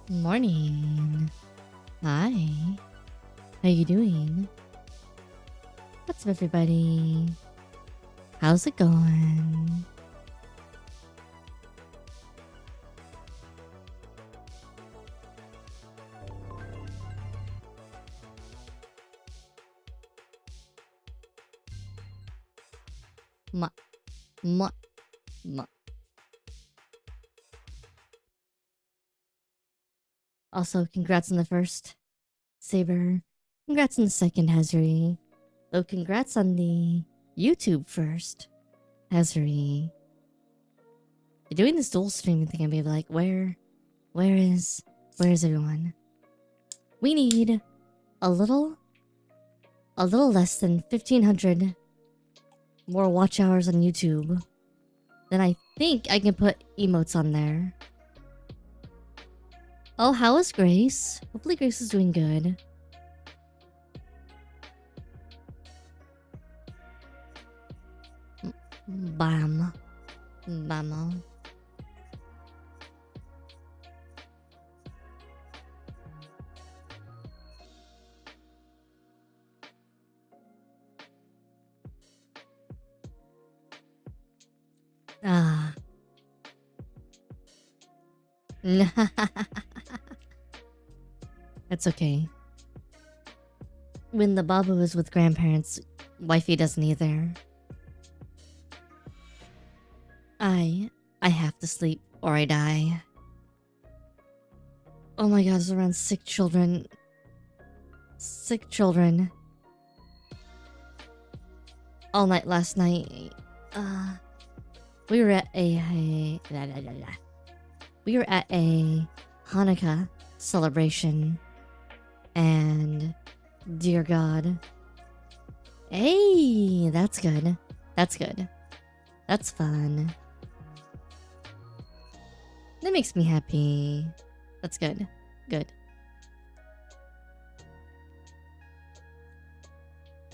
Morning. Hi. How you doing? What's up, everybody? How's it going? Ma. Also, congrats on the first, Saber. Congrats on the second, AsuReDi. Oh, congrats on the YouTube first, AsuReDi. You're doing this dual streaming thing and be like, where is everyone? We need a little less than 1,500 more watch hours on YouTube. Then I think I can put emotes on there. Oh, how is Grace? Hopefully Grace is doing good. Bam. Bam. Ah. That's okay. When the Babu is with grandparents, wifey doesn't either. I have to sleep or I die. Oh my god, there's around sick children. Sick children. All night last night. We were at a Hanukkah celebration. And dear God. Hey, that's good. That's good. That's fun. That makes me happy. That's good. Good.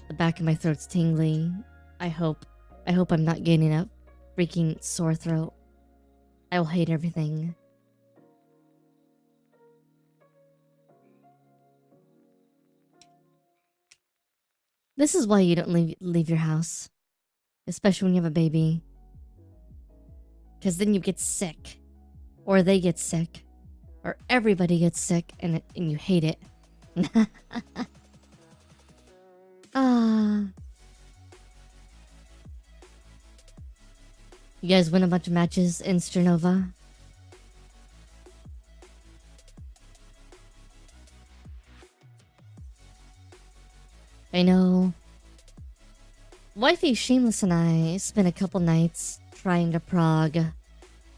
The back of my throat's tingly. I hope I'm not getting a freaking sore throat. I will hate everything. This is why you don't leave your house. Especially when you have a baby. Because then you get sick. Or they get sick. Or everybody gets sick and you hate it. You guys win a bunch of matches in Sternova. I know. Wifey Shameless and I spent a couple nights trying to prog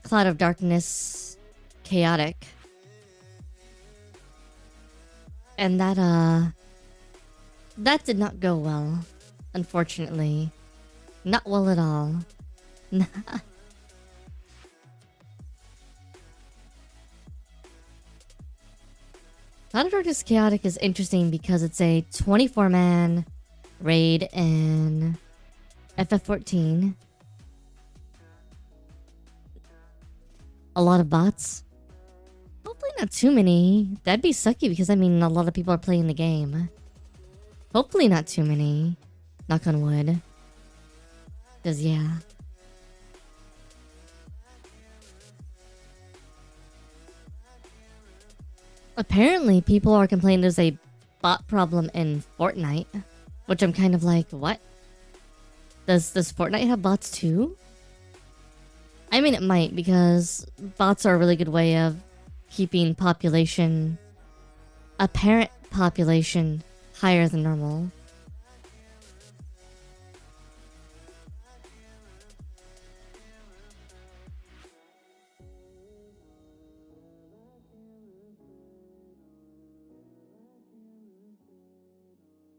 Cloud of Darkness Chaotic. And that did not go well, unfortunately. Not well at all. Cloud of Darkness Chaotic is interesting because it's a 24-man raid in FF14. A lot of bots. Hopefully not too many. That'd be sucky because I mean a lot of people are playing the game. Hopefully not too many. Knock on wood. Cause yeah. Apparently people are complaining there's a bot problem in Fortnite. Which I'm kind of like, what? Does Fortnite have bots too? I mean, it might, because bots are a really good way of keeping population, apparent population, higher than normal.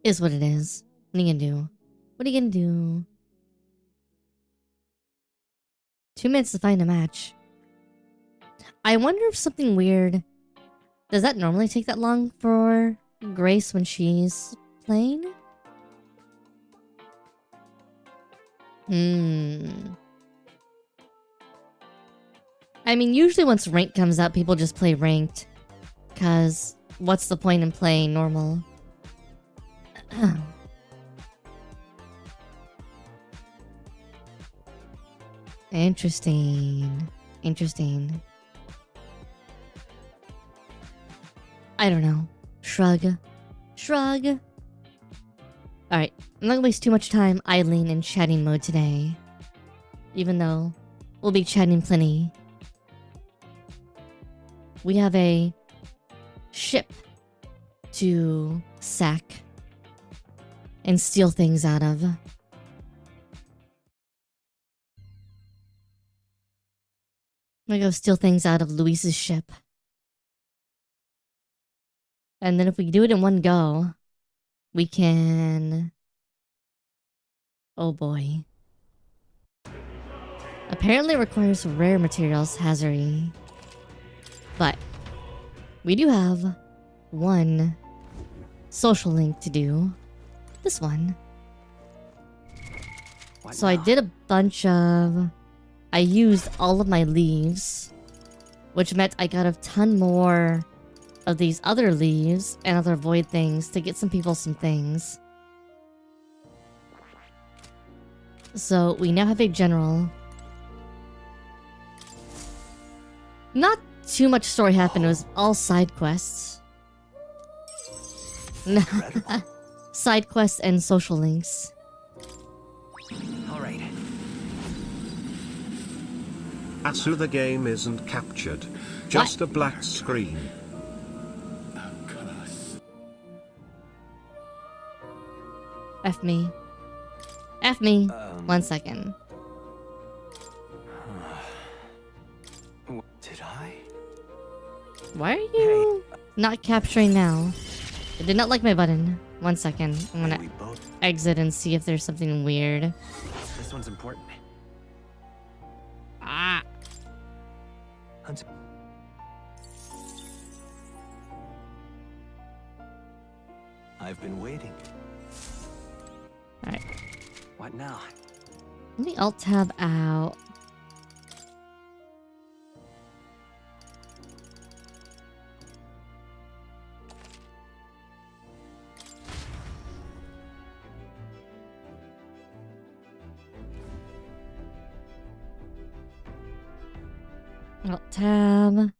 Is what it is. What are you gonna do? What are you gonna do? 2 minutes to find a match. I wonder if something weird... Does that normally take that long for Grace when she's playing? I mean, usually once ranked comes out, people just play ranked. Cause what's the point in playing normal? Interesting. Interesting. I don't know. Shrug. Shrug. Alright, I'm not gonna waste too much time idling in chatting mode today. Even though we'll be chatting plenty. We have a ship to sack and steal things out of. I'm gonna go steal things out of Luis's ship. And then if we do it in one go, we can... Oh boy. Apparently it requires rare materials, AsuReDi. But we do have one social link to do. This one. So I did a bunch of... I used all of my leaves, which meant I got a ton more of these other leaves and other void things to get some people some things. So we now have a general. Not too much story happened, it was all side quests. Side quests and social links. Alright. Asu, the game isn't captured. Just a black screen. F me. F me. 1 second. Did I? Why are you not capturing now? I did not like my button. 1 second. I'm gonna exit and see if there's something weird. This one's important. Ah. I've been waiting. Alright. What now? Let me alt tab out. Alt tab.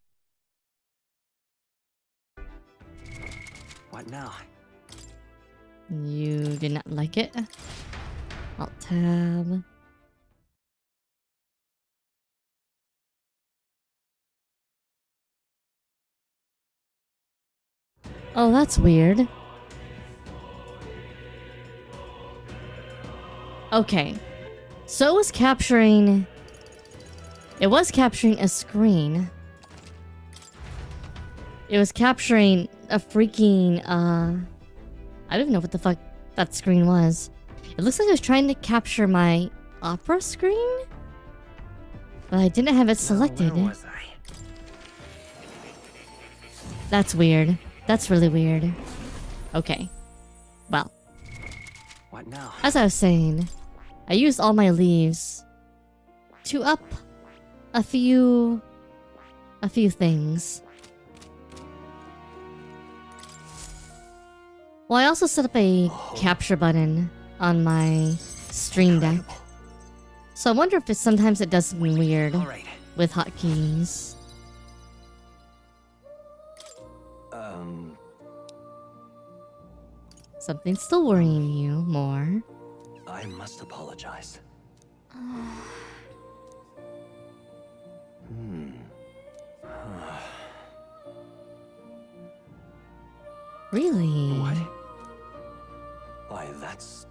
What now? You did not like it. Alt tab. Oh, that's weird. Okay. So it was capturing... It was capturing a screen. It was capturing a freaking, I don't even know what the fuck that screen was. It looks like I was trying to capture my opera screen? But I didn't have it selected. Where was I? That's weird. That's really weird. Okay. Well. What now? As I was saying, I used all my leaves to up a few things. Well, I also set up a capture button on my stream deck. So I wonder if sometimes it does something weird with hotkeys. Something's still worrying you more. I must apologize. Really? What? Why, that's...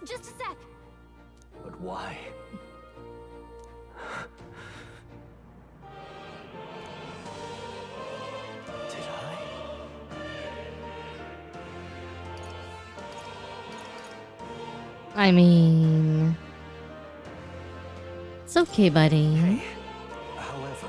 Just a sec. But why? Did I? I mean... It's okay, buddy. Hey, however,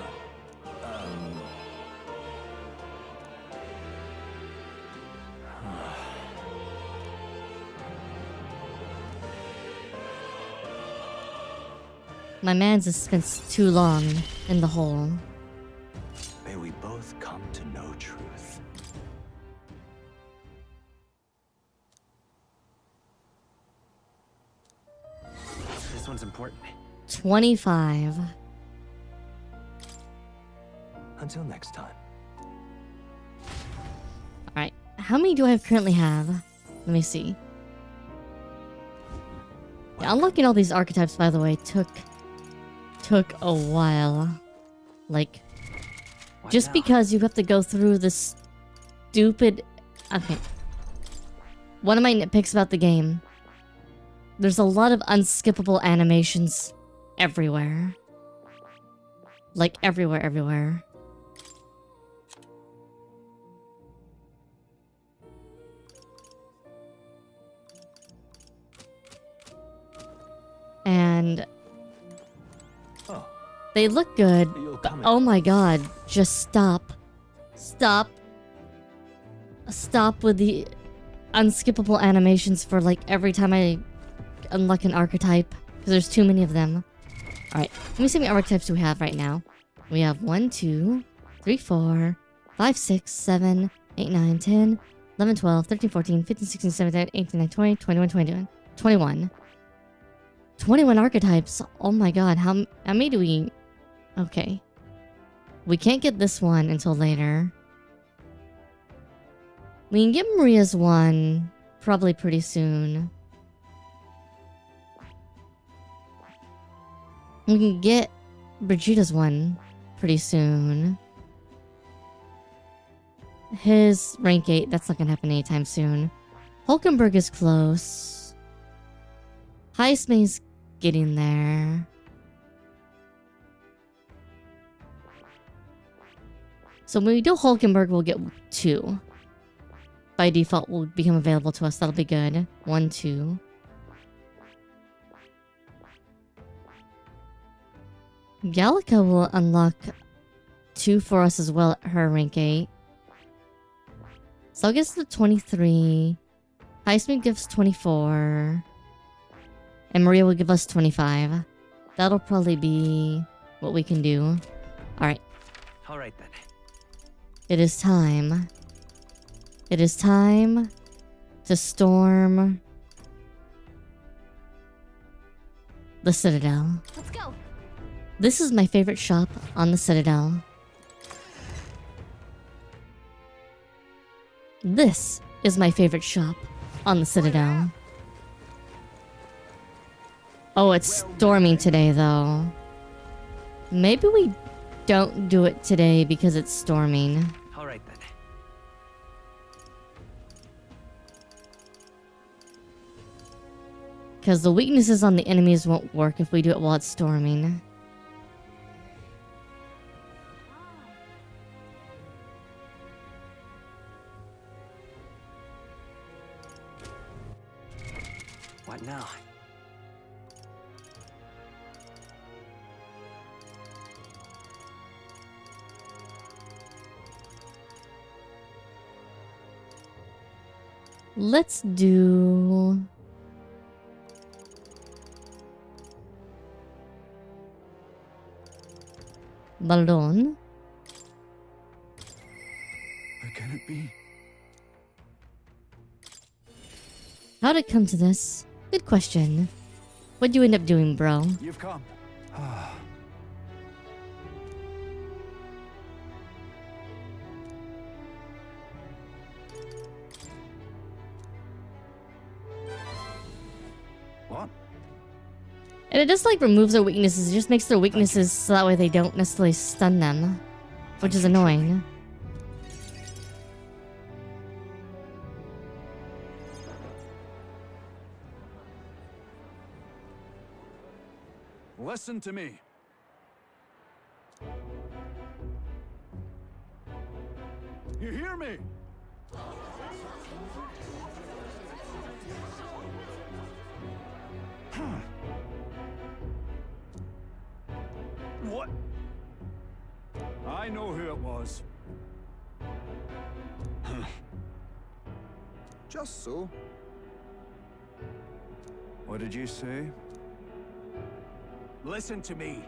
My man's has spent too long in the hole. May we both come to know truth. This one's important. 25. Until next time. Alright. How many do I currently have? Let me see. Yeah, unlocking all these archetypes, by the way, took a while. Like, What just now? because you have to go through this stupid... Okay. One of my nitpicks about the game. There's a lot of unskippable animations everywhere. Like, everywhere. And Oh, they look good, you'll but come oh my god, just stop. Stop with the unskippable animations for like every time I unlock an archetype, because there's too many of them. Alright, let me see how many archetypes we have right now. We have 1, 2, 3, 4, 5, 6, 7, 8, 9, 10, 11, 12, 13, 14, 15, 16, 17, 18, 19, 20, 21, 22, 21. 21 archetypes. Oh my god, how many do we... Okay. We can't get this one until later. We can get Maria's one probably pretty soon. We can get Brigitta's one pretty soon. His rank 8, that's not gonna happen anytime soon. Hulkenberg is close. Heismay's getting there. So when we do Hulkenberg, we'll get 2. By default, will become available to us. That'll be good. 1, 2. Gallica will unlock 2 for us as well at her rank 8. So I'll get to 23. Heisman gives 24. And Maria will give us 25. That'll probably be what we can do. Alright. Alright then. It is time. It is time to storm the Citadel. Let's go. This is my favorite shop on the Citadel. This is my favorite shop on the Citadel. Oh, it's storming today, though. Maybe we don't do it today because it's storming. Alright then. Because the weaknesses on the enemies won't work if we do it while it's storming. What now? Let's do... Ballon. How can it be? How'd it come to this? Good question. What'd you end up doing, bro? You've come. What? And it just like removes their weaknesses. It just makes their weaknesses so that way they don't necessarily stun them. Which is annoying. Listen to me. You hear me? What? I know who it was. Just so. What did you say? Listen to me.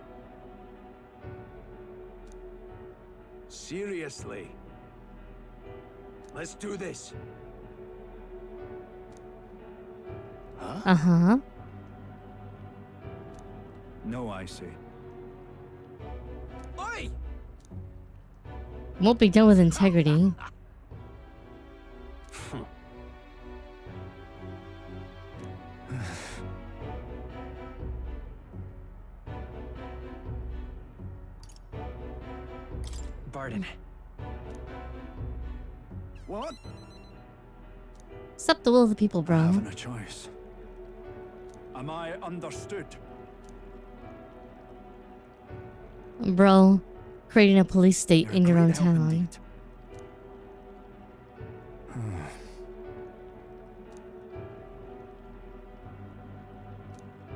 Seriously. Let's do this. Huh? Uh-huh. No, I say. Oi! Won't be done with integrity. Pardon. What? Accept the will of the people, bro. Having a choice. Am I understood? Bro, creating a police state You're a in your own great help town. indeed.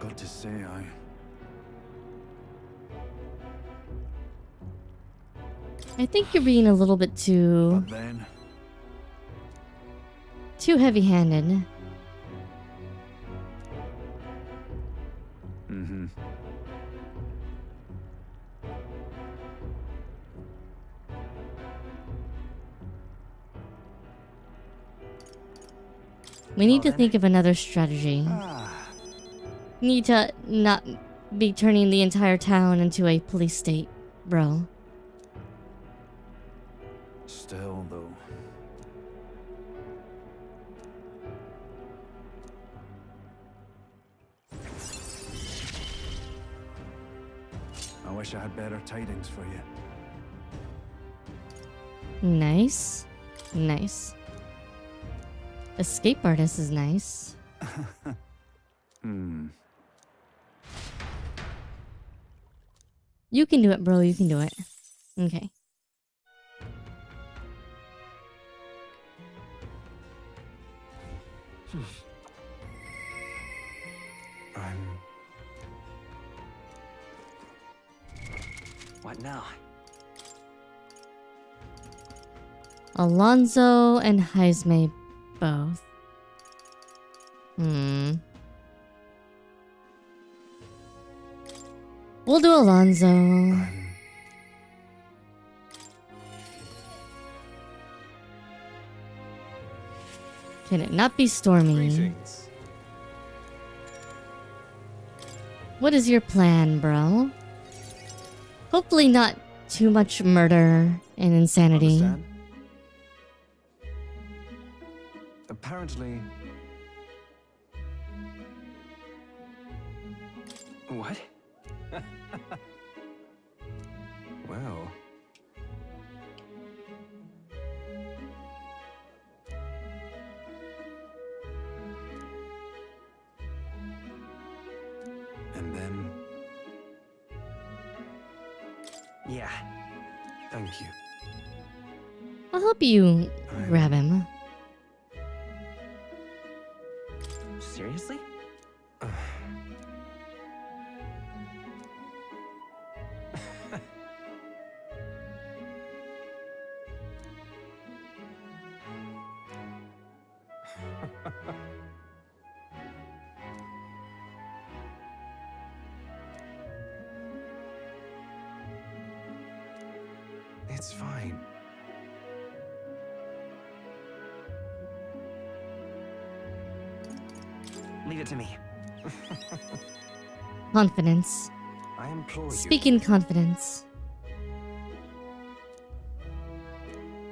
Got to say, I think you're being a little bit too But then, heavy-handed. mm-hmm. We need to then. think of another strategy. Ah, Need to not be turning the entire town into a police state, bro. still though. I wish I had better tidings for you. Nice. Nice. Escape artist is nice. Hmm. You can do it, bro. You can do it. Okay. What now? Alonzo and Heisme both. We'll do Alonzo. Can it not be Stormy? Greetings. What is your plan, bro? Hopefully not too much murder and insanity. Understand? Apparently. What? Well. And then. Yeah. Thank you. I'll help you grab him. Seriously? It's fine. Leave it to me. Confidence. I implore Speak in confidence.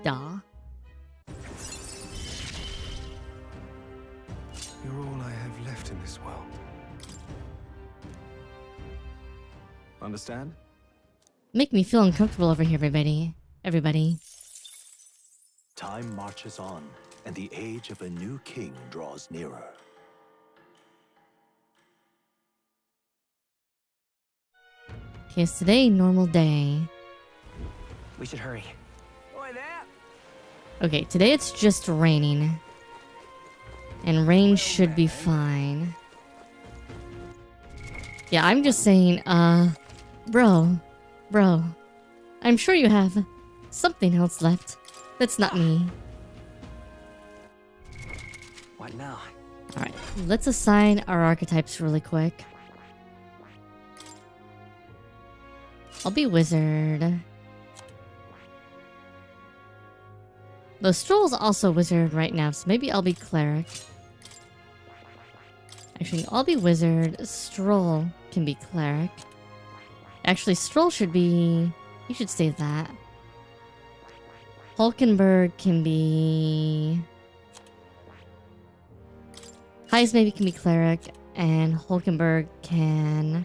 Duh. You're all I have left in this world. Understand? Make me feel uncomfortable over here, everybody. Everybody. Time marches on, and the age of a new king draws nearer. Okay, it's today, normal day. We should hurry. Oi there! Okay, today it's just raining. And rain should be fine. Yeah, I'm just saying, bro. I'm sure you have something else left that's not me. What now? Alright, let's assign our archetypes really quick. I'll be wizard. The Stroll's also wizard right now, so maybe I'll be cleric. Actually, I'll be wizard. Stroll can be cleric. Actually, Stroll should be... You should say that. Hulkenberg can be... Heis maybe can be cleric, and Hulkenberg can...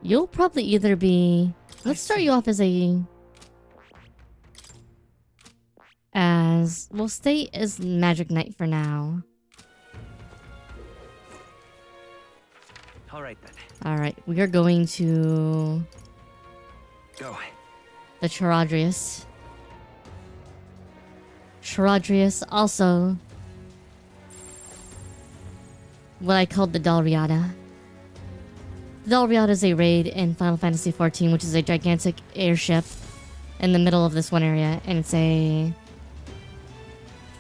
You'll probably either be... Let's start you off as a... We'll stay as Magic Knight for now. Alright then. Alright, we are going to... Go. The Charadrius. Charadrius, also... what I called the Dalriada. The Dalriada is a raid in Final Fantasy XIV, which is a gigantic airship in the middle of this one area, and it's a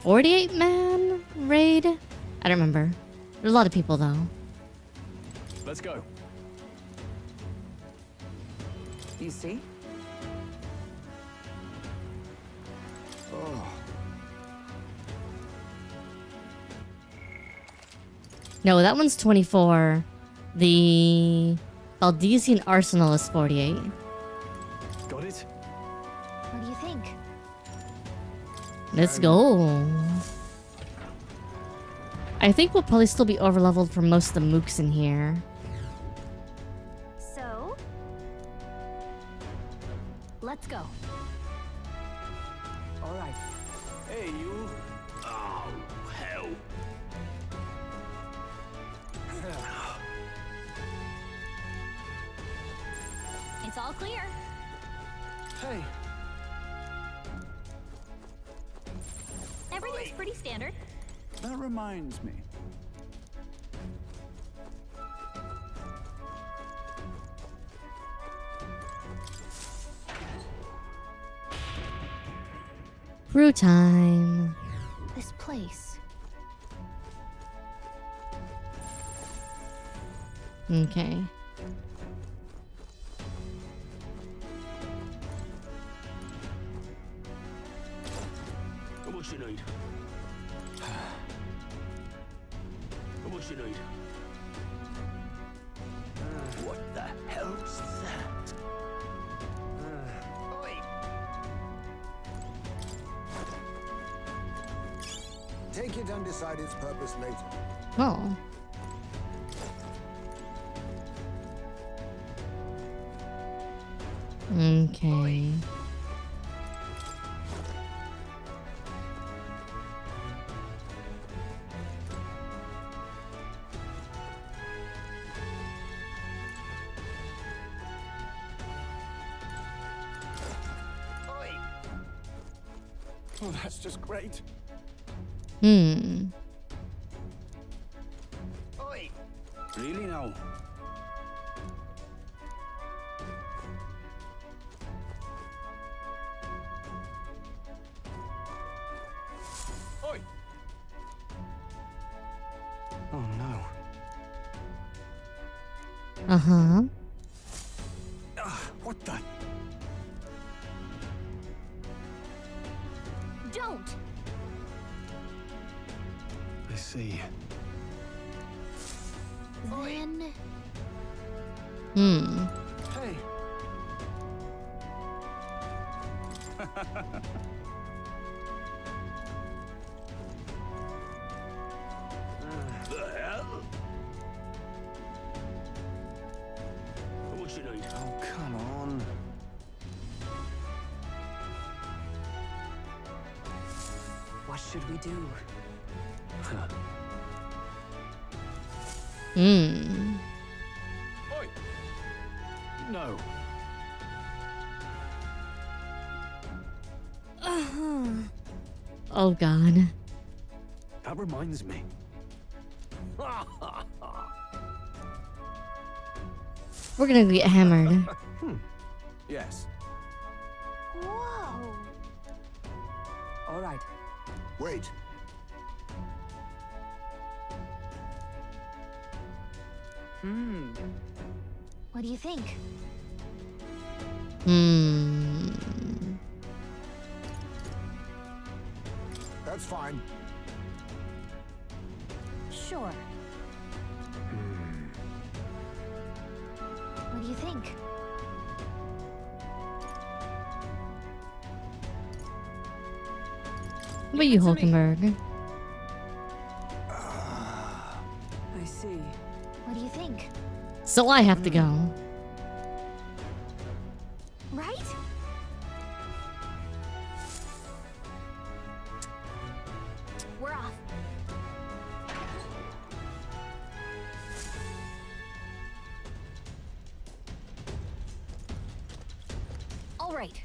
48-man raid? I don't remember. There's a lot of people, though. Let's go. You see? Oh. No, that one's 24. The Valdesian Arsenal is 48. Got it? What do you think? Let's go. I think we'll probably still be overleveled for most of the mooks in here. So, let's go. All right. Hey, you. Oh, hell. It's all clear. Hey. Everything's pretty standard. That reminds me. Brew time. This place. Okay. What you need? What you need? What the hell's that? Take it and decide its purpose later. Oh. Okay. Oh, that's just great. Hmm. Oi. Really now? Oi. Oh no. Uh-huh. What the? Don't. I see. Then Hmm. Hey. The hell? What you need? Oh, come on. What should we do? Hmm. Oi. No. Oh god. That reminds me. We're gonna get hammered. Yes. whoa. All right. Wait. What do you think? That's fine. Sure. What do you think? What about you, Hulkenberg? I see. What do you think? So I have to go. Right? We're off. All right.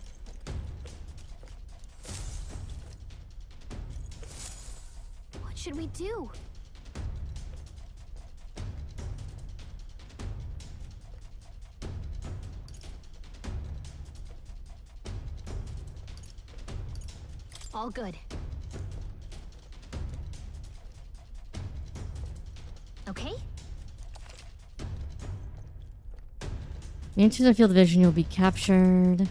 What should we do? All good. Okay? The enters the field of vision, you'll be captured.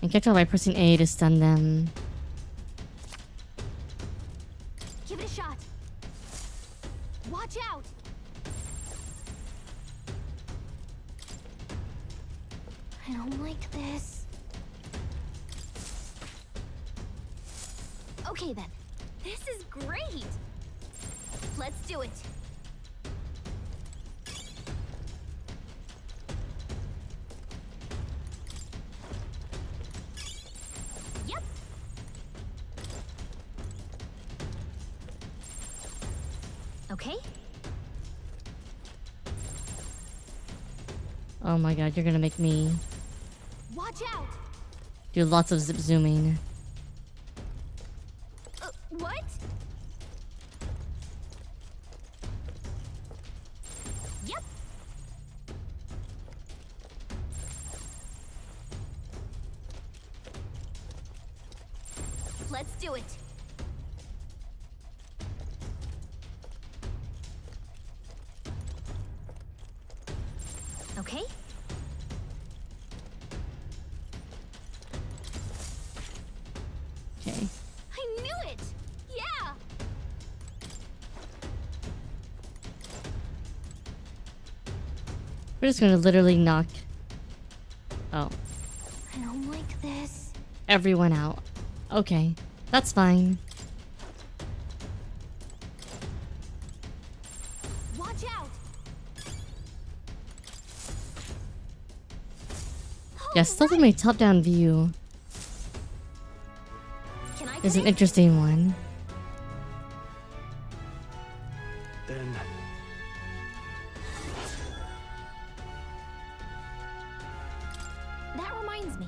And catch out by pressing A to stun them. Give it a shot. Watch out! I don't like this. Okay then. This is great! Let's do it. Yep. Okay. Oh my god, you're gonna make me Watch out! do lots of zip zooming. What? Yep. Let's do it. Okay. Okay. I knew it! Yeah! We're just gonna literally knock... Oh. I don't like this. Everyone out. Okay. That's fine. Watch out! Yeah, stuff in my top-down view Can I is an connect? interesting one. Then That reminds me.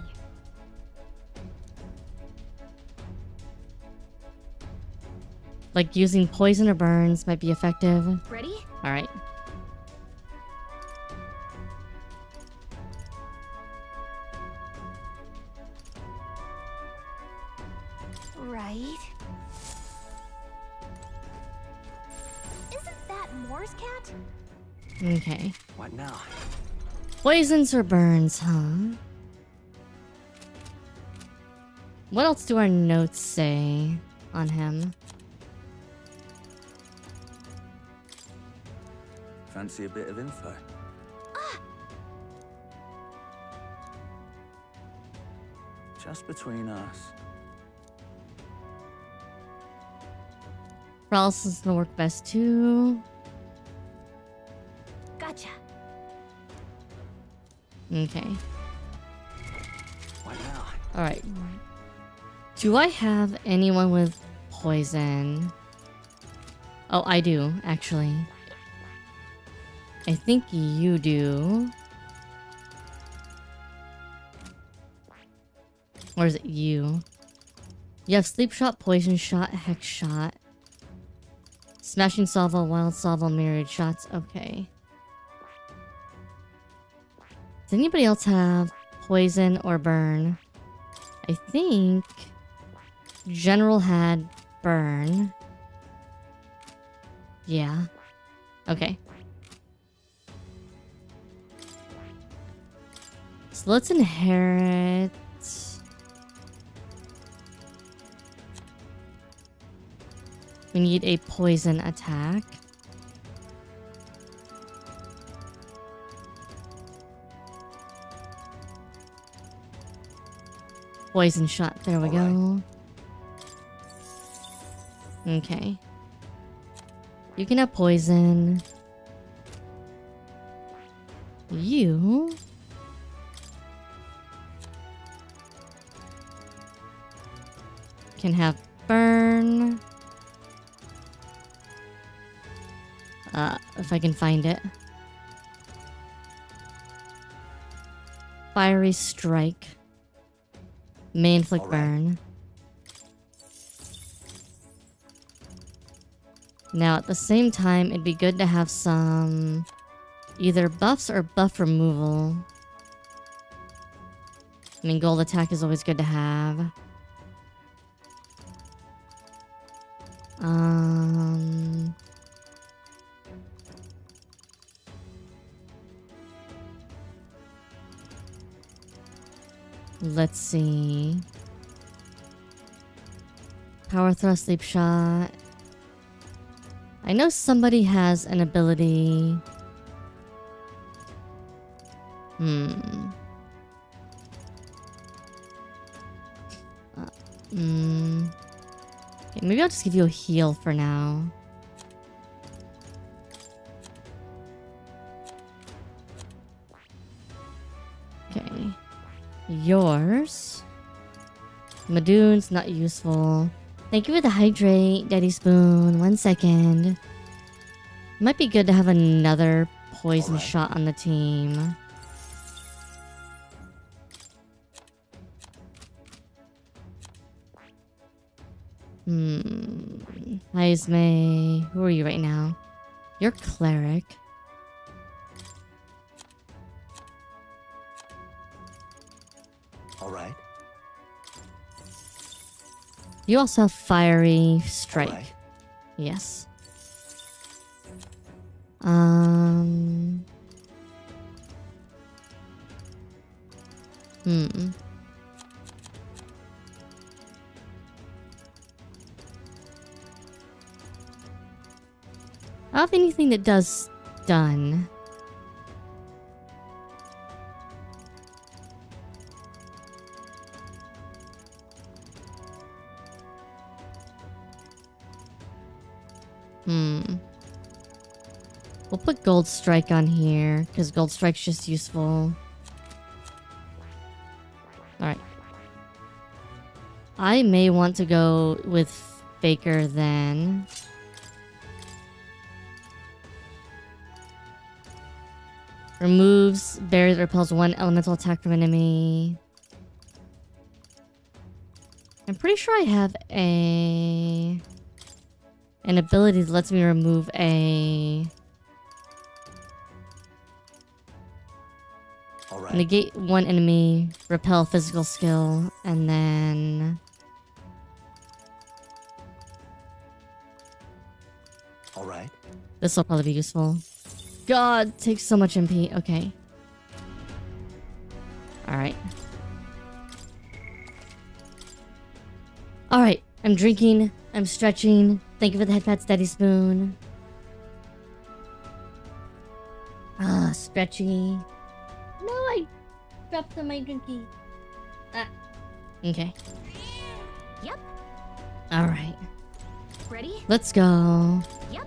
Like, using poison or burns might be effective. Ready? Alright. Right. Isn't that Moore's cat? Okay. What now? Poisons or burns, huh? What else do our notes say on him? Fancy a bit of info? Just between us. Paralysis is gonna work best too. Gotcha. Okay. What now? Alright. Do I have anyone with poison? Oh, I do, actually. I think you do. Or is it you? You have sleep shot, poison shot, hex shot. Smashing salvo, wild salvo, myriad shots. Okay. Does anybody else have poison or burn? I think General had burn. Yeah. Okay. So let's inherit. We need a poison attack. Poison shot. There we go. Okay. You can have poison. You can have burn. If I can find it. Fiery strike. May inflict burn. Now, at the same time, it'd be good to have some either buffs or buff removal. I mean, gold attack is always good to have. Let's see. Power thrust, sleep shot. I know somebody has an ability. Okay, maybe I'll just give you a heal for now. Okay. Yours. Madoon's not useful. Thank you for the hydrate, Daddy Spoon. 1 second. Might be good to have another poison shot on the team. Hi, Ismay. Who are you right now? You're cleric. All right. You also have fiery strike. Alright. Yes. I don't have anything that does stun. We'll put Gold Strike on here, because Gold Strike's just useful. Alright. I may want to go with Faker then. Removes, barriers, repels one elemental attack from enemy. I'm pretty sure I have an ability that lets me remove negate one enemy, repel physical skill, and then this will probably be useful. God, takes so much MP. Okay. Alright. Alright, I'm drinking. I'm stretching. Thank you for the head pats, Daddy Spoon. Ah, stretchy. No, I dropped on my drinky. Ah. Okay. Yep. Alright. Ready? Let's go. Yep.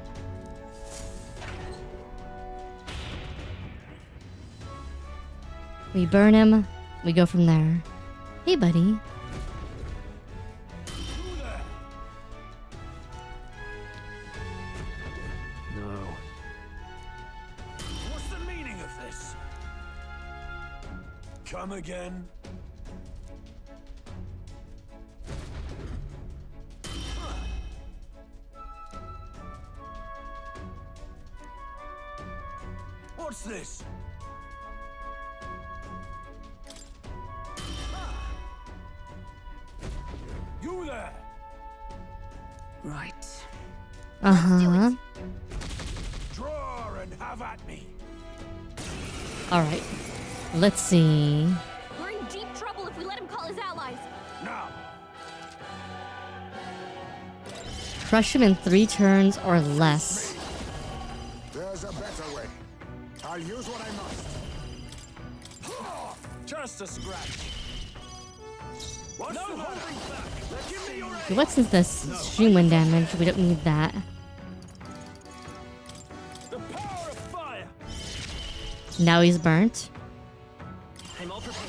We burn him. We go from there. Hey, buddy. No. What's the meaning of this? Come again? What's this? You there? Right. Uh-huh. Draw and have at me. Alright. Let's see. Crush him in 3 turns or less. There's a better way. I'll use what I must. Just a scratch. What's no holding back. Give me your Okay, what's this stream wind damage? We don't need that. the power of fire. Now he's burnt. I'm all prepared.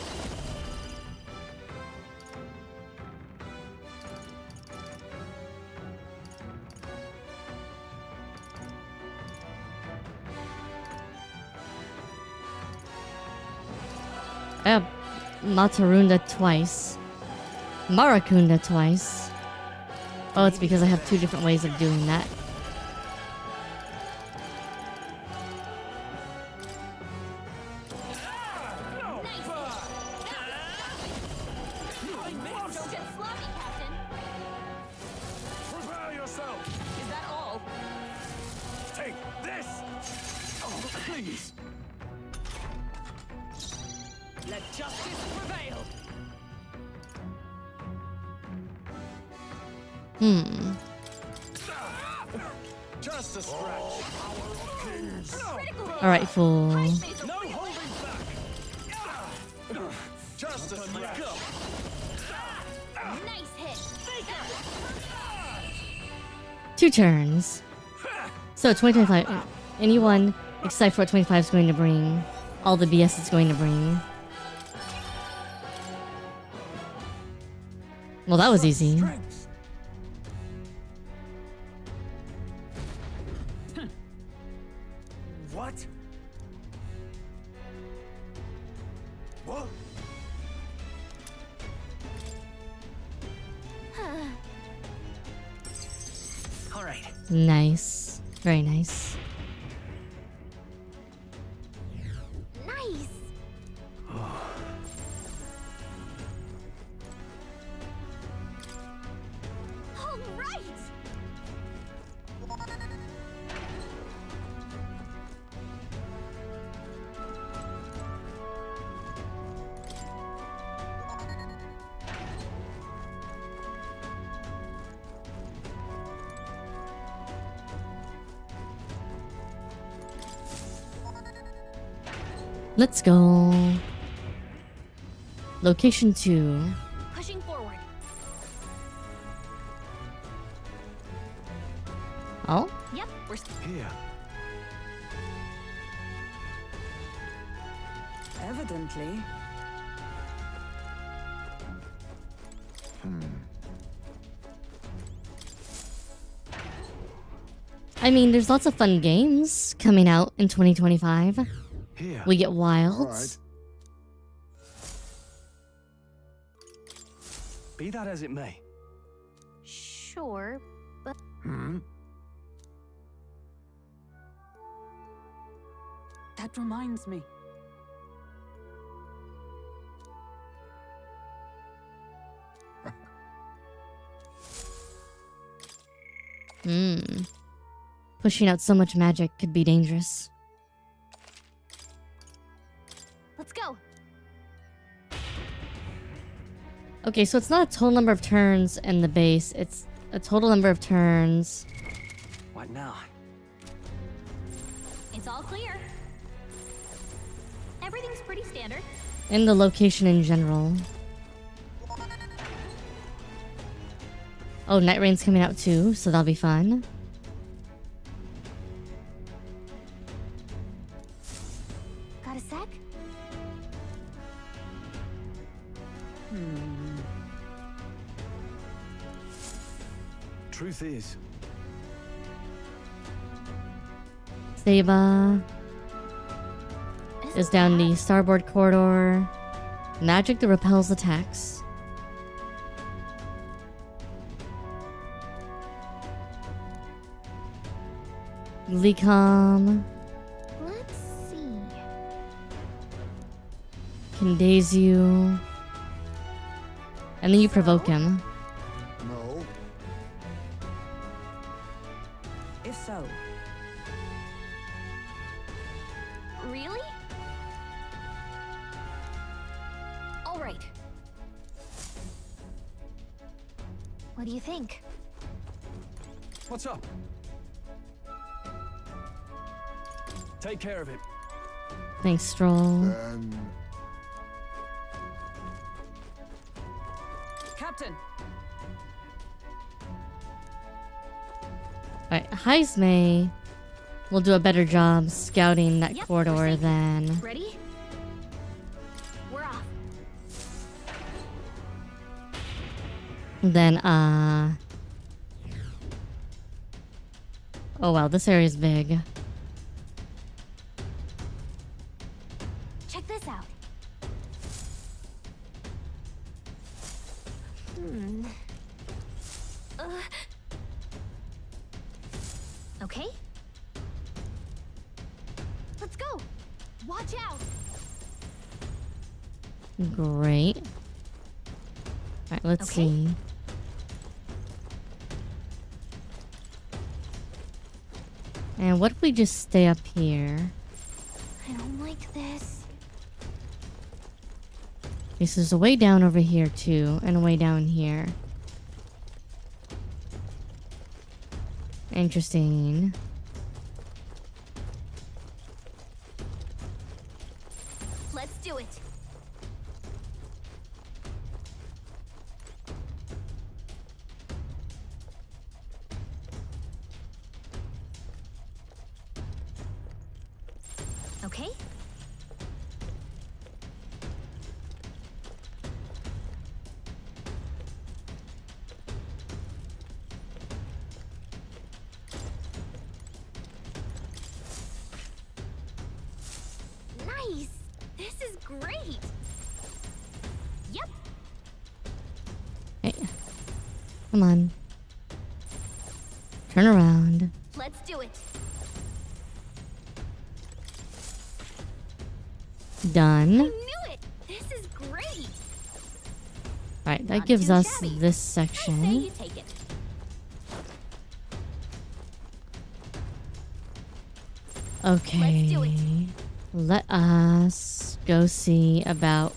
I have Matarunda twice. Marakunda twice. Oh, it's because I have 2 different ways of doing that. Don't get sloppy, Captain. Prepare yourself. Is that all? Take this. Oh, please. Let justice prevail. Just a scratch. Alright, fool. No holding back. Just a scratch. Nice hit. 2 turns. So 2025. Anyone excited for what 25 is going to bring? All the BS it's going to bring. Well, that was easy. Strength. What? What? All right. Nice. Very nice. Nice. All right. Let's go. Location 2. Pushing forward. Oh? Yep, we're Here. Evidently. I mean, there's lots of fun games coming out in 2025. Here. We get Wilds. Be that as it may. sure, but That reminds me. Pushing out so much magic could be dangerous. let's go. Okay, so it's not a total number of turns in the base. It's a total number of turns. What now? It's all clear. Everything's pretty standard. In the location in general. Oh, Night Rain's coming out too, so that'll be fun. Got a sec? Truth is, Seba is down the starboard corridor. Magic that repels attacks. Lecom Let's see. can daze you. And then you provoke him. No. If so, Really? All right. What do you think? What's up? Take care of it. Thanks, Stroll. Then Captain, Alright, Heismay will do a better job scouting that Yep, corridor we're safe. than... Ready? We're off. Then, oh wow, this area is big. Check this out. Okay. Let's go. Watch out. Great. Alright, let's Okay. see. And what if we just stay up here? I don't like this. Okay, so there's a way down over here too, and a way down here. Interesting. Let's do it. Okay. Nice. This is great. Yep. Hey. Come on. Turn around. Let's do it. I Done. knew it. This is great. Alright, that Not gives too us shabby. this I say section. you take it. Okay. Let's do it. Let us go see about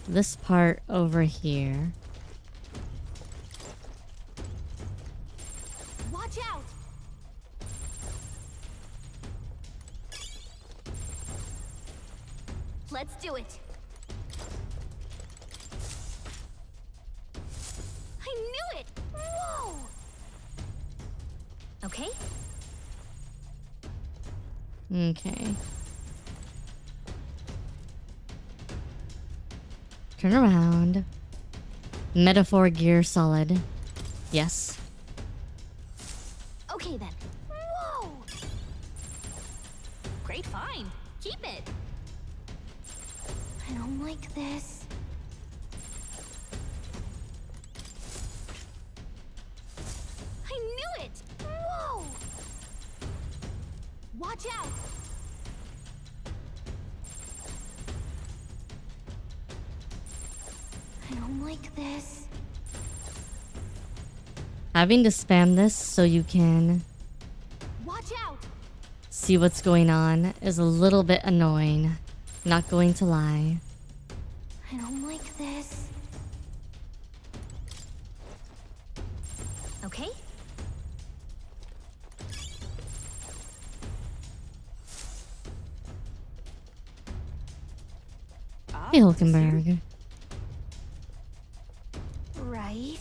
this part over here. Watch out. Let's do it. I knew it. Whoa. Okay. Okay. Turn around. Matephor gear solid. Yes. Okay then. Whoa. Great find. Keep it. I don't like this. I knew it. Whoa. Watch out. I don't like this. Having to spam this so you can Watch out. see what's going on is a little bit annoying. Not going to lie. I don't like this. Okay. Hey, Hulkenberg. Right.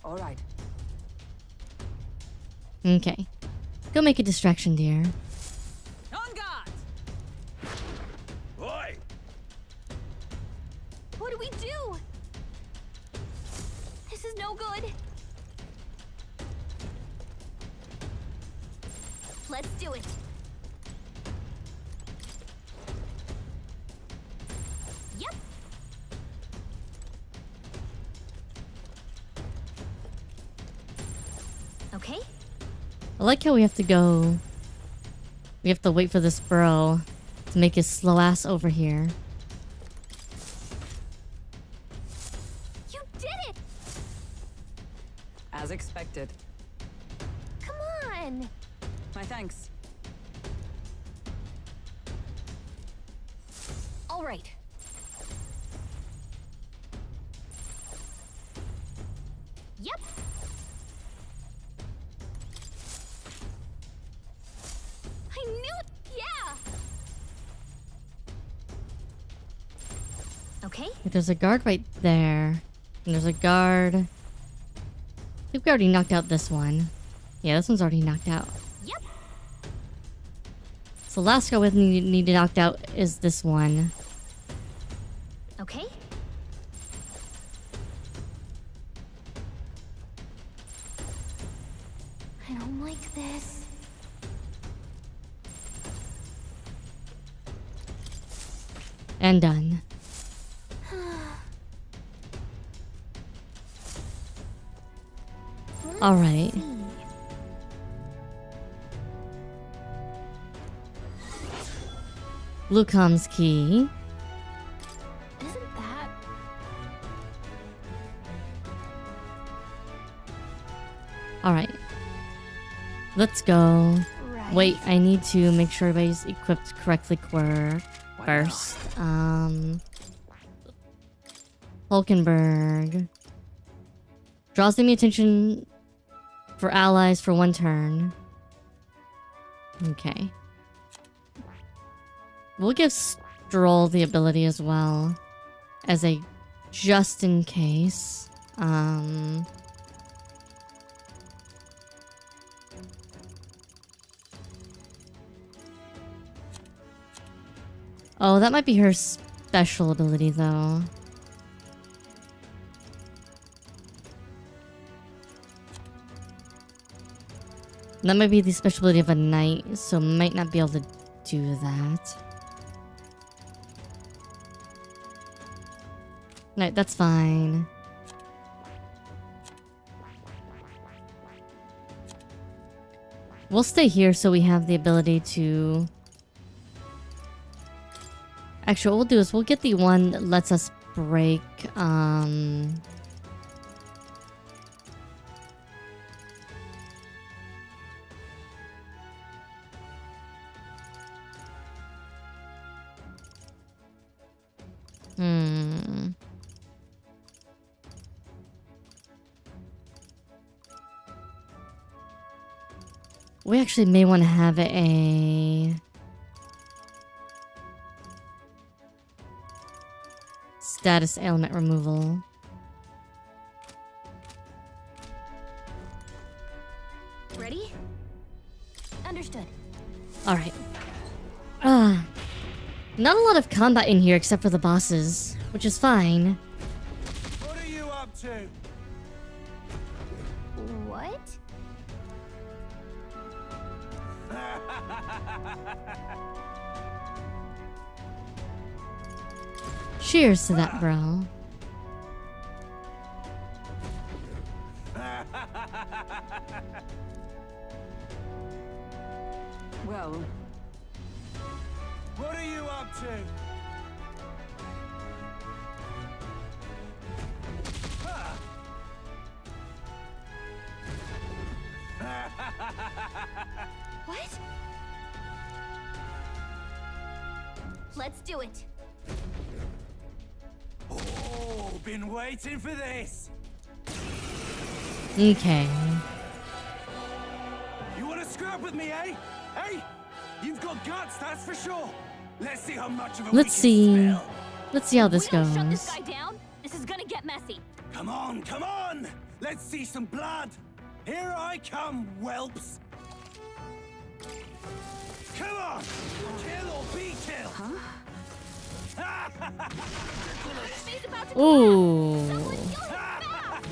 All right. Okay. Go make a distraction, dear. On guard. Oi! What do we do? This is no good. Let's do it. Yep. Okay. I like how we have to go. We have to wait for this bro to make his slow ass over here. You did it! As expected. Come on! My thanks. All right. Yep. Okay. There's a guard right there. And there's a guard. I think we already knocked out this one. Yeah, this one's already knocked out. Yep. So last guard we need to knock out is this one. Okay. I don't like this. And done. All right. Lucom's key. Isn't that... All right. Let's go. right? Wait, I need to make sure everybody's equipped correctly first. Hulkenberg. Draws enemy attention for allies for 1 turn. Okay. We'll give Stroll the ability as well. As a just in case. Oh, that might be her special ability though. That might be the special ability of a knight, so might not be able to do that. Right, that's fine. We'll stay here so we have the ability to... Actually, what we'll do is we'll get the one that lets us break, We actually may want to have a... status ailment removal. Ready? Understood. Alright. Not a lot of combat in here except for the bosses, which is fine. What are you up to? What? Cheers to that, bro. Well, What are you up to? What? Let's do it. Oh, been waiting for this. Okay. You want to scrap with me, eh? Hey, you've got guts, that's for sure. Let's see how much of it Let's see. Let's see how this We don't shut this goes. guy down. This is gonna get messy. Come on, come on. Let's see some blood. Here I come, whelps. Come on, kill or be killed. He's about to Ooh. Someone kill him fast!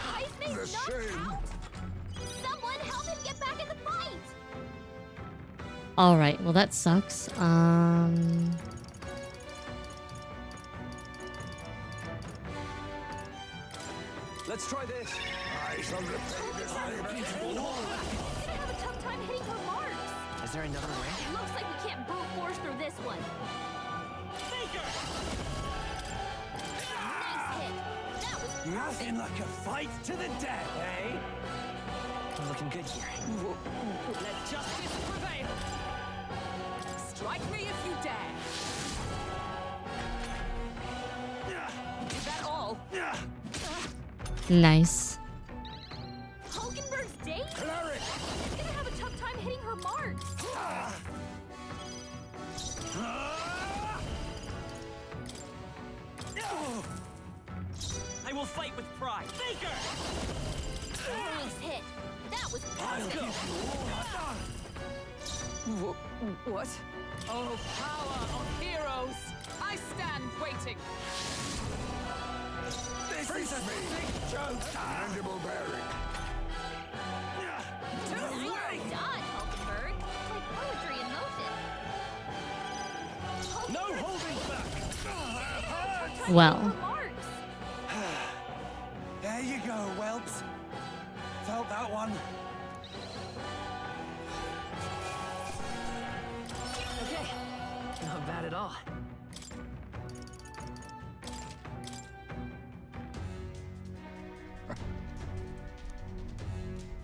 Heisman's knocked out? Someone help him get back in the fight! Alright, well that sucks. Let's try this. I shall repay this favor. He's gonna have a tough time hitting her marks. Is there another way? It looks like we can't brute force through this one. Nice hit. That was Nothing like a fight to the death, eh? We're looking good here. let justice prevail. Strike me if you dare. Is that all? Nice. Hulkenberg's date? He's gonna have a tough time hitting her marks. What? Oh, power of heroes! I stand waiting. This is a big joke. Mandible bearing. Well done, Hulkenberg. Like poetry in motion. No holding back. Well, Marks. There you go, whelps. Felt that one. Okay. Not bad at all.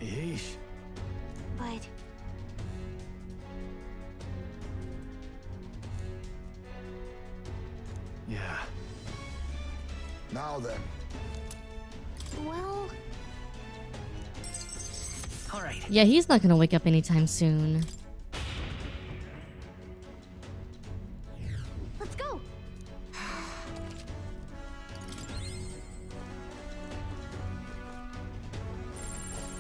Yeesh. But Yeah. Now then, well, All right. yeah, he's not gonna wake up anytime soon. let's go.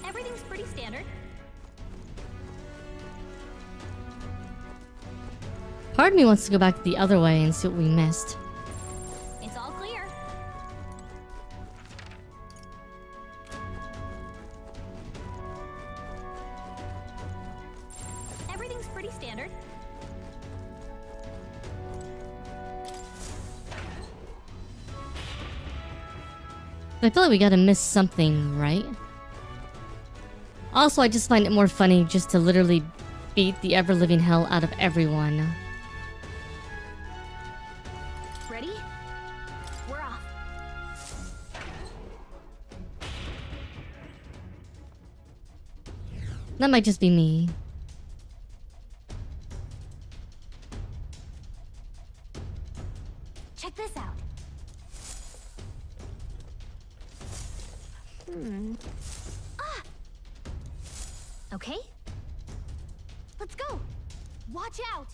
Everything's pretty standard. Part of me wants to go back the other way and see what we missed. It's all clear. Everything's pretty standard. I feel like we gotta miss something, right? Also, I just find it more funny just to literally beat the ever-living hell out of everyone. Ready? We're off. That might just be me. Check this out. Ah! Okay. Let's go. Watch out.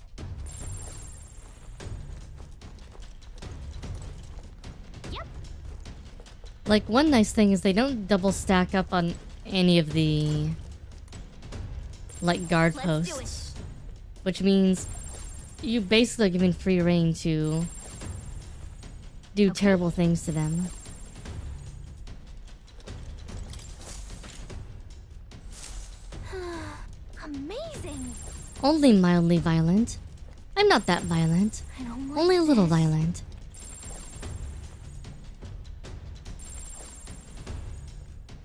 Yep. Like, one nice thing is they don't double stack up on any of the, like, guard Let's do it. posts. Which means you basically are giving free reign to do terrible things to them. Amazing. Only mildly violent. I'm not that violent. I don't like Only a little this. violent.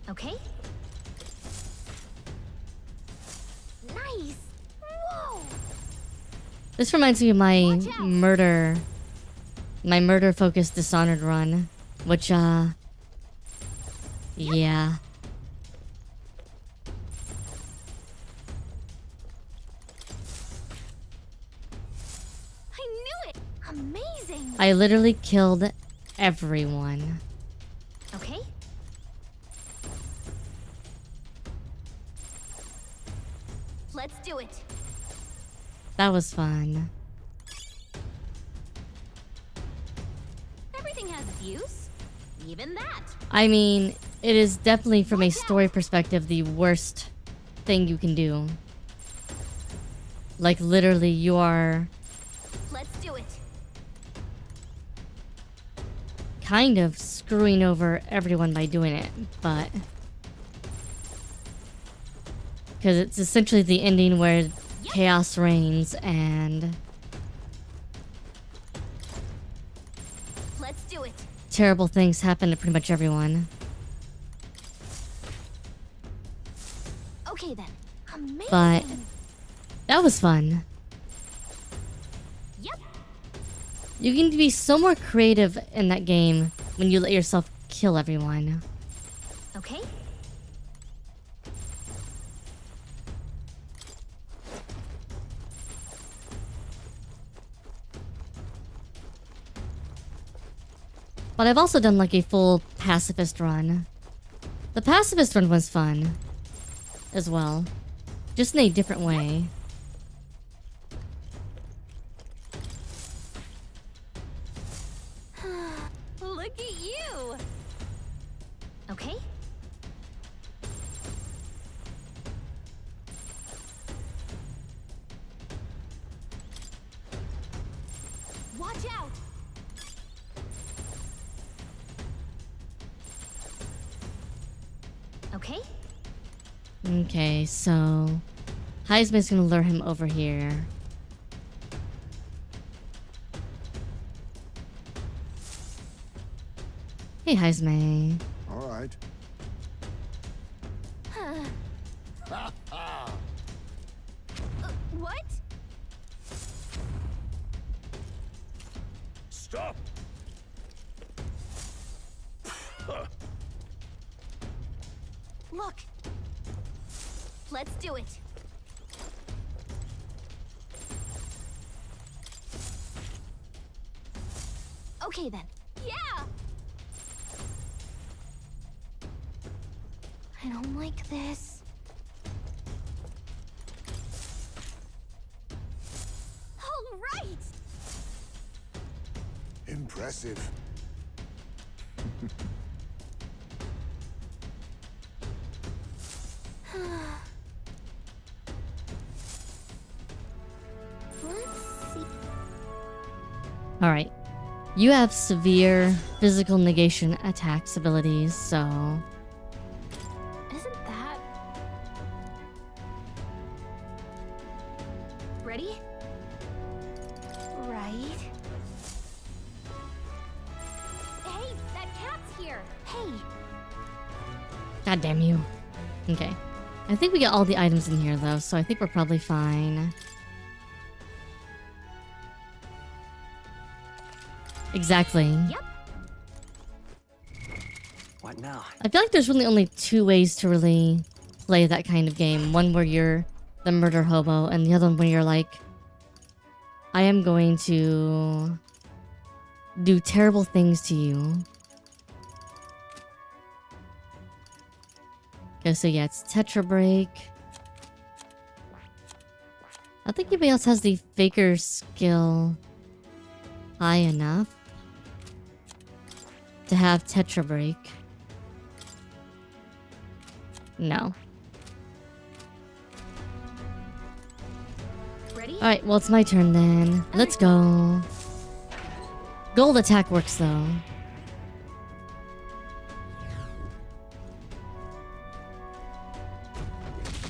Okay. Nice. Whoa. This reminds me of my Watch out. murder-focused Dishonored run. Which, yeah. I knew it. Amazing. I literally killed everyone. Okay. Let's do it. That was fun. Everything has its use. Even that. I mean, it is definitely from a story perspective the worst thing you can do. Like, literally, you are Let's do it. kind of screwing over everyone by doing it, but... Because it's essentially the ending where chaos reigns and Let's do it. terrible things happen to pretty much everyone. Okay then. Amazing. But that was fun. Yep. You can be so more creative in that game when you let yourself kill everyone. Okay. But I've also done like a full pacifist run. The pacifist run was fun as well, just in a different way. Look at you. Okay. Okay? Okay, so Heisman's gonna lure him over here. Hey, Heisman. All right. What? Stop! Look. Let's do it. Okay then. Yeah! I don't like this. All right! Impressive. Let's see. All right. You have severe physical negation attacks abilities, so Isn't that... Ready? Right. Hey, that cat's here. Hey. God damn you. Okay. I think we got all the items in here though, so I think we're probably fine. Exactly. Yep. What now? I feel like there's really only two ways to really play that kind of game. One where you're the murder hobo, and the other one where you're like, I am going to do terrible things to you. Okay, so yeah, it's Tetra Break. I think anybody else has the Faker skill high enough to have Tetra Break. No. Ready? Alright, well, it's my turn then. Let's go. Gold attack works though.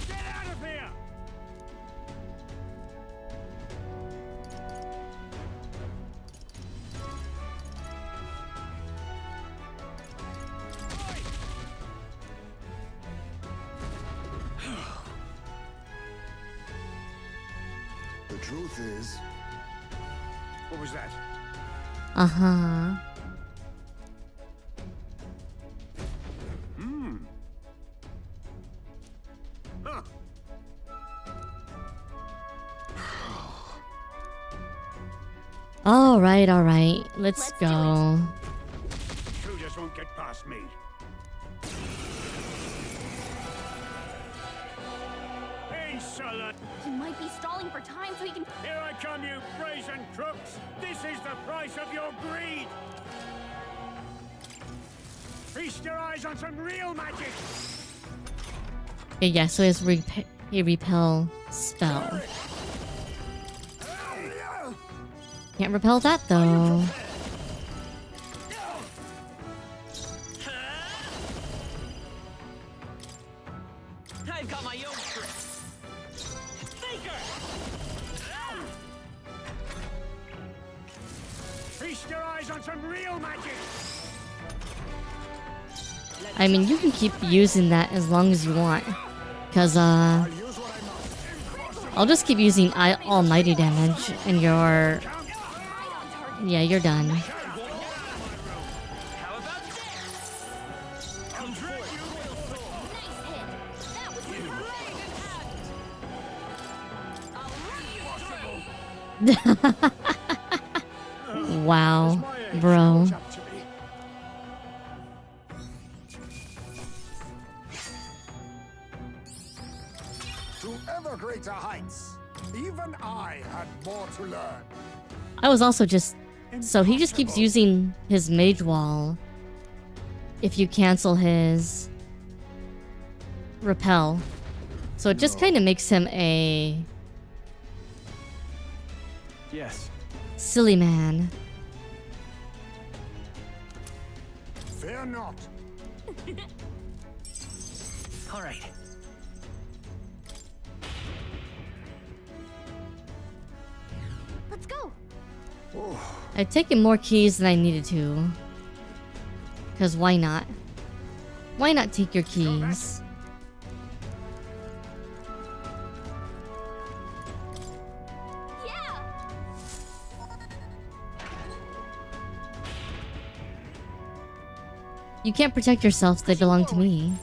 Get out of here! The truth is, What was that? Uh-huh. Huh. Alright. Let's do it. go. Intruders won't get past me. Insolent! He might be stalling for time so he can... Here I come, you brazen crooks! This is the price of your greed! Feast your eyes on some real magic! Okay, yeah, so he has a repel spell. Can't repel that though. I've got my own tricks. Faker! Feast your eyes on some real magic! I mean, you can keep using that as long as you want. Cause, I'll use what I must. I'll just keep using almighty damage and you're... Yeah, you're done. How about this? Nice hit. That was Wow, bro. Up to me. To ever greater heights. Even I had more to learn. I was also just... So he just keeps using his mage wall if you cancel his repel. So it just kind of makes him a Yes. silly man. Fear not. All right. Let's go. I've taken more keys than I needed to. Because why not? Why not take your keys? Yeah. You can't protect yourself, they belong to me.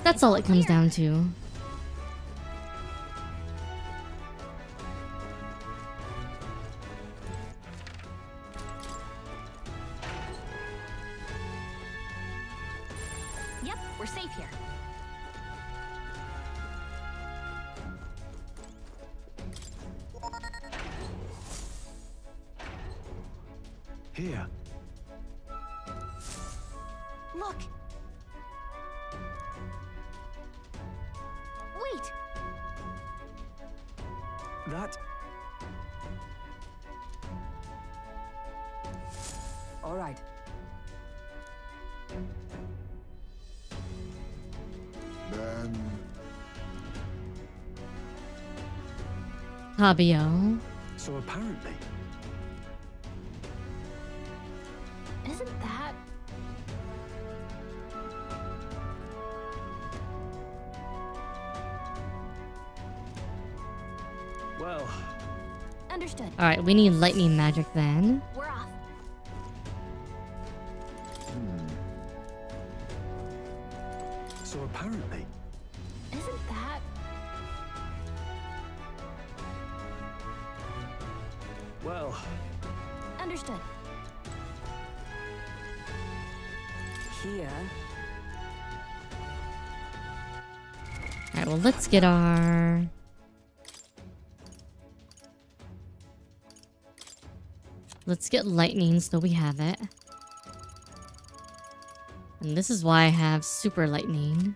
That's all it comes down to. Yep, we're safe here. Here. Look. Wait. That. All right. Then Fabio. So apparently. Isn't that... Well. Understood. Alright, we need lightning magic then. We're off. So apparently. Isn't that... Well. Understood. Here. Alright, well let's get our... Let's get lightning so we have it. And this is why I have super lightning.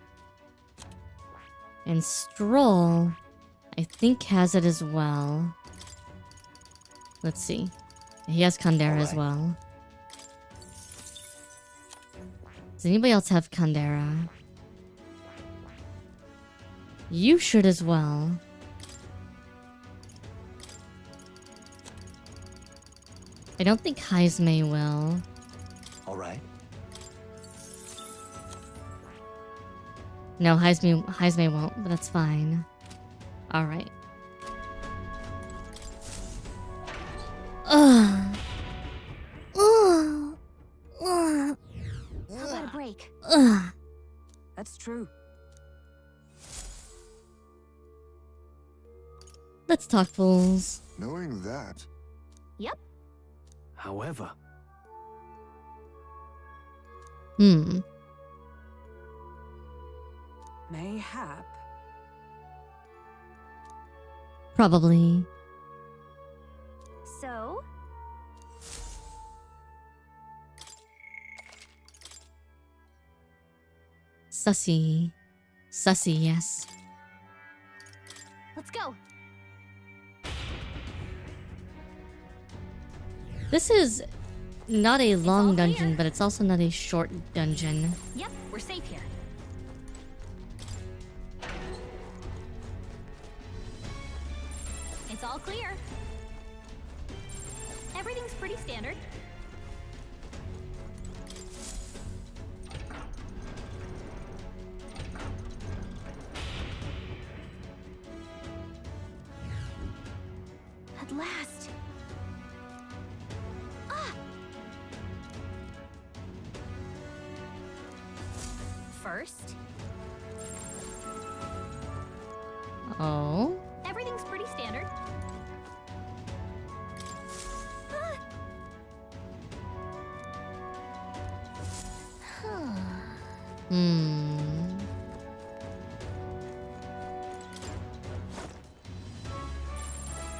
And Stroll, I think has it as well. Let's see. He has Kandera as well. Does anybody else have Kandera? You should as well. I don't think Heisme will. All right. No, Heisme won't, but that's fine. Alright. How about a break? That's true. Let's talk, fools. knowing that, Yep. However. Mayhap. Probably. So, Sussy. Sussy, yes. let's go. This is not a long all dungeon, clear. but it's also not a short dungeon. Yep, we're safe here. It's all clear. Everything's pretty standard. At last. Ah! First, Oh? everything's pretty standard. Ah!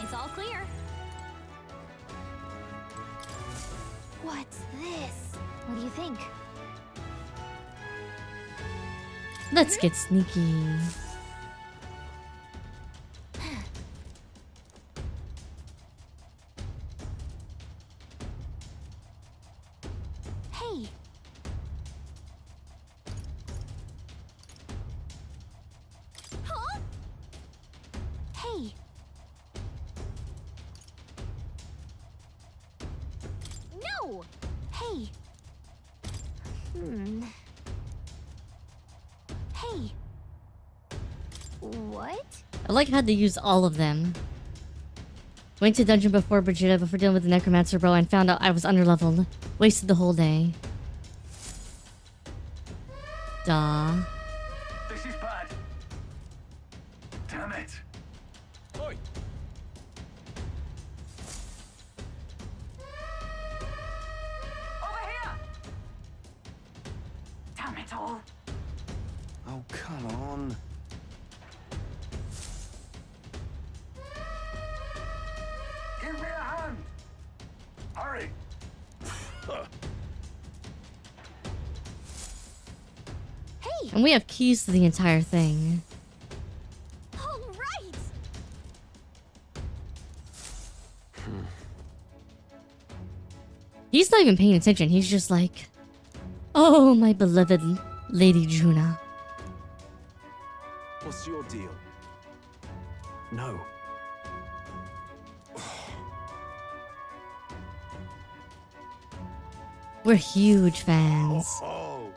It's all clear. What's this? What do you think? Let's get sneaky. Hey, What? I like how they use all of them. Went to dungeon before Brigida before dealing with the necromancer bro and found out I was underleveled. Wasted the whole day. Duh. This is bad. Damn it. Oi. Over here! Damn it all. Oh, come on. Give me a hand! Hurry! Hey! And we have keys to the entire thing. All right! He's not even paying attention. He's just like, oh, my beloved Lady Juna. What's your deal? No. We're huge fans. Oh!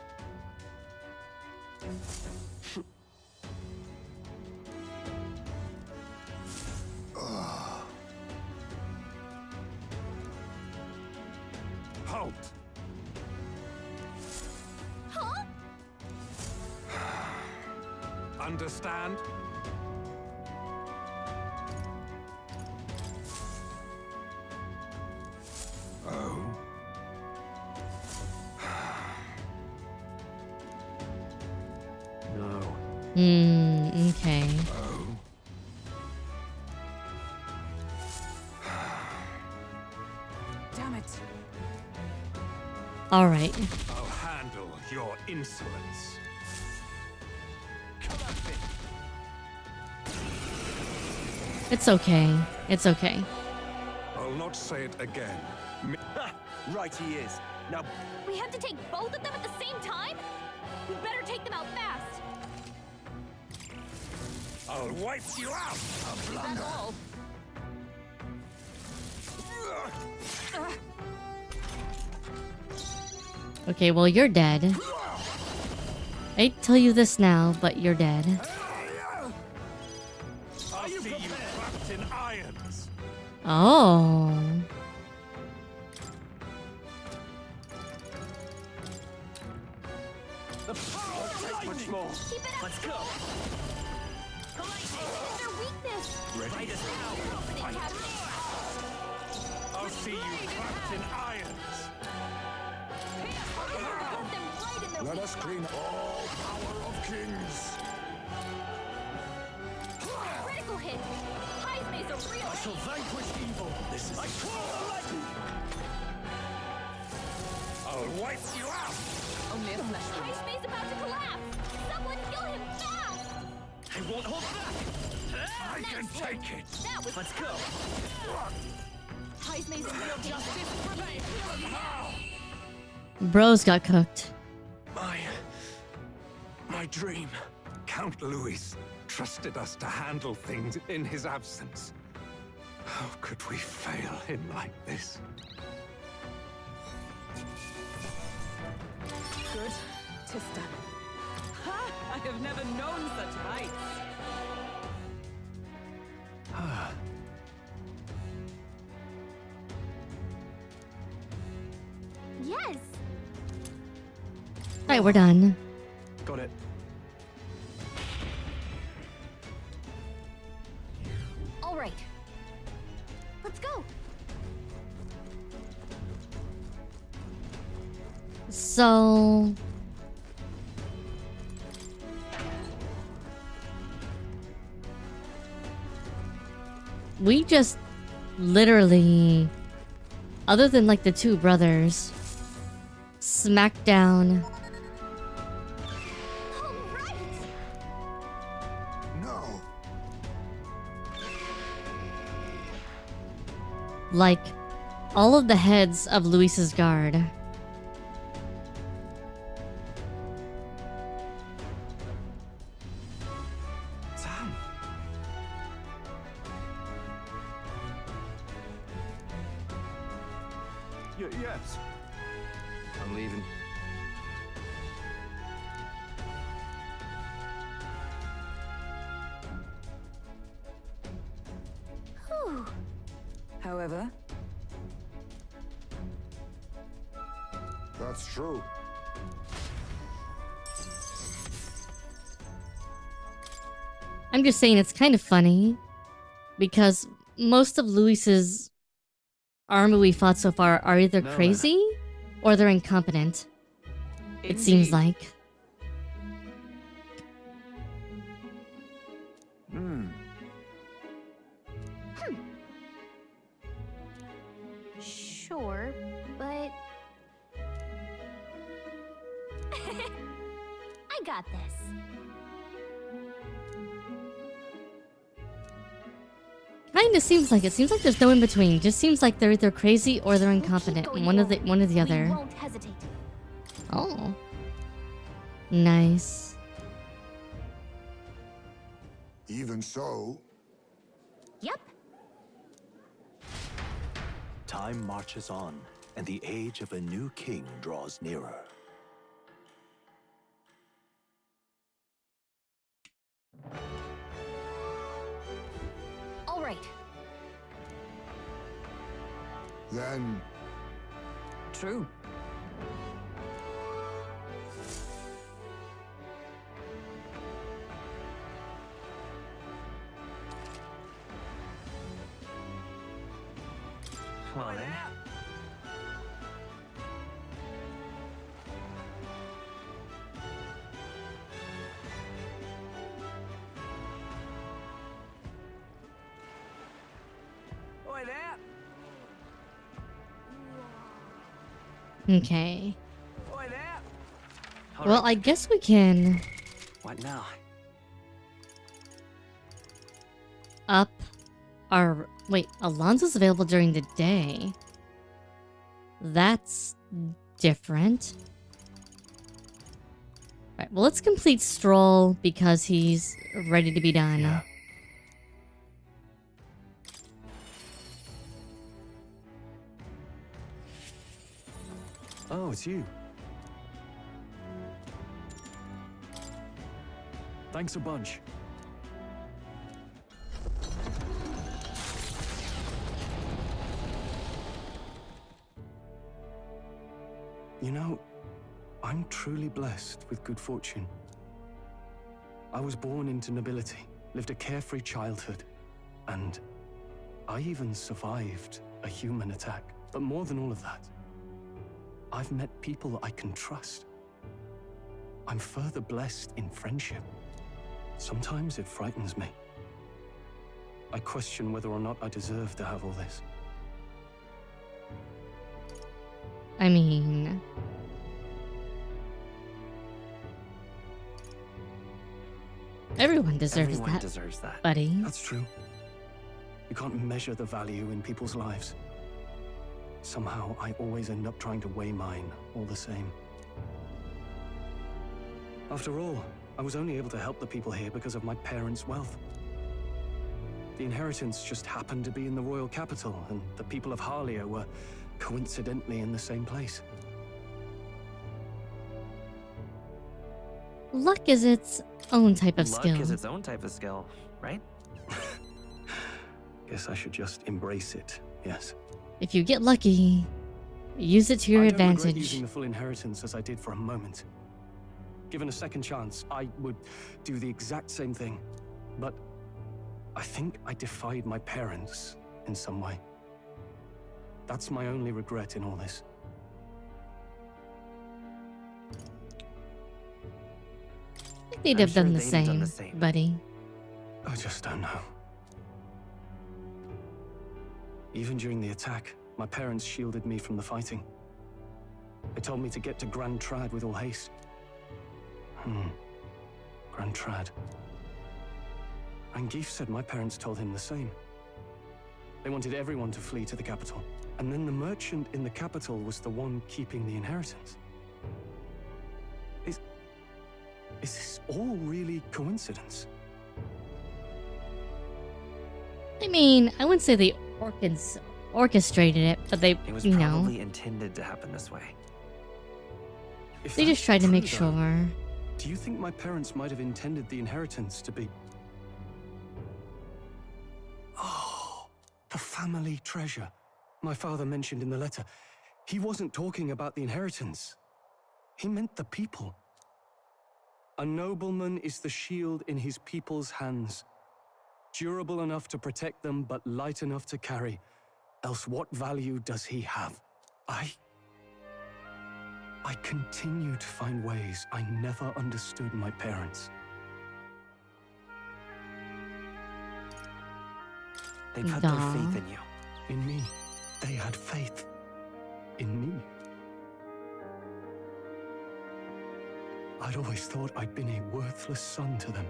Halt! Huh? Understand? Oh. No. Okay. Oh. Damn it. Alright. I'll handle your insolence. It's okay. It's okay. I'll not say it again. Right he is. Now, We have to take both of them at the same time? We better take them out fast. I'll wipe you out! That's all. Okay, well, you're dead. I tell you this now, but you're dead. I'll see you trapped in irons! Oh. much more. Keep it up. Let's go. It's their weakness. Ready to Open it, Captain. I'll see you trapped in irons! Got them right in their Let weak us clean all power of kings! Critical hit. Heismay's a real I shall vanquish evil. This is I'll wipe you out! Only a flesh wound. Heismay's about to collapse. Someone kill him fast. I won't hold back. I can take it! That was Let's go. Heismay's in real danger. Justice prevail. Bros got cooked. My dream. Count Louis trusted us to handle things in his absence. How could we fail him like this? Good. Tista. Ha! I have never known such heights. Yes. Alright, we're done. got it. All right. Let's go. So... we just literally, other than like the two brothers, smacked down All right. No. like all of the heads of Luis's guard. Sam. Yes. I'm leaving. However, That's true. I'm just saying it's kind of funny because most of Luis's army we fought so far are either crazy or they're incompetent. It seems like. Sure, but I got this. Kinda seems like it. Seems like there's no in between. Just seems like they're either crazy or they're incompetent. One or the We other. won't hesitate. Oh. Nice. Even so, Yep. Time marches on, and the age of a new king draws nearer. All right. then true. Well then. Oi there! Okay. Oi there! Well, I guess we can What now? up our... Wait, Alonso's available during the day. That's different. Right, well, let's complete Stroll because he's ready to be done. Yeah. Oh, it's you. Thanks a bunch. You know, I'm truly blessed with good fortune. I was born into nobility, lived a carefree childhood, and I even survived a human attack. But more than all of that, I've met people I can trust. I'm further blessed in friendship. Sometimes it frightens me. I question whether or not I deserve to have all this. I mean... Everyone deserves that, buddy. That's true. You can't measure the value in people's lives. Somehow, I always end up trying to weigh mine all the same. After all, I was only able to help the people here because of my parents' wealth. The inheritance just happened to be in the royal capital, and the people of Harlia were coincidentally in the same place. Luck is its own type of skill. Luck is its own type of skill, right? Guess I should just embrace it, yes. If you get lucky, use it to your I don't regret advantage. using the full inheritance as I did for a moment. Given a second chance, I would do the exact same thing. But I think I defied my parents in some way. That's my only regret in all this. They'd have done the same, buddy. I just don't know. Even during the attack, my parents shielded me from the fighting. They told me to get to Grand Trad with all haste. Grand Trad. Rangeef said my parents told him the same. They wanted everyone to flee to the capital. And then the merchant in the capital was the one keeping the inheritance. Is this all really coincidence? I mean, I wouldn't say they orchestrated it, but they, It was you know, probably intended to happen this way. If they just that's tried to true, make though, sure. do you think my parents might have intended the inheritance to be... Oh, The family treasure my father mentioned in the letter. He wasn't talking about the inheritance. He meant the people. A nobleman is the shield in his people's hands. Durable enough to protect them, but light enough to carry. Else what value does he have? I continue to find ways I never understood my parents. They put their Duh. faith in you. In me. They had faith. In me. I'd always thought I'd been a worthless son to them.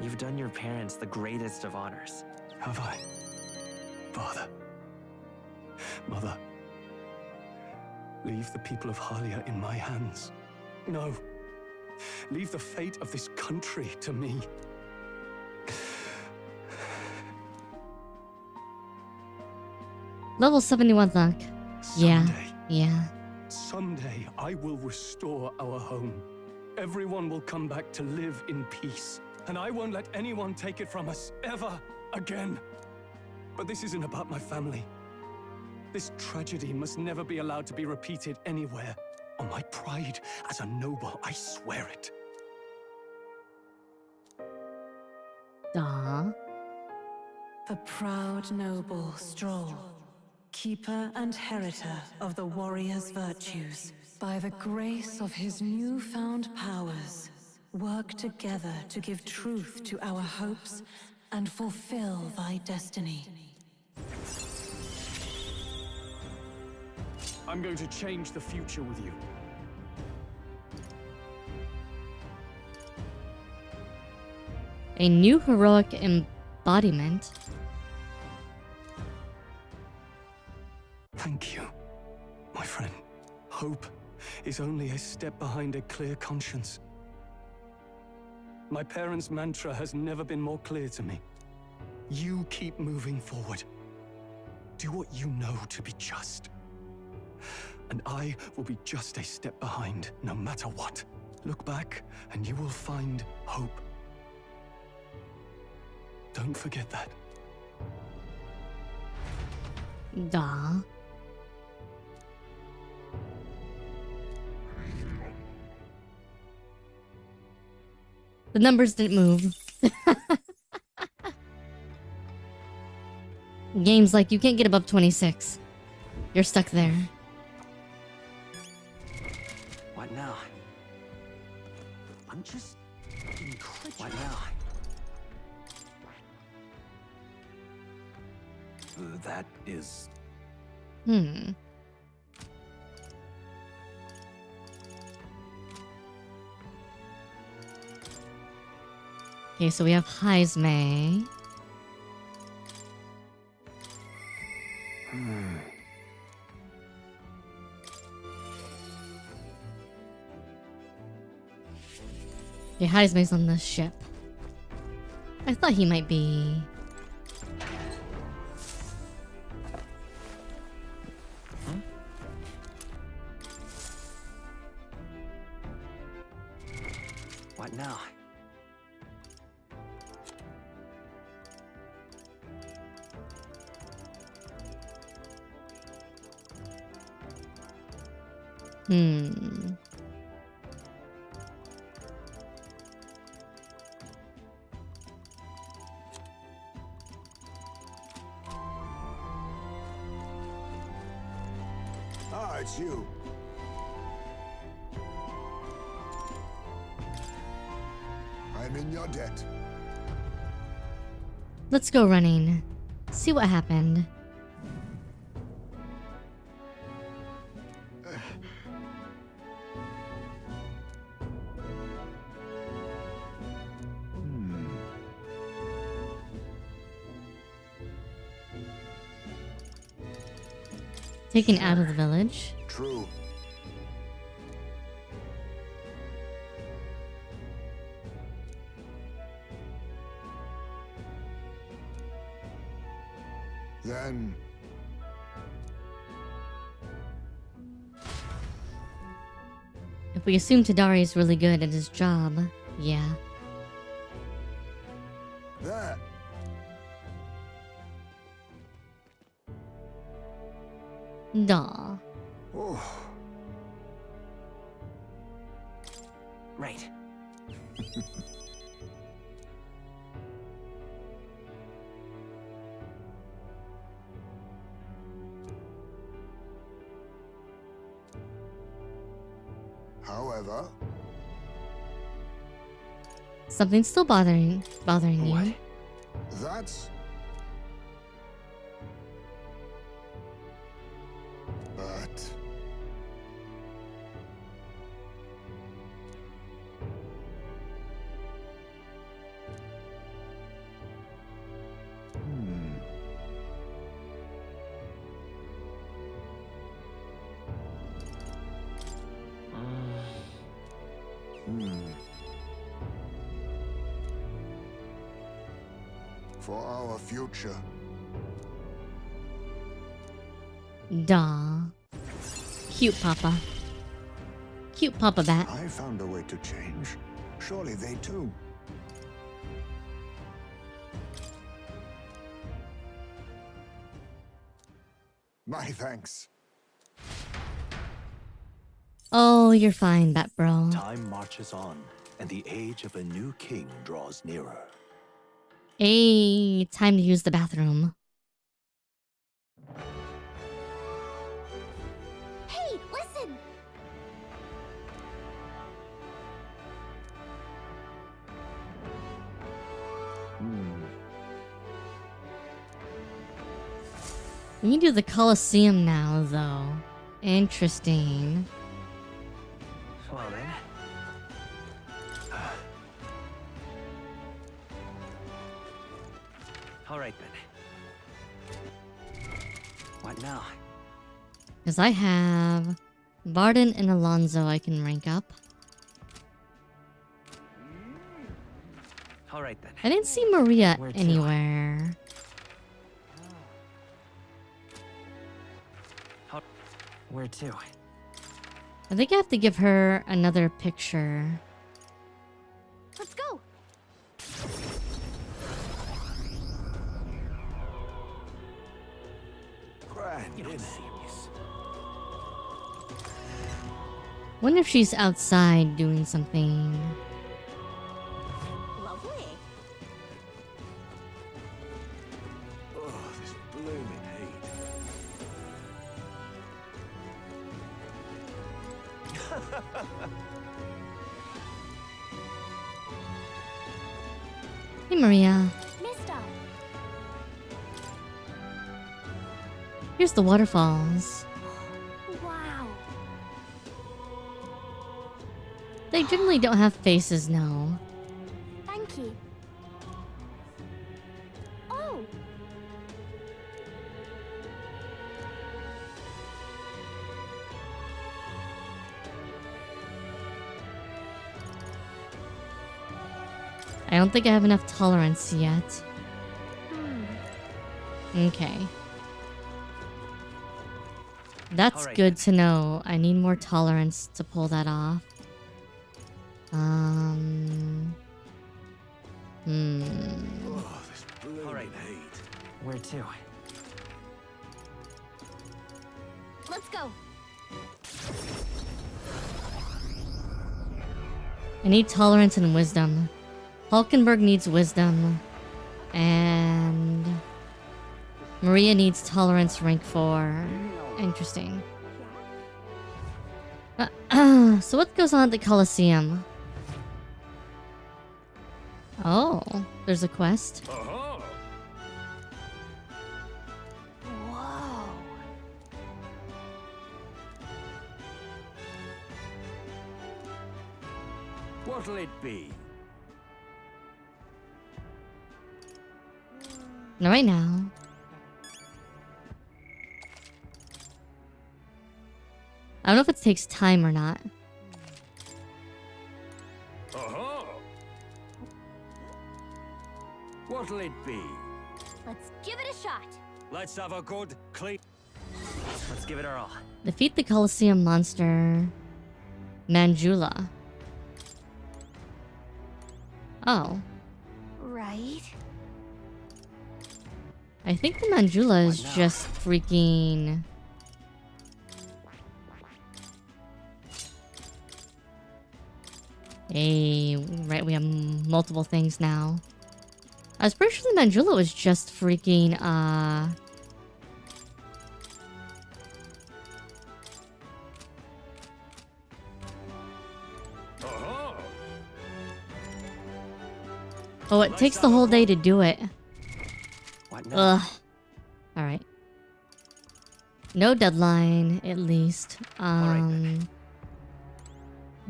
You've done your parents the greatest of honors. Have I? Father. Mother. Leave the people of Halia in my hands. No. Leave the fate of this country to me. Level 71 luck. Yeah. Someday, Yeah. someday I will restore our home. Everyone will come back to live in peace. And I won't let anyone take it from us, ever again. But this isn't about my family. This tragedy must never be allowed to be repeated anywhere. On my pride as a noble, I swear it. Duh. The proud noble Stroll, keeper and heritor of the warrior's virtues, by the grace of his newfound powers, work together to give truth to our hopes and fulfill thy destiny. I'm going to change the future with you. A new heroic embodiment. Thank you, my friend. Hope is only a step behind a clear conscience. My parents' mantra has never been more clear to me. You keep moving forward. Do what you know to be just. And I will be just a step behind, no matter what. Look back, and you will find hope. Don't forget that. Duh. The numbers didn't move. Games like you can't get above 26. You're stuck there. What now? I'm just incredulous. What now? That is... Hmm. Okay, so we have Heismay. Okay, Heismay's on the ship. I thought he might be... What now? Hmm. Ah, it's you. I'm in your debt. Let's go running. See what happened. Taken out of the village. True. Then... If we assume Tadari is really good at his job, yeah. There. Daw. Oh. Right. However, Something's still bothering you. that's... But... For our future. Daw. Cute Papa. Cute Papa Bat. I found a way to change. Surely they too. My thanks. Oh, you're fine, Bat Bro. Time marches on, and the age of a new king draws nearer. Hey, time to use the bathroom. Hey, listen! We can do the Colosseum now, though. Interesting. Well then. All right then. What now? Because I have Barden and Alonso I can rank up. All right then. I didn't see Maria Where to? anywhere. Where to? I think I have to give her another picture. Let's go! Grand. Serious. Wonder if she's outside doing something. Lovely. Oh, this blooming heat. Hey, Maria. Mister. Here's the waterfalls. Wow. They generally don't have faces, no. Thank you. Oh! I don't think I have enough tolerance yet. Okay. That's Alright, good to know. I need more tolerance to pull that off. Oh, this blooming All right. heat. Where to? Let's go! I need tolerance and wisdom. Hulkenberg needs wisdom. And Maria needs tolerance rank 4. Interesting. So what goes on at the Colosseum? Oh, there's a quest. Uh-huh. Whoa! What'll it be? Not right now. I don't know if it takes time or not. Uh-huh. What'll it be? Let's give it a shot! Let's have a good clean. Let's give it our all. Defeat the Colosseum monster. Manjula. Oh. Right. I think the Manjula is just freaking... Hey, right, we have multiple things now. I was pretty sure the Manjula was just freaking, Oh, it takes the whole day to do it. What now? Ugh. Alright. No deadline, at least.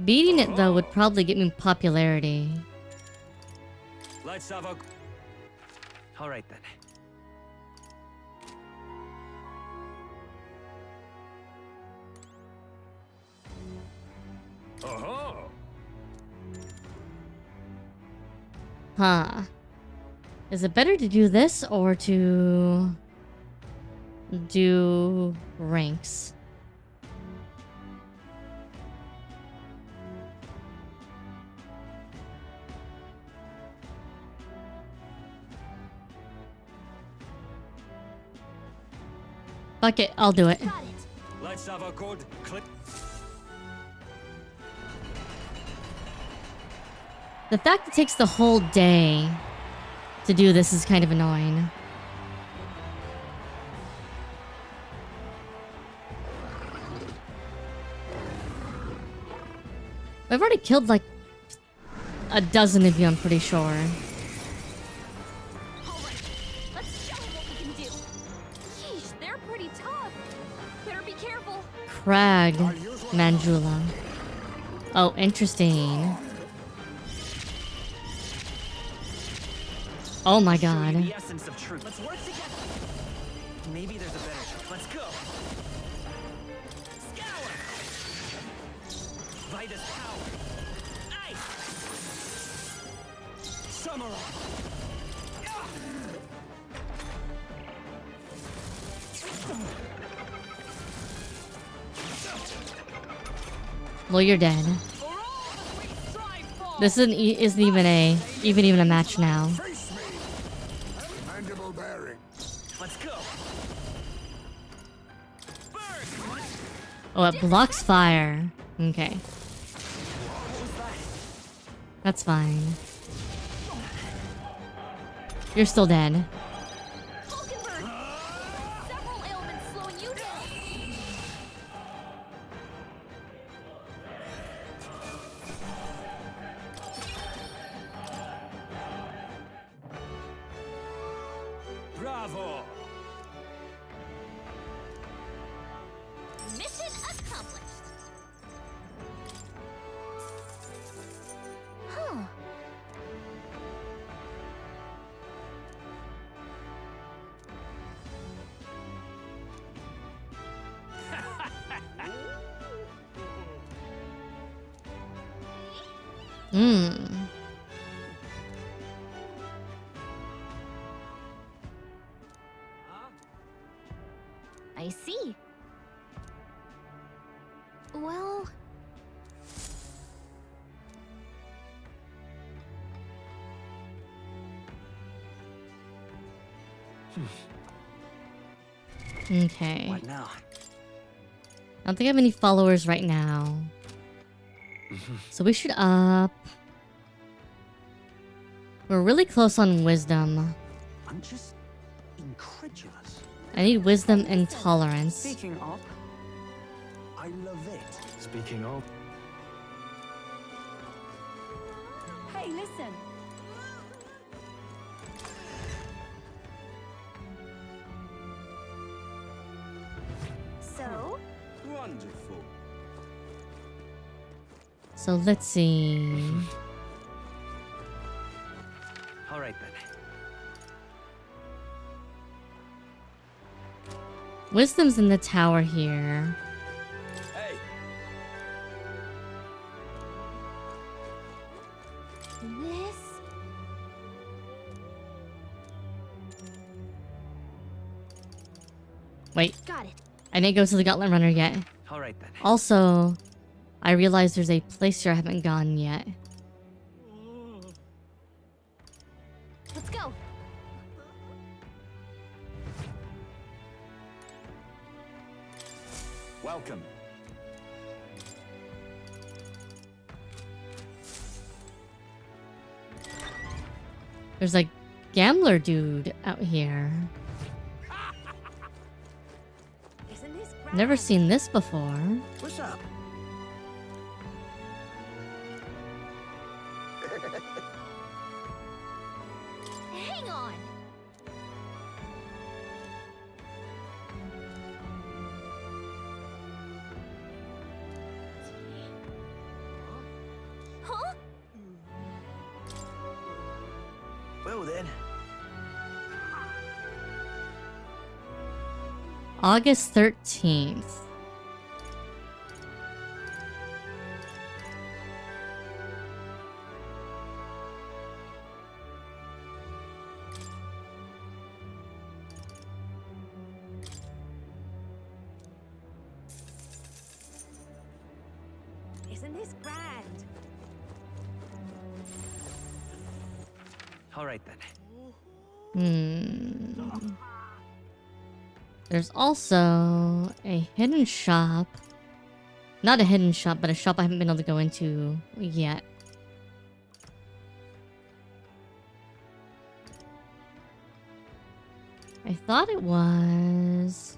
Beating it, though, would probably get me popularity. Let's have a... Alright then. Huh. Is it better to do this or to do ranks? Fuck it, I'll do it. Let's have a good clip. The fact it takes the whole day to do this is kind of annoying. I've already killed like a dozen of you, I'm pretty sure. Let's show 'em what we can do. Yeesh, they're pretty tough. Better be careful. Crag Manjula. Oh, interesting. Oh my god. The essence of truth. Let's work together. Maybe there's a better. Let's go. Scour. Vitus power. Ice. Samurai. Well, you're dead. This isn't even a match now. Mandible bearing. Let's go. Oh, it blocks fire. Okay. That's fine. You're still dead. Several ailments slowing you down. Bravo. Mission accomplished. Huh. I see. Well... Okay. What now? I don't think I have any followers right now. So we should up. We're really close on wisdom. I'm just incredulous. I need wisdom and tolerance. Speaking of, I love it. Speaking of, Hey, listen. So? Wonderful. So let's see. all right then. Wisdom's in the tower here. Hey. This... Wait, Got it. I didn't go to the Gauntlet Runner yet. All right then. Also, I realize there's a place here I haven't gone yet. Let's go. Welcome. There's a gambler dude out here. Isn't this Never grand? seen this before. What's up? Hang on. Huh? Well then. August 13th. Isn't this grand? All right then. There's also a hidden shop. Not a hidden shop, but a shop I haven't been able to go into yet. I thought it was...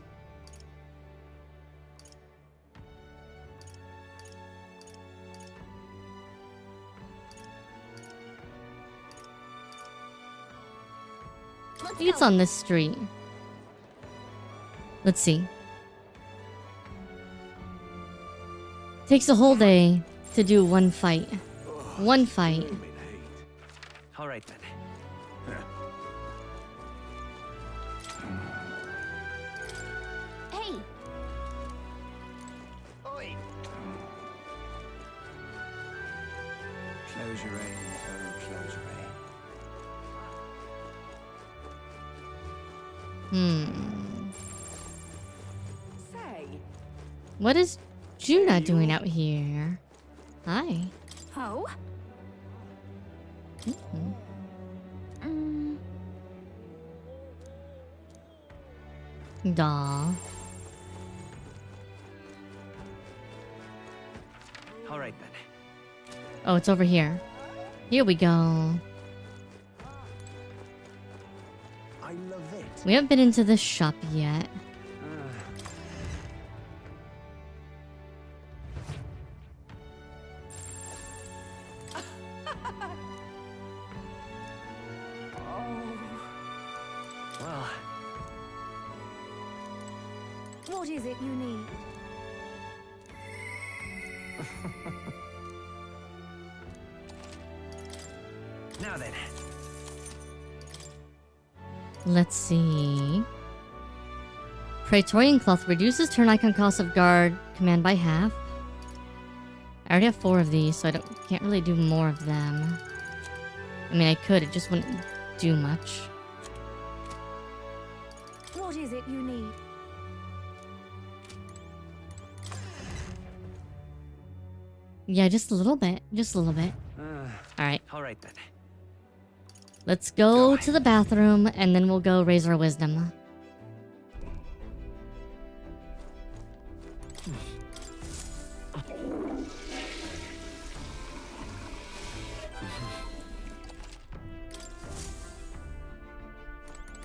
I think it's on this street. Let's see. Takes a whole day to do one fight. One fight. All right then. Hey, Oi. Close your aim, oh, close your aim. Say, What is Juna doing out here? Hi. oh? Daw. All right then. Oh, it's over here. Here we go. I love it. We haven't been into this shop yet. Well, What is it you need? now then. Let's see. Praetorian Cloth reduces turn icon cost of guard command by half. I already have 4 of these, so can't really do more of them. I mean, I could, it just wouldn't do much. What is it you need? Yeah, just a little bit. Just a little bit. Alright. All right then. Let's go to the bathroom, and then we'll go raise our wisdom.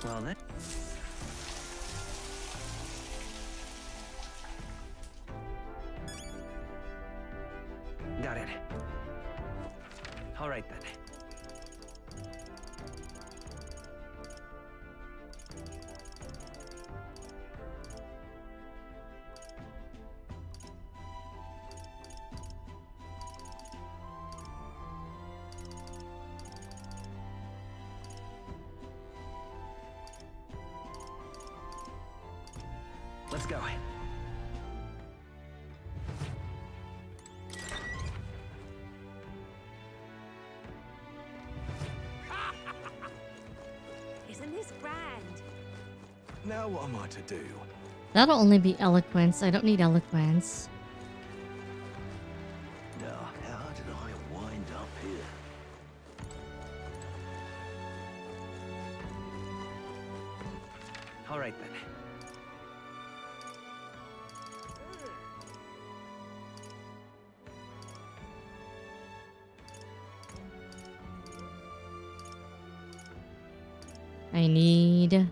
Well then. Got it. All right then. Let's go. Isn't this grand? Now what am I to do? That'll only be eloquence. I don't need eloquence. All right then. I need...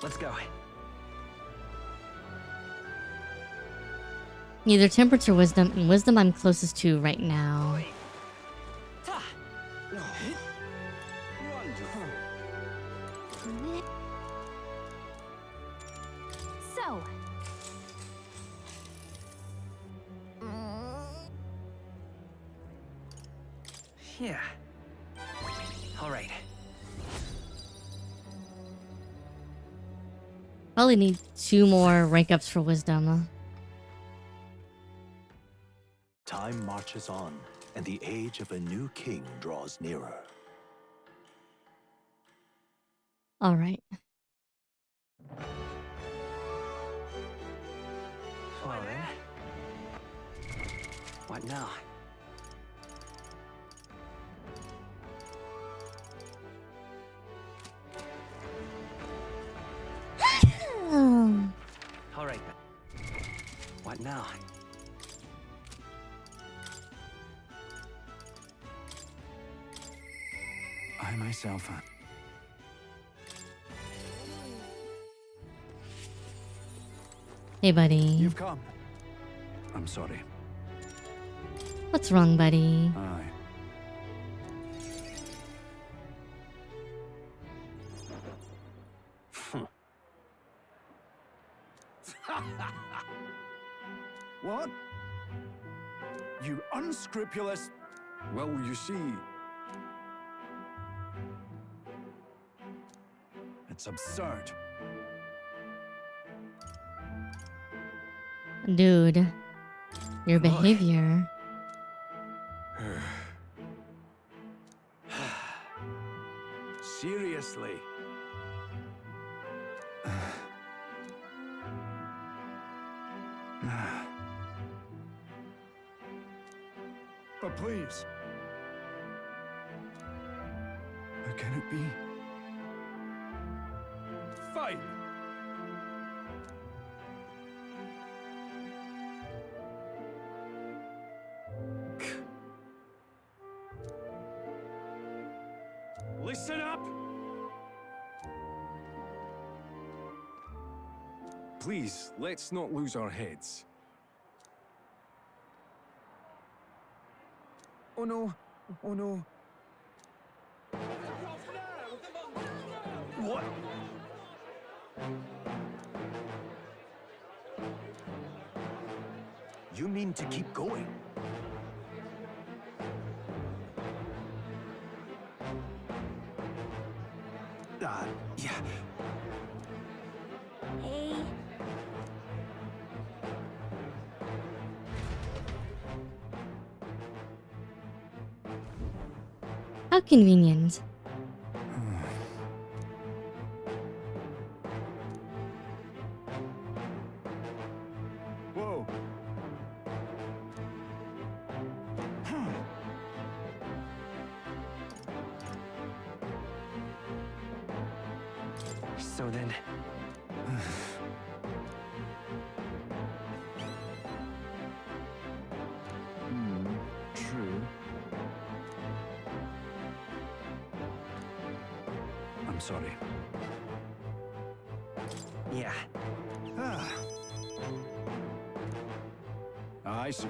Let's go. Either temperance or wisdom, and wisdom I'm closest to right now. So. Yeah. All right. Probably need 2 more rank ups for wisdom. Time marches on, and the age of a new king draws nearer. Alright. Well then. What now? All right then. What now? I myself am. Hey, buddy. You've come. I'm sorry. What's wrong, buddy? Aye. What? You unscrupulous... Well, you see... It's absurd. Dude. Your behavior. Seriously. But please. How can it be? Fine. Listen up! Please, let's not lose our heads. Oh no. Oh no. What? You mean to keep going? Yeah. Hey. How convenient. Whoa. So then. True. I'm sorry. Yeah. I see.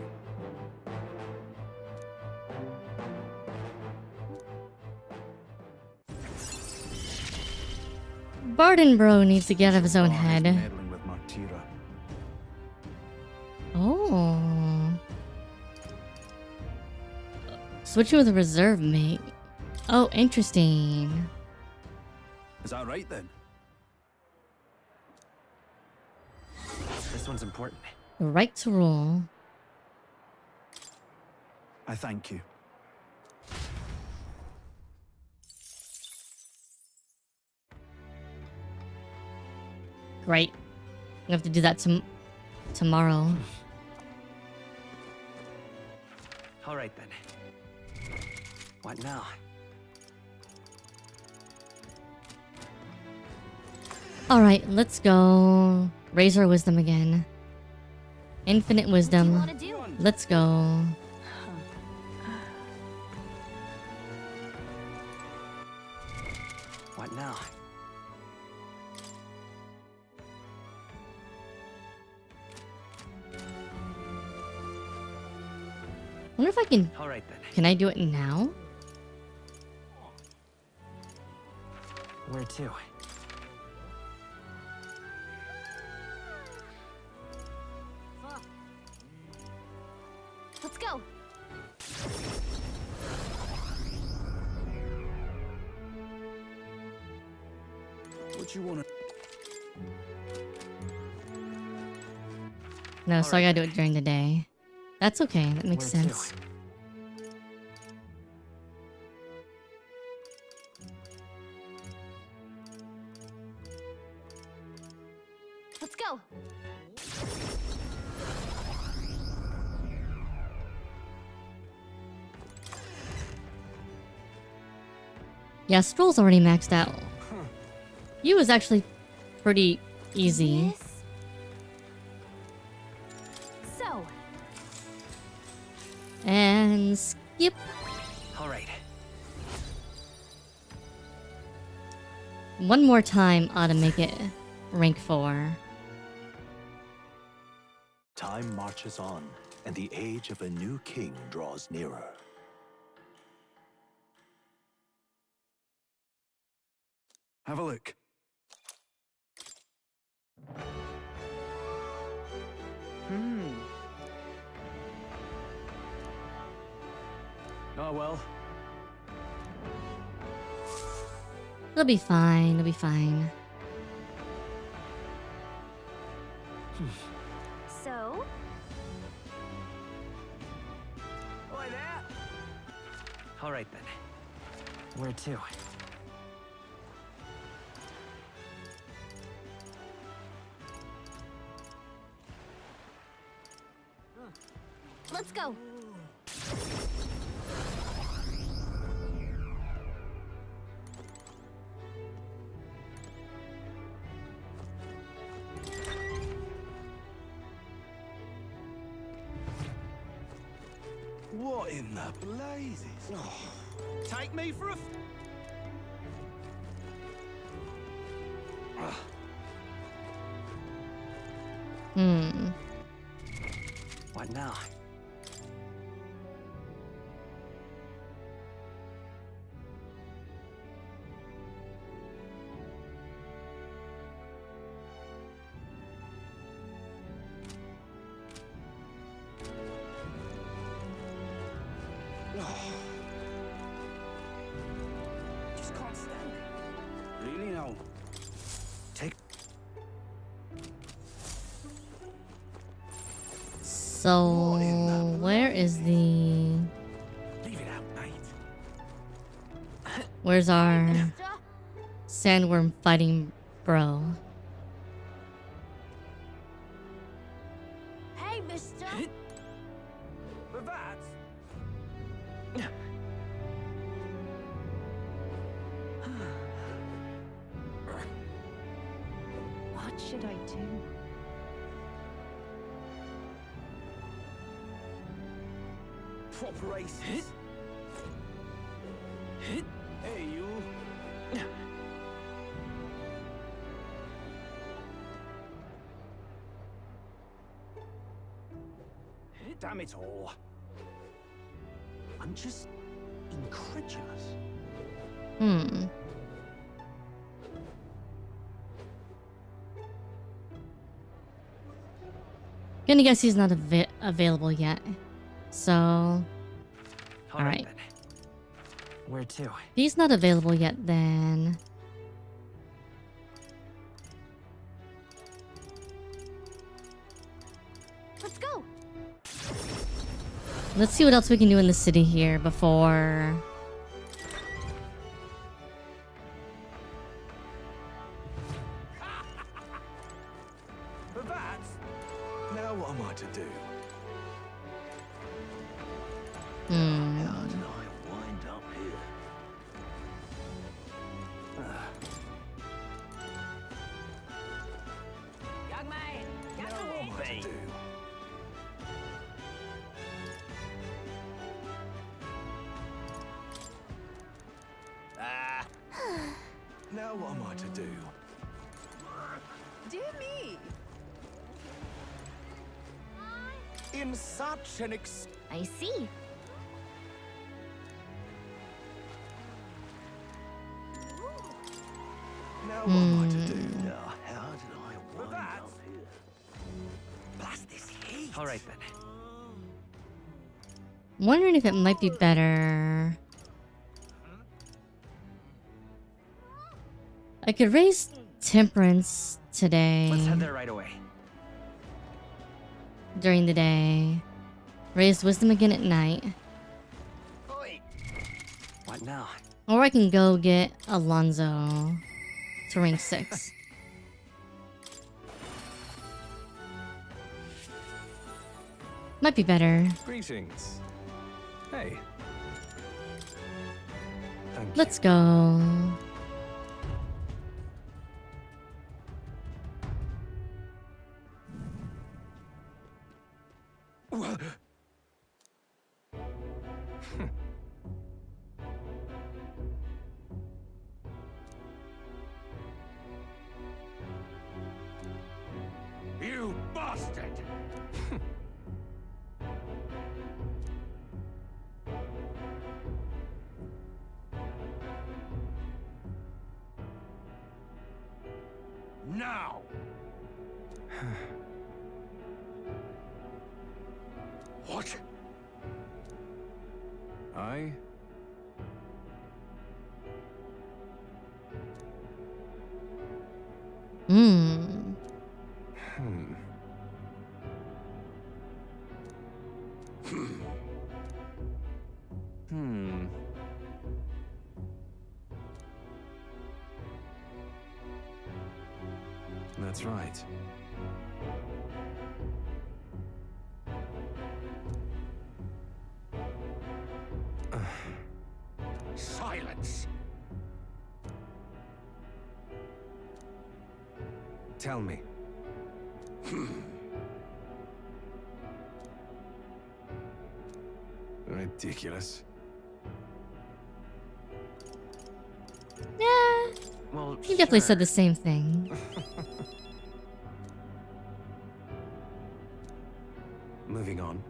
Barden Bro needs to get out of his own head. Meddling with Martira. Oh. Switching with a reserve mate. Oh, interesting. Is that right then? This one's important. The right to rule. I thank you. Great. We have to do that tomorrow. All right then. What now? Alright, let's go. Raise our wisdom again. Infinite wisdom. What do you wanna do? Let's go. What now? Wonder if I can. All right then. Can I do it now? Where to? Let's go. What you wanna? No, so I gotta do it during the day. That's okay. That makes Where to? sense. Let's go. Yeah, Stroll's already maxed out. You was actually pretty easy. This. So. And skip. All right. One more time ought to make it rank 4. Time marches on, and the age of a new king draws nearer. Have a look. Oh well. It'll be fine. It'll be fine. So. Oi there. All right then. Where to? Let's go. What in the blazes? Oh, take me for a. Hmm. What now? Just can't stand it. Really no. Take. So, where is the... Leave it out, mate. Where's our sandworm fighting bro? Hey, mister. But that's. What should I do? Proper races. Hey, you. Damn it all. I'm just incredulous. Hmm. Gonna guess he's not available yet. So, All Alright. then. Where to? if he's not available yet, then Let's go. let's see what else we can do in the city here before. But that's. Now what am I to do? Hmm. How did I wind up here? way. to do. Ah. Now what am I to do? Dear me. In such an I see. Now what am I to do? Now, how did I wind that? up here? Blast this heat! All right then. I'm wondering if it might be better. I could raise temperance today. Let's head there right away. During the day. Raise wisdom again at night. Oi. What now? Or I can go get Alonzo to rank 6. Might be better. Greetings. Hey. Thank you. Let's go. You bastard! Now! What? I Hmm. That's right. Silence! Tell me. Ridiculous. Yeah. Well, He definitely sure. said the same thing. Moving on.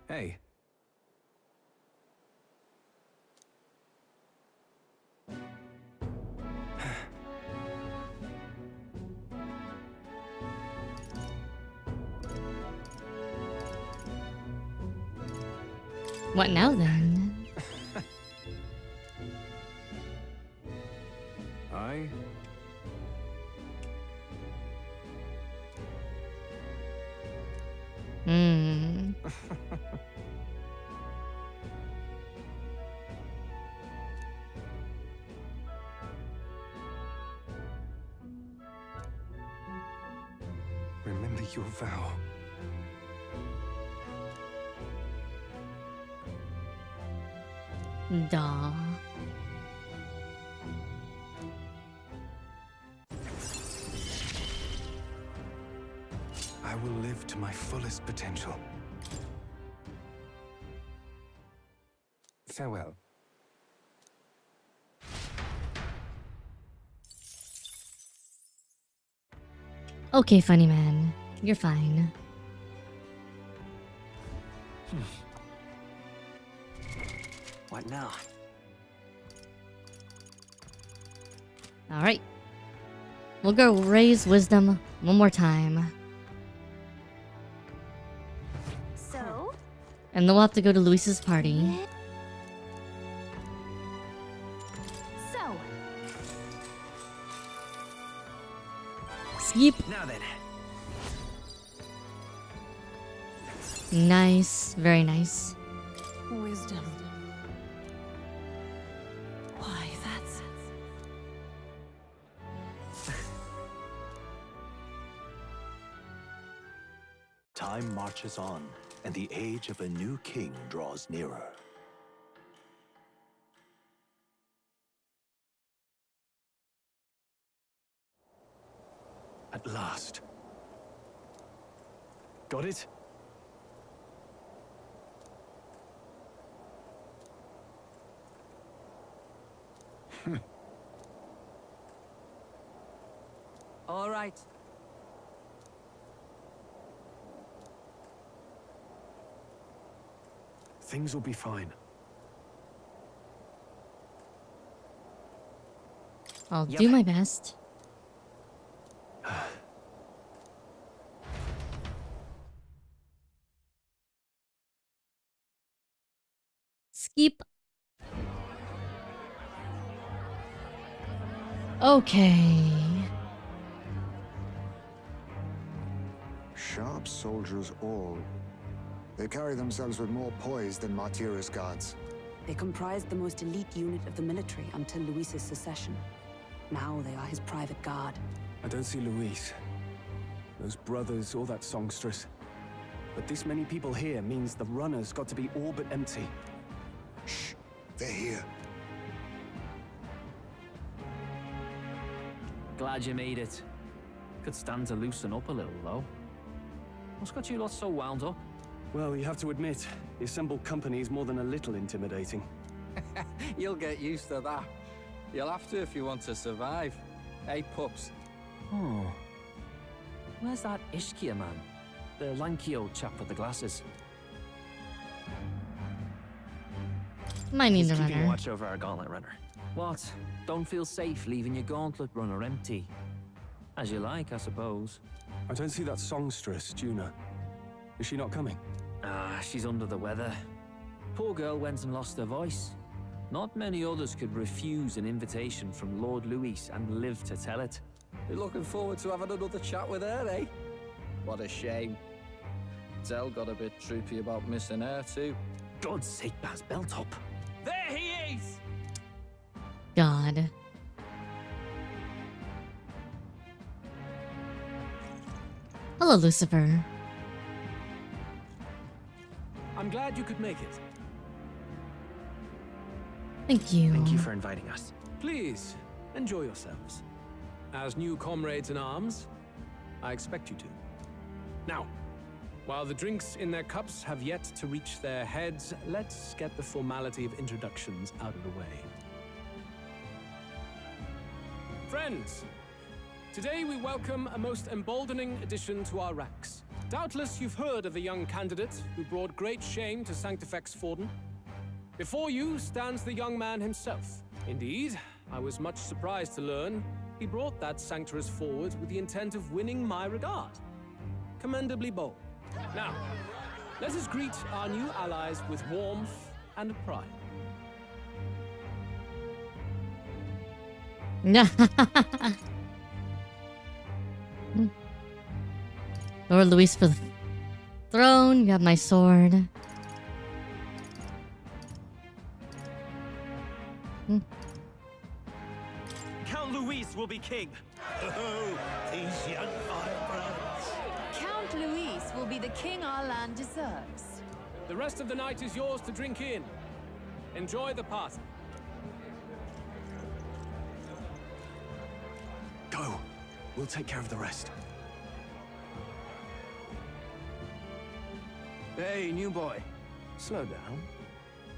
Hey. What now then? I Hmm. remember your vow. Duh. I will live to my fullest potential. Farewell. Okay, funny man. You're fine. What now? Alright. We'll go raise wisdom one more time. So? And then we'll have to go to Luis's party. So? Skip. Now then. Nice. Very nice. Wisdom. Why, that's... Time marches on, and the age of a new king draws nearer. At last. Got it? All right. Things will be fine. I'll do my best. Skip. Okay. Sharp soldiers all. They carry themselves with more poise than Martira's guards. They comprised the most elite unit of the military until Luis's secession. Now they are his private guard. I don't see Luis, those brothers, or that songstress. But this many people here means the runners got to be all but empty. Shh, they're here. Glad you made it. Could stand to loosen up a little, though. What's got you lot so wound up? Well, you have to admit, the assembled company is more than a little intimidating. You'll get used to that. You'll have to if you want to survive. Hey, pups. Oh. Where's that Ishkia man? The lanky old chap with the glasses. Might need He's a keeping runner. watch over our gauntlet runner. What? Don't feel safe leaving your gauntlet runner empty? As you like, I suppose. I don't see that songstress, Juna. Is she not coming? Ah, she's under the weather. Poor girl went and lost her voice. Not many others could refuse an invitation from Lord Luis and live to tell it. You're looking forward to having another chat with her, eh? What a shame. Zell got a bit troopy about missing her, too. God's sake, Baz, belt up. There he is! God. Hello, Lucifer. I'm glad you could make it. Thank you. Thank you for inviting us. Please, enjoy yourselves. As new comrades in arms, I expect you to. Now, while the drinks in their cups have yet to reach their heads, let's get the formality of introductions out of the way. Friends, today we welcome a most emboldening addition to our ranks. Doubtless you've heard of the young candidate who brought great shame to Sanctifex Forden. Before you stands the young man himself. Indeed, I was much surprised to learn he brought that sanctuary forward with the intent of winning my regard. Commendably bold. Now, let us greet our new allies with warmth and pride. Lord Luis for the throne. You got my sword. Count Luis will be king. Oh, these young firebrands. Count Luis will be the king our land deserves. The rest of the night is yours to drink in. Enjoy the party. Go. We'll take care of the rest. Hey, new boy. Slow down.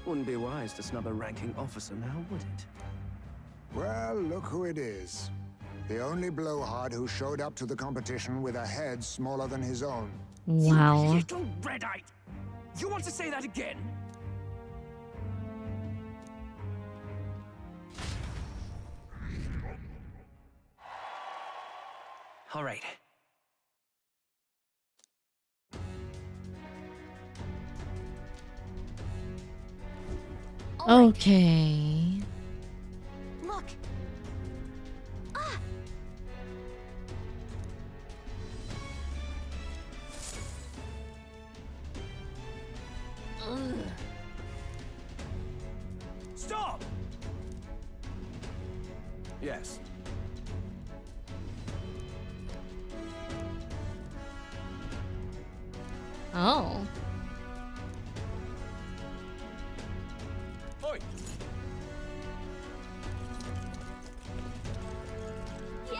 Wouldn't be wise to snub a ranking officer now, would it? Well, look who it is. The only blowhard who showed up to the competition with a head smaller than his own. Wow. You little red-eyed! You want to say that again? All right. Okay. Look. Ah. Stop! Yes. Oh. Oi. Yeah.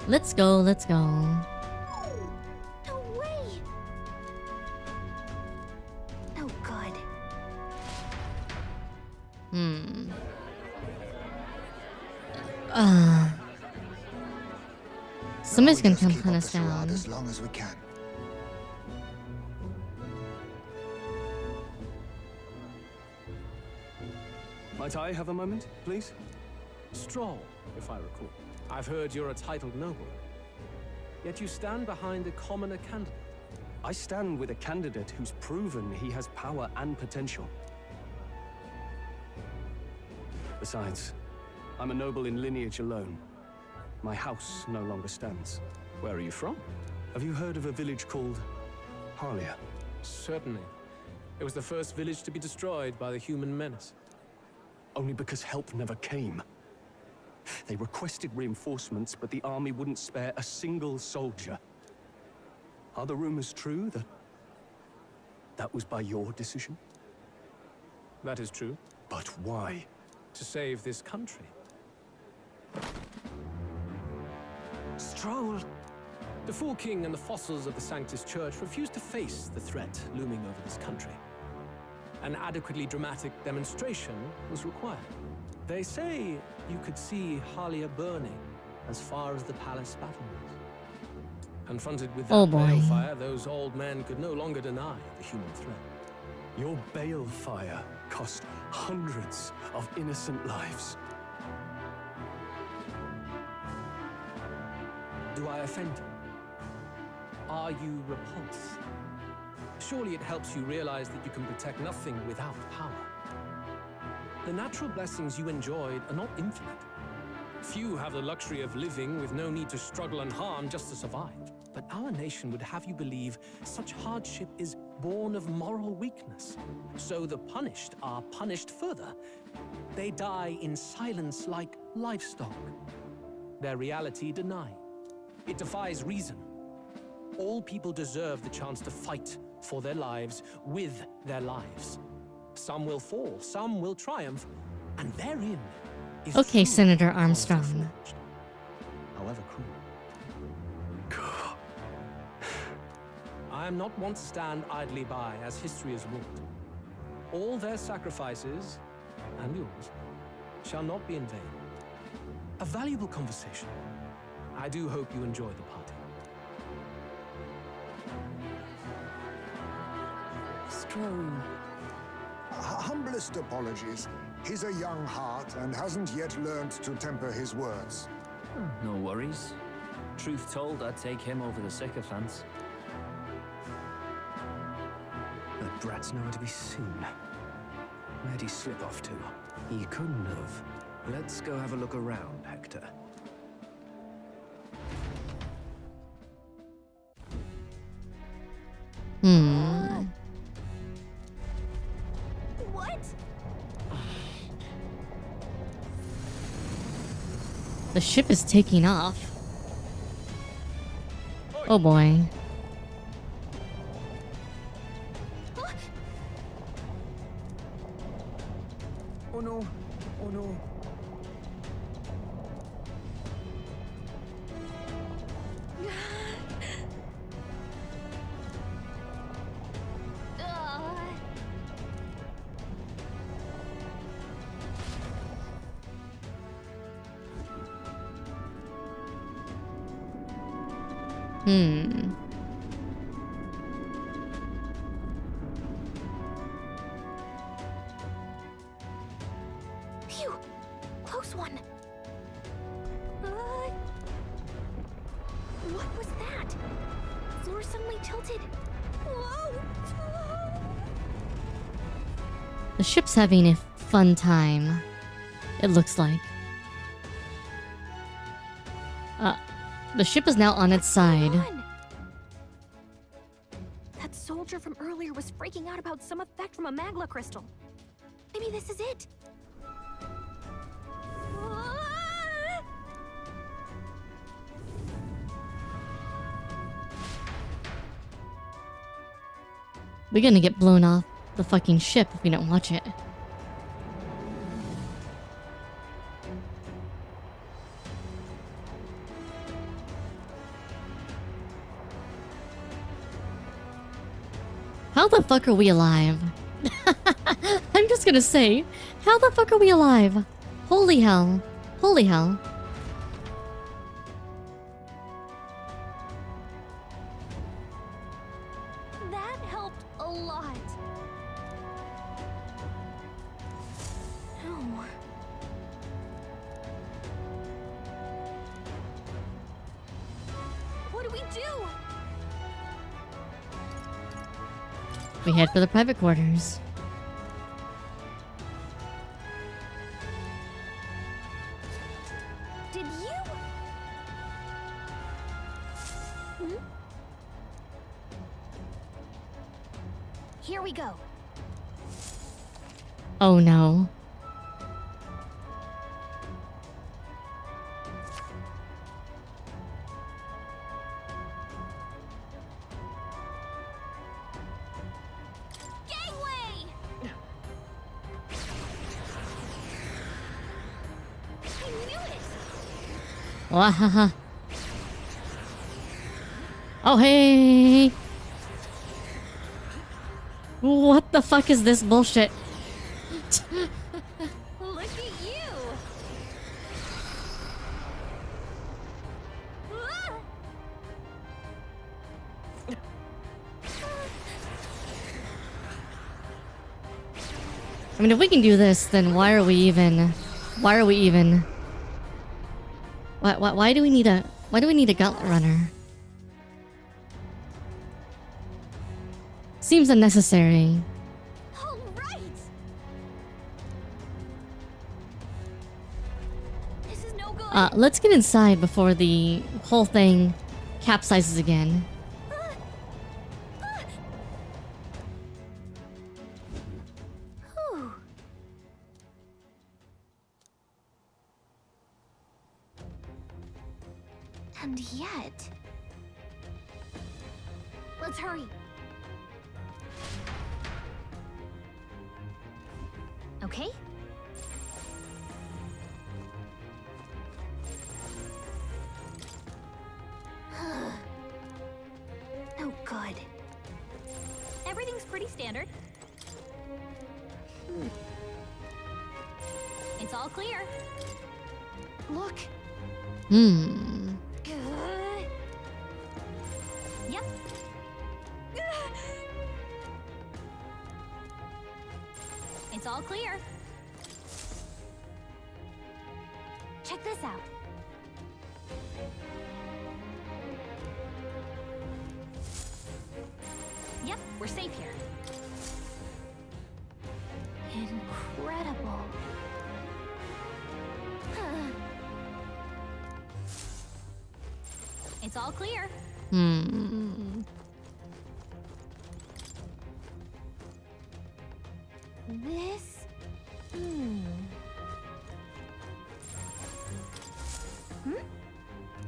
Let's go, let's go. No way. Oh, good. Somebody's gonna Just come keep hunt up us the charade down. as long as we can. Might I have a moment, please? Stroll, if I recall. I've heard you're a titled noble. Yet you stand behind a commoner candidate. I stand with a candidate who's proven he has power and potential. Besides, I'm a noble in lineage alone. My house no longer stands. Where are you from? Have you heard of a village called Harlia? Certainly. It was the first village to be destroyed by the human menace. Only because help never came. They requested reinforcements, but the army wouldn't spare a single soldier. Are the rumors true that was by your decision? That is true. But why? To save this country. Stroll! The Fool King and the fossils of the Sanctus Church refused to face the threat looming over this country. An adequately dramatic demonstration was required. They say you could see Harlia burning as far as the palace battlements. Confronted with that balefire, those old men could no longer deny the human threat. Your balefire cost hundreds of innocent lives. Do I offend you? Are you repulsed? Surely it helps you realize that you can protect nothing without power. The natural blessings you enjoyed are not infinite. Few have the luxury of living with no need to struggle and harm just to survive. But our nation would have you believe such hardship is born of moral weakness. So the punished are punished further. They die in silence like livestock. Their reality denied. It defies reason. All people deserve the chance to fight for their lives with their lives. Some will fall, some will triumph, and therein is Okay, true Senator Armstrong. however cruel. I am not one to stand idly by as history is wrought. All their sacrifices, and yours, shall not be in vain. A valuable conversation. I do hope you enjoy the party. Strong. Humblest apologies. He's a young heart and hasn't yet learned to temper his words. No worries. Truth told, I'd take him over the sycophants. That brat's nowhere to be seen. Where'd he slip off to? He couldn't have. Let's go have a look around, Hector. What? The ship is taking off. Oh boy. Oh no. Oh no. Phew! Close one. What was that? Floor suddenly tilted. Whoa! The ship's having a fun time. It looks like. The ship is now on its side. That soldier from earlier was freaking out about some effect from a magla crystal. Maybe this is it. We're gonna get blown off the fucking ship if we don't watch it. How the fuck are we alive? I'm just gonna say, how the fuck are we alive? Holy hell. Holy hell. That helped a lot. No. What do we do? We head for the private quarters. Did you? Hmm? Here we go. Oh no. Gangway! I knew it! Wahaha. Oh hey. What the fuck is this bullshit? Look at you! Ah! I mean, if we can do this, then why are we even? Why do we need a gauntlet runner? Seems unnecessary. All right! This is no good. Let's get inside before the whole thing capsizes again. Whew. And yet... Let's hurry. Okay? Oh, good. Everything's pretty standard. It's all clear. Look. Hmm. Yep. It's all clear. Check this out. Yep, we're safe here. Incredible. It's all clear. Hmm. This...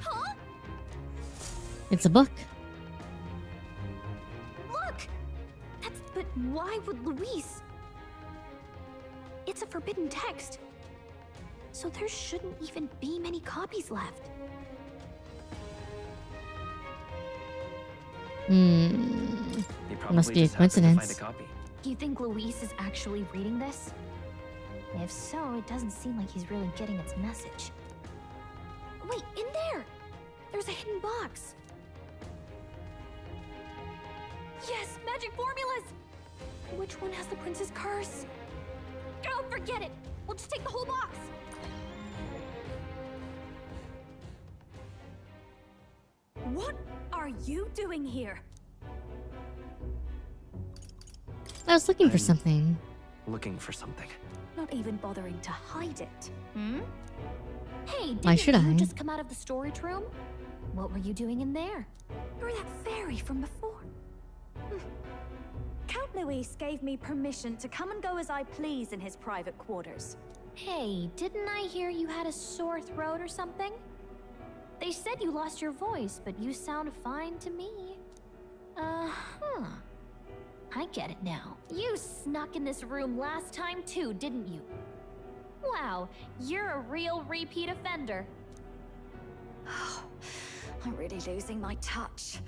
Huh? It's a book. Look! But why would Luis? It's a forbidden text. So there shouldn't even be many copies left. Must be a coincidence. You think Luis is actually reading this? If so, it doesn't seem like he's really getting its message. Wait, in there! There's a hidden box. Yes, magic formulas! Which one has the prince's curse? Oh, forget it! We'll just take the whole box! What are you doing here? I was looking for something. Looking for something. Not even bothering to hide it. Hmm? Hey, Why didn't should you I? just come out of the storage room? What were you doing in there? You're that fairy from before. Count Luis gave me permission to come and go as I please in his private quarters. Hey, didn't I hear you had a sore throat or something? They said you lost your voice, but you sound fine to me. Uh-huh. I get it now. You snuck in this room last time too, didn't you? Wow, you're a real repeat offender. Oh, I'm really losing my touch.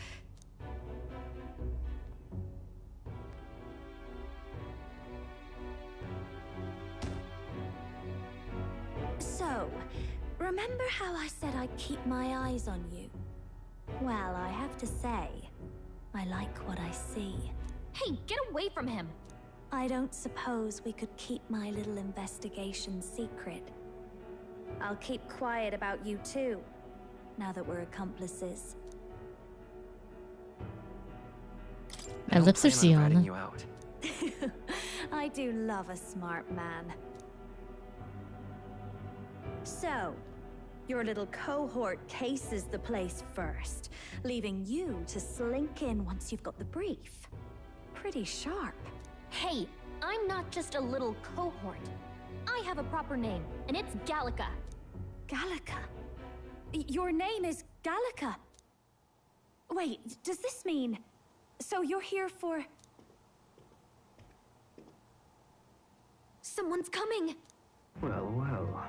So, remember how I said I'd keep my eyes on you? Well, I have to say, I like what I see. Hey, get away from him! I don't suppose we could keep my little investigation secret. I'll keep quiet about you too, now that we're accomplices. My lips are sealed. You out. I do love a smart man. So, your little cohort cases the place first, leaving you to slink in once you've got the brief. Pretty sharp. Hey, I'm not just a little cohort. I have a proper name, and it's Gallica. Gallica? Your name is Gallica? Wait, does this mean... So you're here for... Someone's coming! Well, well.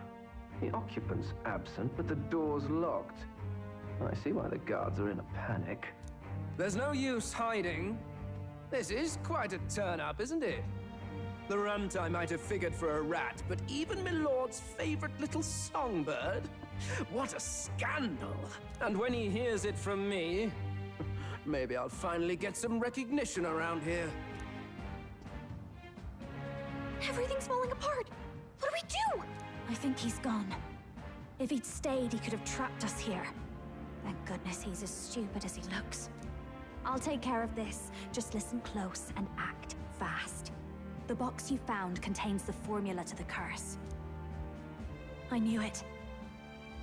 The occupant's absent, but the door's locked. I see why the guards are in a panic. There's no use hiding. This is quite a turn-up, isn't it? The runtime might have figured for a rat, but even Milord's favorite little songbird? What a scandal! And when he hears it from me, maybe I'll finally get some recognition around here. Everything's falling apart! What do we do? I think he's gone. If he'd stayed, he could have trapped us here. Thank goodness he's as stupid as he looks. I'll take care of this. Just listen close and act fast. The box you found contains the formula to the curse. I knew it.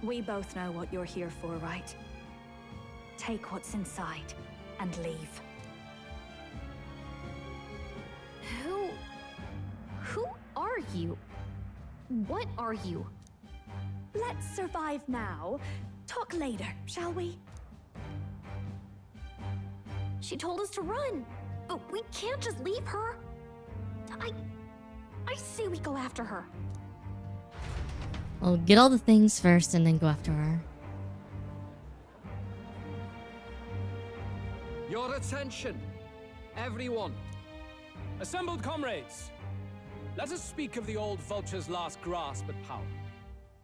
We both know what you're here for, right? Take what's inside and leave. Who are you? What are you? Let's survive now. Talk later, shall we? She told us to run, but we can't just leave her. I say we go after her. I'll get all the things first and then go after her. Your attention, everyone. Assembled comrades, let us speak of the old vulture's last grasp at power.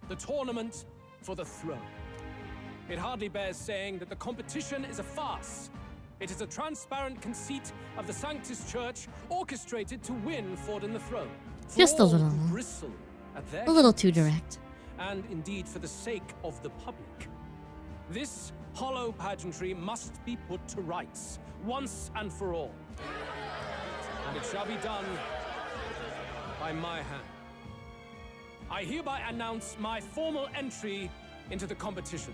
The tournament for the throne. It hardly bears saying that the competition is a farce. It is a transparent conceit of the Sanctus Church orchestrated to win Forden the throne. Just a little. Bristle at their A little too direct. and indeed for the sake of the public. This hollow pageantry must be put to rights, once and for all. And it shall be done by my hand. I hereby announce my formal entry into the competition.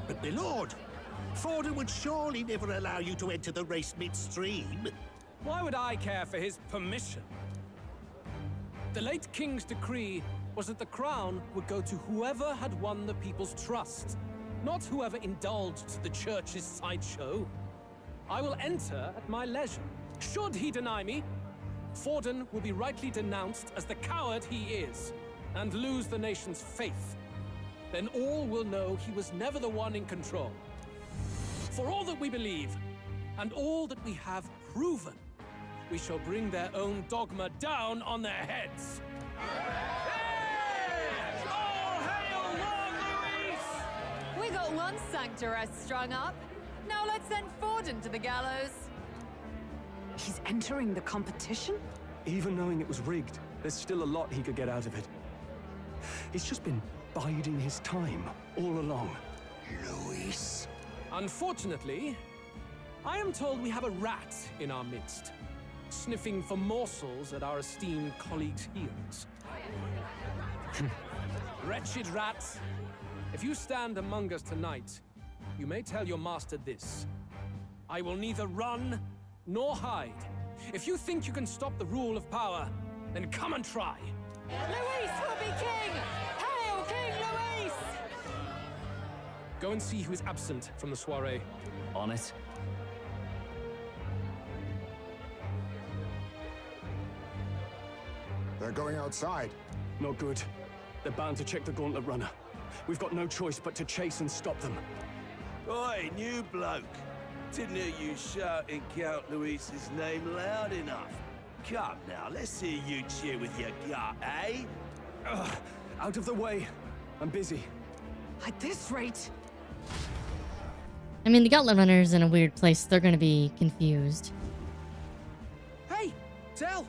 But my lord, Forden would surely never allow you to enter the race midstream. Why would I care for his permission? The late king's decree was that the crown would go to whoever had won the people's trust, not whoever indulged the church's sideshow. I will enter at my leisure. Should he deny me, Forden will be rightly denounced as the coward he is, and lose the nation's faith. Then all will know he was never the one in control. For all that we believe, and all that we have proven, we shall bring their own dogma down on their heads. We got one sanctoress strung up. Now let's send Forden to the gallows. He's entering the competition? Even knowing it was rigged, there's still a lot he could get out of it. He's just been biding his time all along. Luis. Unfortunately, I am told we have a rat in our midst, sniffing for morsels at our esteemed colleagues' heels. Wretched rat, if you stand among us tonight, you may tell your master this. I will neither run nor hide. If you think you can stop the rule of power, then come and try. Luis will be king! Hail King Luis! Go and see who is absent from the soiree. On it. They're going outside. Not good. They're bound to check the gauntlet runner. We've got no choice but to chase and stop them. Oi, new bloke. Didn't hear you shouting Count Luis's name loud enough. Come now, let's hear you cheer with your gut, eh? Out of the way. I'm busy. At this rate... I mean, the Gauntlet Runner's in a weird place. They're gonna be confused. Hey, Del!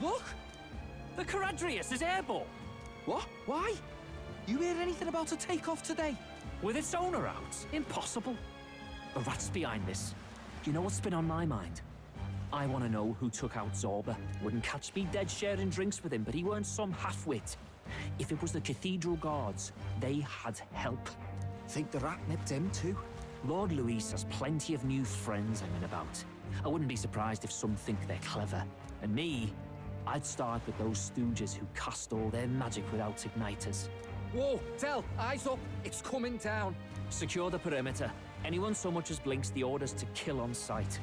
Look! The Caradrius is airborne! What? Why? You hear anything about a takeoff today? With its owner out? Impossible. The rat's behind this. You know what's been on my mind? I want to know who took out Zorba. Wouldn't catch me dead sharing drinks with him, but he weren't some half-wit. If it was the Cathedral Guards, they had help. Think the rat nipped him too? Lord Luis has plenty of new friends hanging about. I wouldn't be surprised if some think they're clever. And me, I'd start with those stooges who cast all their magic without igniters. Whoa, Del, eyes up. It's coming down. Secure the perimeter. Anyone so much as blinks, the orders to kill on sight.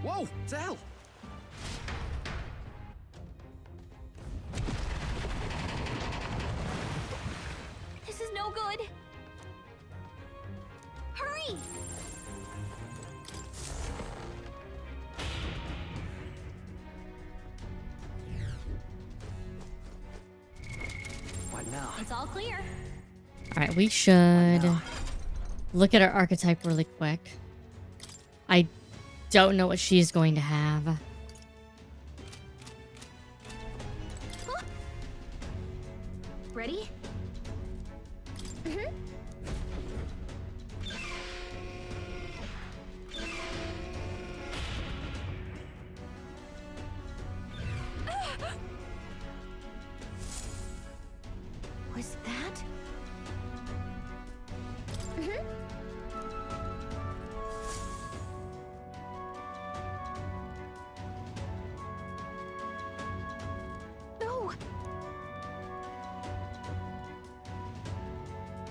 Whoa, Del! This is no good. Hurry! What now? It's all clear. Alright, we should look at our archetype really quick. I don't know what she's going to have. Huh? Ready? Mm-hmm. Was that? Mm-hmm. No.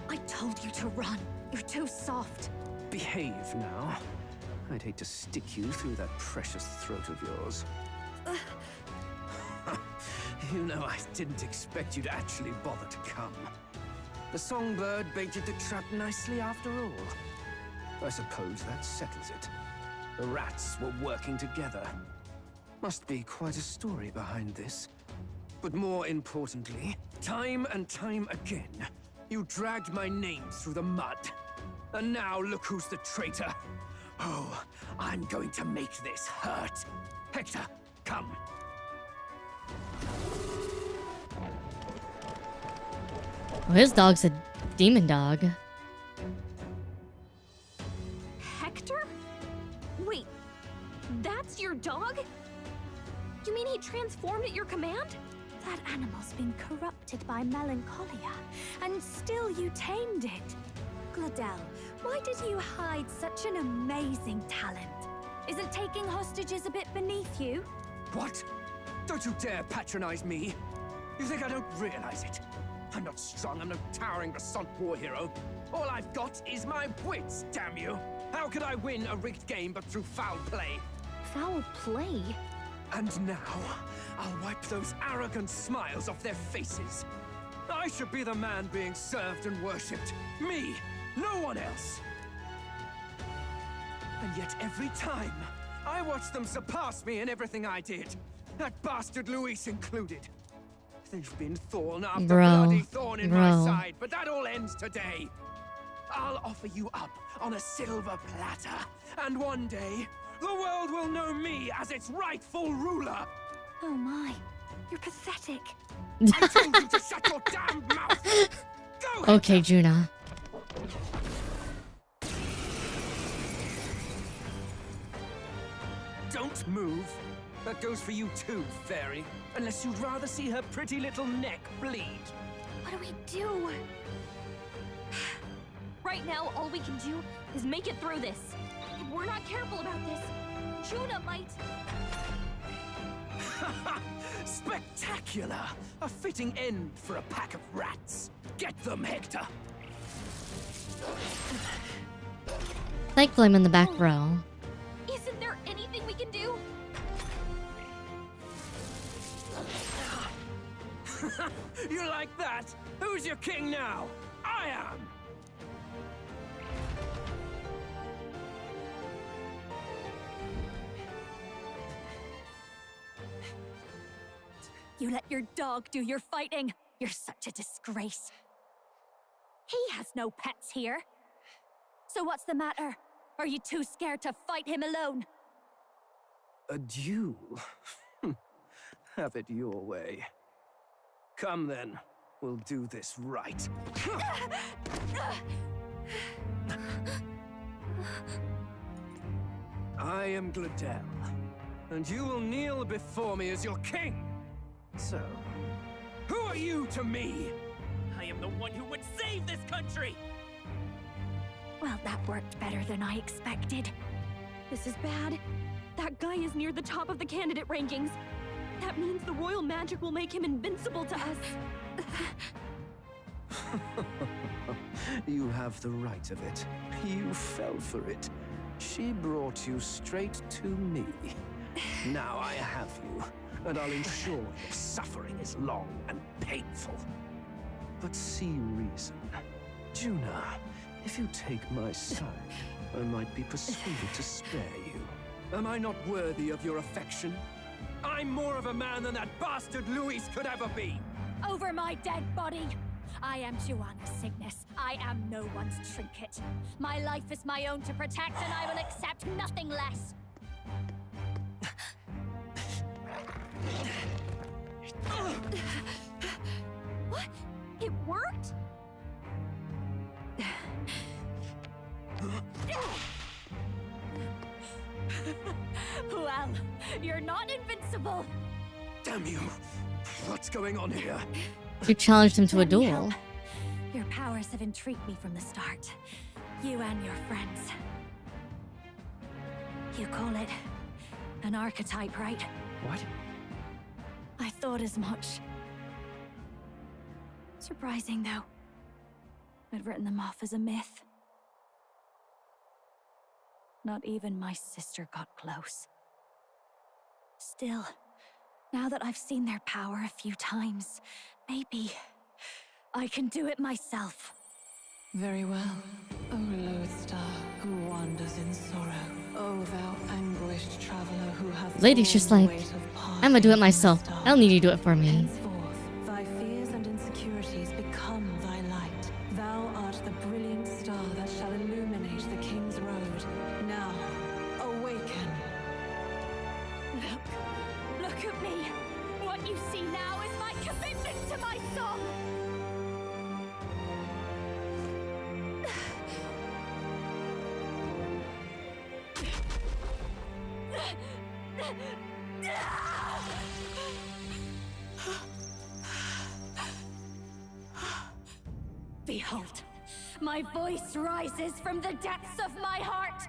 I told you to run. You're too soft. Behave now. I'd hate to stick you through that precious throat of yours. You know, I didn't expect you to actually bother to come. The songbird baited the trap nicely after all. I suppose that settles it. The rats were working together. Must be quite a story behind this. But more importantly, time and time again, you dragged my name through the mud. And now look who's the traitor. Oh, I'm going to make this hurt. Hector, come. Well, his dog's a demon dog. Hector? Wait, that's your dog? You mean he transformed at your command? That animal's been corrupted by melancholia, and still you tamed it. Gladel, why did you hide such an amazing talent? Isn't taking hostages a bit beneath you? What? Don't you dare patronize me! You think I don't realize it? I'm not strong, I'm no towering Basant war hero. All I've got is my wits, damn you! How could I win a rigged game but through foul play? Foul play? And now, I'll wipe those arrogant smiles off their faces. I should be the man being served and worshipped. Me, no one else. And yet every time, I watch them surpass me in everything I did. That bastard Luis included. They've been thorn after bloody thorn in my side, but that all ends today. I'll offer you up on a silver platter, and one day, the world will know me as its rightful ruler. Oh my, you're pathetic. I told you to shut your damn mouth. Go. Okay, Juna. Don't move. That goes for you too, fairy. Unless you'd rather see her pretty little neck bleed. What do we do? Right now, all we can do is make it through this. If we're not careful about this, Juna might... Spectacular! A fitting end for a pack of rats. Get them, Hector! Thankfully, I'm in the back row. Isn't there anything we can do? You like that? Who's your king now? I am! You let your dog do your fighting. You're such a disgrace. He has no pets here. So what's the matter? Are you too scared to fight him alone? A duel? Have it your way. Come then, we'll do this right. I am Gladel, and you will kneel before me as your king. So, who are you to me? I am the one who would save this country! Well, that worked better than I expected. This is bad. That guy is near the top of the candidate rankings. That means the royal magic will make him invincible to us. You have the right of it. You fell for it. She brought you straight to me. Now I have you, and I'll ensure your suffering is long and painful. But see reason. Juna, if you take my side, I might be persuaded to spare you. Am I not worthy of your affection? I'm more of a man than that bastard Luis could ever be! Over my dead body! I am Joanna Cygnus. I am no one's trinket. My life is my own to protect, and I will accept nothing less. What? It worked? Well, you're not invincible. Damn you! What's going on here? You challenged him to a Let me duel. help. Your powers have intrigued me from the start. You and your friends. You call it an archetype, right? What? I thought as much. Surprising, though. I'd written them off as a myth. Not even my sister got close. Still, now that I've seen their power a few times, maybe I can do it myself. Very well, O lodestar who wanders in sorrow. O thou anguished traveler who hath Lady's just borne the like, weight of past I'm gonna do it myself. and I don't need you to do it for me. henceforth, thy fears and insecurities become thy light. Thou art the brilliant star that shall illuminate the king's road. Now, awaken. Look at me. What you see now is my commitment to my song. Behold, my voice rises from the depths of my heart.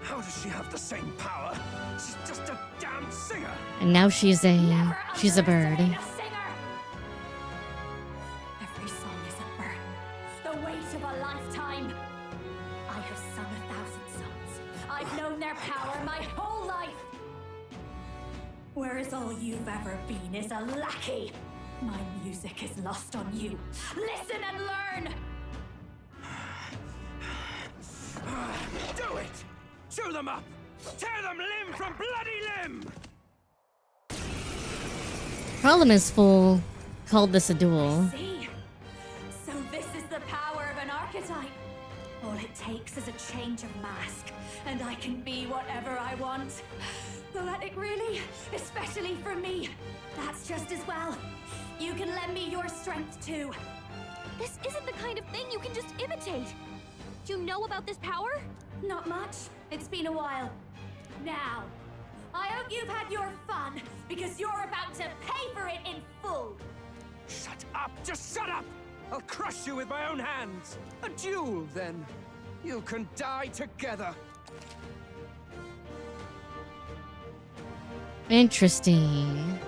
How does she have the same power? She's just a damn singer! And now she's a bird. Every song is a burden, the weight of a lifetime. I have sung 1,000 songs. I've known their power my whole life. Whereas all you've ever been is a lackey. My music is lost on you. Listen and learn! Do it! Chew them up! Tear them limb from bloody limb! Problem is Fool called this a duel. See? So this is the power of an archetype. All it takes is a change of mask, and I can be whatever I want. But it really, especially for me, that's just as well. You can lend me your strength too. This isn't the kind of thing you can just imitate. Do you know about this power? Not much. It's been a while. Now, I hope you've had your fun, because you're about to pay for it in full. Shut up! Just shut up! I'll crush you with my own hands! A duel, then. You can die together. Interesting.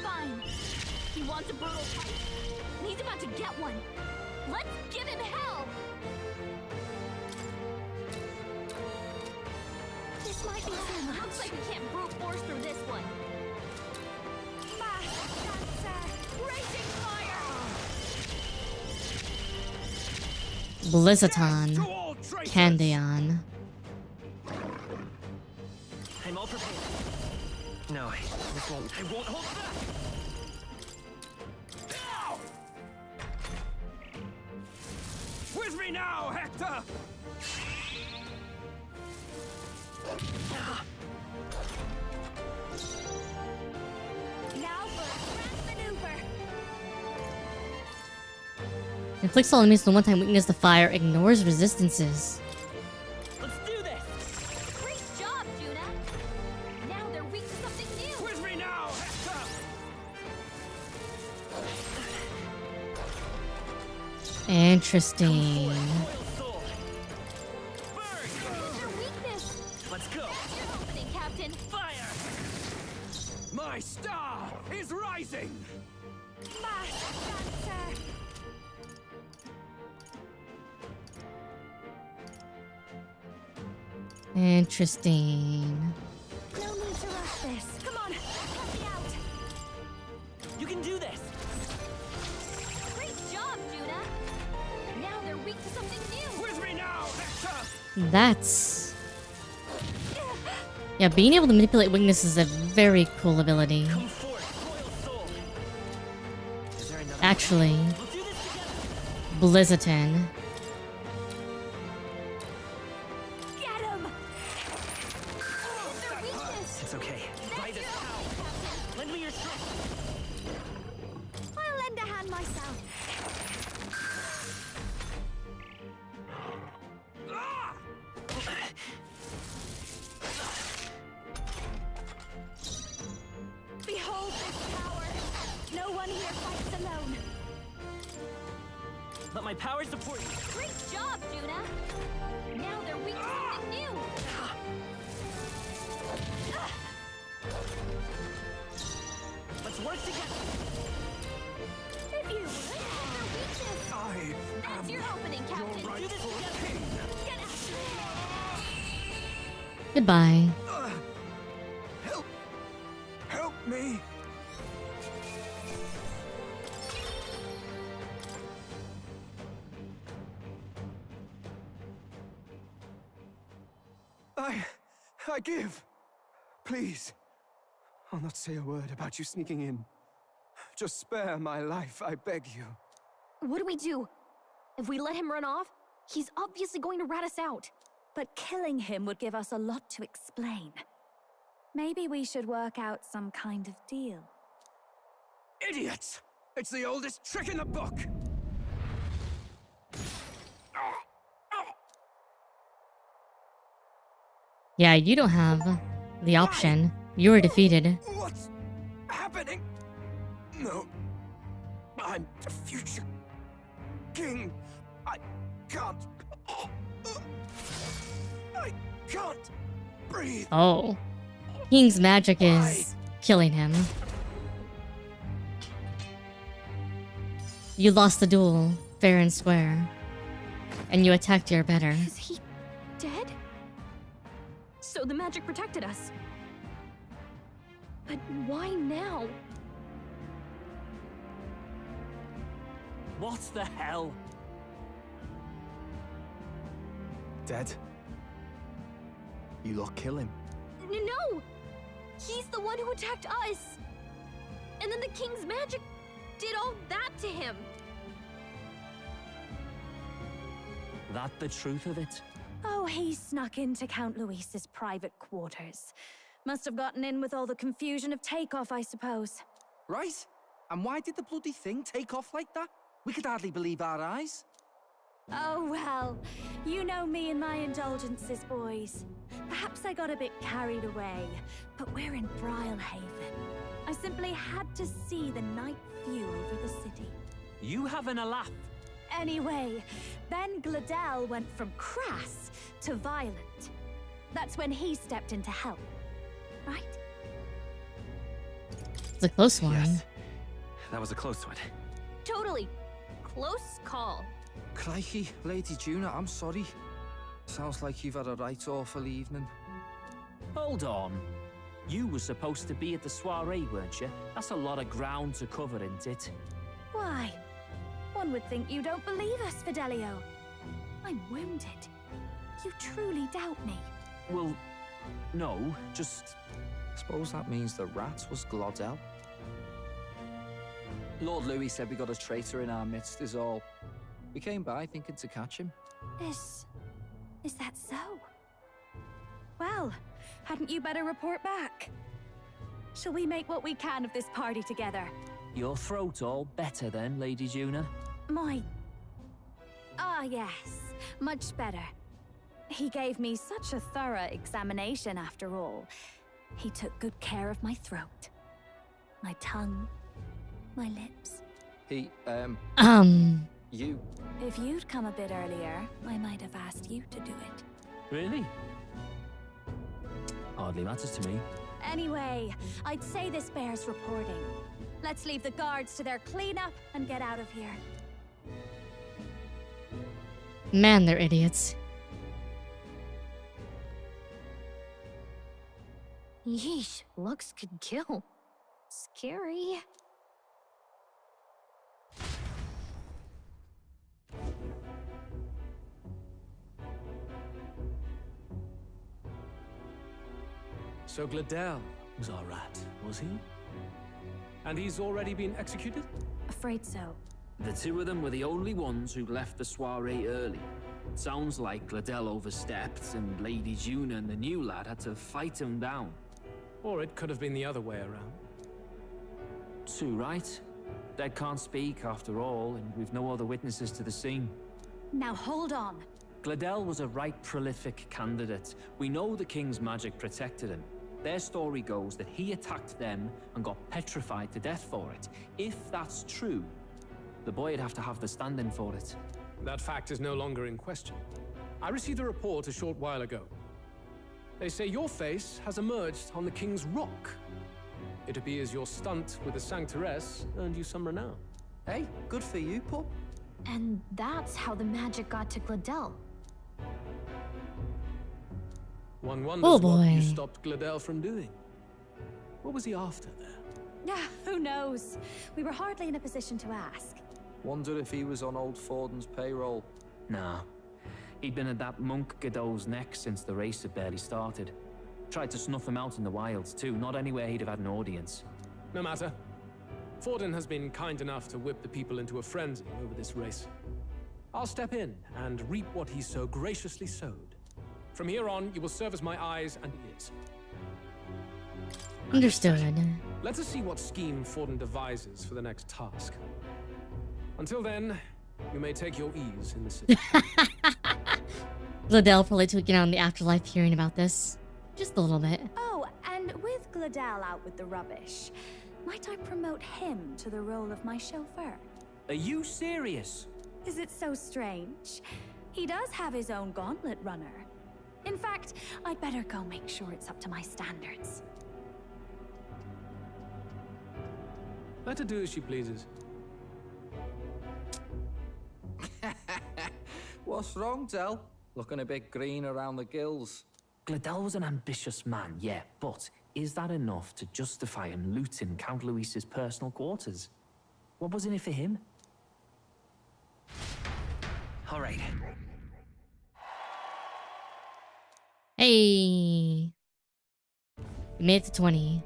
Fine. He wants a brutal fight, and he's about to get one. Let's give him hell! This might be too much. Looks like we can't brute force through this one. Raging fire! Blizzaton. Candion. I'm all prepared. No, this won't. I won't hold back. With me now, Hector! Now for a grand maneuver. Inflicts all enemies with a one-time weakness to fire. Ignores resistances. Let's do this. Great job, Juna. Now they're weak to something new. With me now, Hector! Interesting. Let's go. That's your opening, Captain. Fire! My star is rising! Interesting. No need to rush this. Come on, help me out. You can do this. Great job, Juna. Now they're weak to something new. With me now, Hector! That's... Yeah, being able to manipulate weakness is a very cool ability. Come forth, royal soul. Is there another Actually, We'll do this together. Blizzaton. Get him! Their weakness. It's okay. By this power. Lend me your strength. I'll lend a hand myself. Behold this power. No one here fights alone. Let my power support you. Great job, Juna. Now they're weak to something new. Let's work together. If you would, their weakness. That's your opening, Captain. Do this together. Get after it. Goodbye. Help me! I give. Please. I'll not say a word about you sneaking in. Just spare my life, I beg you. What do we do? If we let him run off, he's obviously going to rat us out. But killing him would give us a lot to explain. Maybe we should work out some kind of deal. Idiots! It's the oldest trick in the book! Yeah, you don't have the option. You were defeated. What's happening? No. I'm the future king. I can't. I can't breathe. Oh. King's magic is killing him. You lost the duel, fair and square. And you attacked your better. Is he dead? So the magic protected us. But why now? What the hell? Dead? You lot kill him. No! He's the one who attacked us! And then the king's magic did all that to him! That the truth of it? Oh, he snuck into Count Luis's private quarters. Must have gotten in with all the confusion of takeoff, I suppose. Right? And why did the bloody thing take off like that? We could hardly believe our eyes. Oh, well. You know me and my indulgences, boys. Perhaps I got a bit carried away, but we're in Brilehaven. I I simply had to see the night view over the city. You having a laugh? Anyway, then Gladel went from crass to violent. That's when he stepped in to help, right? It's a close one. Yes. That was a close one. Totally. Close call. Crikey, Lady Juna, I'm sorry. Sounds like you've had a right awful evening. Hold on. You were supposed to be at the soiree, weren't you? That's a lot of ground to cover, isn't it? Why? One would think you don't believe us, Fidelio. I'm wounded. You truly doubt me. Well, no, just... Suppose that means the rat was Glodell. Lord Louis said we got a traitor in our midst is all. We came by thinking to catch him. Is that so? Well, hadn't you better report back? Shall we make what we can of this party together? Your throat all better then, Lady Juna? Yes, much better. He gave me such a thorough examination after all. He took good care of my throat, my tongue, my lips. You. If you'd come a bit earlier, I might have asked you to do it. Really? Hardly matters to me. Anyway, I'd say this bears reporting. Let's leave the guards to their cleanup and get out of here. Man, they're idiots. Yeesh, looks could kill. Scary. So Gladel was our rat, was he? And he's already been executed? Afraid so. The two of them were the only ones who left the soiree early. Sounds like Gladel overstepped, and Lady Juna and the new lad had to fight him down. Or it could have been the other way around. Too right. Dead can't speak after all, and we've no other witnesses to the scene. Now hold on. Gladel was a right prolific candidate. We know the king's magic protected him. Their story goes that he attacked them and got petrified to death for it. If that's true, the boy'd have to have the stand-in for it. That fact is no longer in question. I received a report a short while ago. They say your face has emerged on the King's Rock. It appears your stunt with the Sanctoress earned you some renown. Hey, good for you, pup. And that's how the magic got to Gladel. One wonders what you stopped Gladel from doing. What was he after there? Who knows? We were hardly in a position to ask. Wonder if he was on old Forden's payroll. Nah. He'd been at that monk Godot's neck since the race had barely started. Tried to snuff him out in the wilds too, not anywhere he'd have had an audience. No matter. Forden has been kind enough to whip the people into a frenzy over this race. I'll step in and reap what he so graciously sowed. From here on, you will serve as my eyes and ears. Understood. Let us see what scheme Forden devises for the next task. Until then, you may take your ease in the city. Gladel probably tweaking out in the afterlife hearing about this. Just a little bit. Oh, and with Gladel out with the rubbish, might I promote him to the role of my chauffeur? Are you serious? Is it so strange? He does have his own gauntlet runner. In fact, I'd better go make sure it's up to my standards. Let her do as she pleases. What's wrong, Del? Looking a bit green around the gills. Gladel was an ambitious man, yeah, but is that enough to justify him looting Count Luis's personal quarters? What was in it for him? All right. Hey. We made it to 20.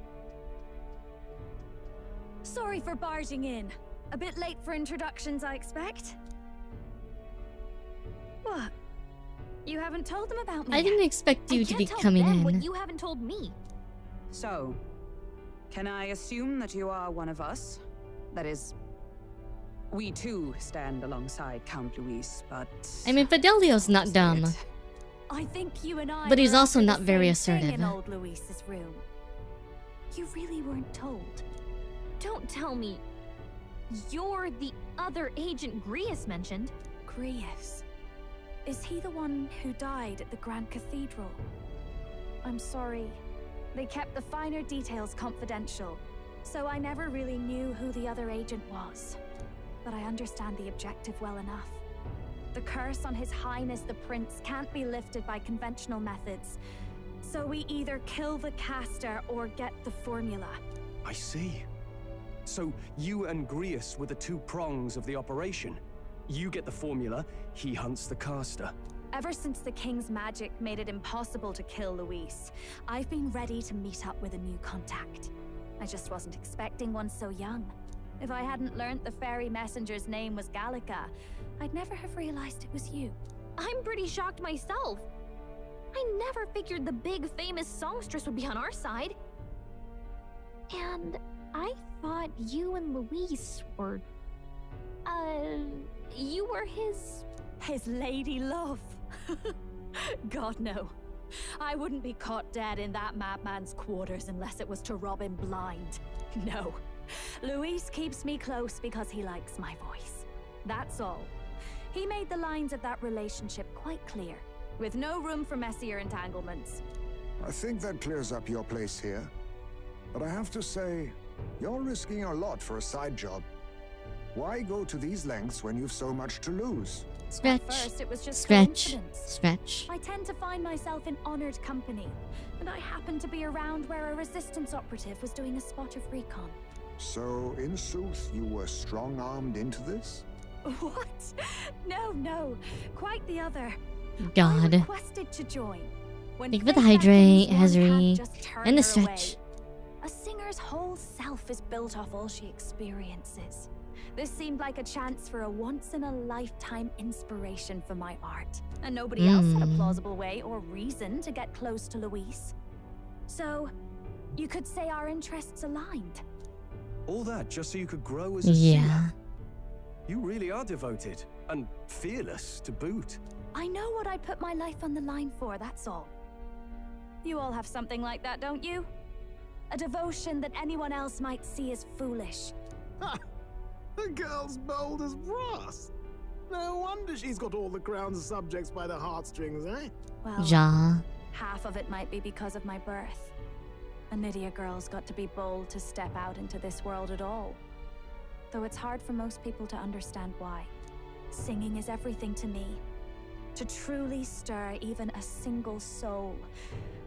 Sorry for barging in. A bit late for introductions, I expect. What? You haven't told them about me I didn't yet. expect you to be tell coming them in. what you haven't told me. So, can I assume that you are one of us? That is, we too stand alongside Count Luis, but... I mean, Fidelio's not dumb. I think you and I But he's were also after not the very same thing assertive. in old Luis's room. You really weren't told. Don't tell me you're the other agent Grius mentioned. Grius? Is he the one who died at the Grand Cathedral? I'm sorry. They kept the finer details confidential, so I never really knew who the other agent was. But I understand the objective well enough. The curse on His Highness the Prince can't be lifted by conventional methods, so we either kill the caster or get the formula. I see. So you and Grius were the two prongs of the operation. You get the formula, he hunts the caster. Ever since the King's magic made it impossible to kill Luis, I've been ready to meet up with a new contact. I just wasn't expecting one so young. If I hadn't learnt the fairy messenger's name was Gallica, I'd never have realized it was you. I'm pretty shocked myself. I never figured the big famous songstress would be on our side. And I thought you and Luis were... you were his lady love. God, no. I wouldn't be caught dead in that madman's quarters unless it was to rob him blind. No. Luis keeps me close because he likes my voice. That's all. He made the lines of that relationship quite clear, with no room for messier entanglements. I think that clears up your place here. But I have to say, you're risking a lot for a side job. Why go to these lengths when you've so much to lose? Stretch. At first, it was just Stretch. coincidence. Stretch. I tend to find myself in honored company, and I happened to be around where a resistance operative was doing a spot of recon. So, in sooth, you were strong-armed into this? What? No. Quite the other. God. I requested to join. When Think about the fate hydrate, beckons, one Hazuri, can't just turn and the her stretch. away. A singer's whole self is built off all she experiences. This seemed like a chance for a once-in-a-lifetime inspiration for my art. And nobody else had a plausible way or reason to get close to Luis. So, you could say our interests aligned. All that just so you could grow as a singer? Yeah. You really are devoted, and fearless to boot. I know what I put my life on the line for, that's all. You all have something like that, don't you? A devotion that anyone else might see as foolish. Ha! The girl's bold as brass. No wonder she's got all the crown's subjects by the heartstrings, eh? Well, Ja. half of it might be because of my birth. A Nydia girl's got to be bold to step out into this world at all. Though it's hard for most people to understand why. Singing is everything to me. To truly stir even a single soul,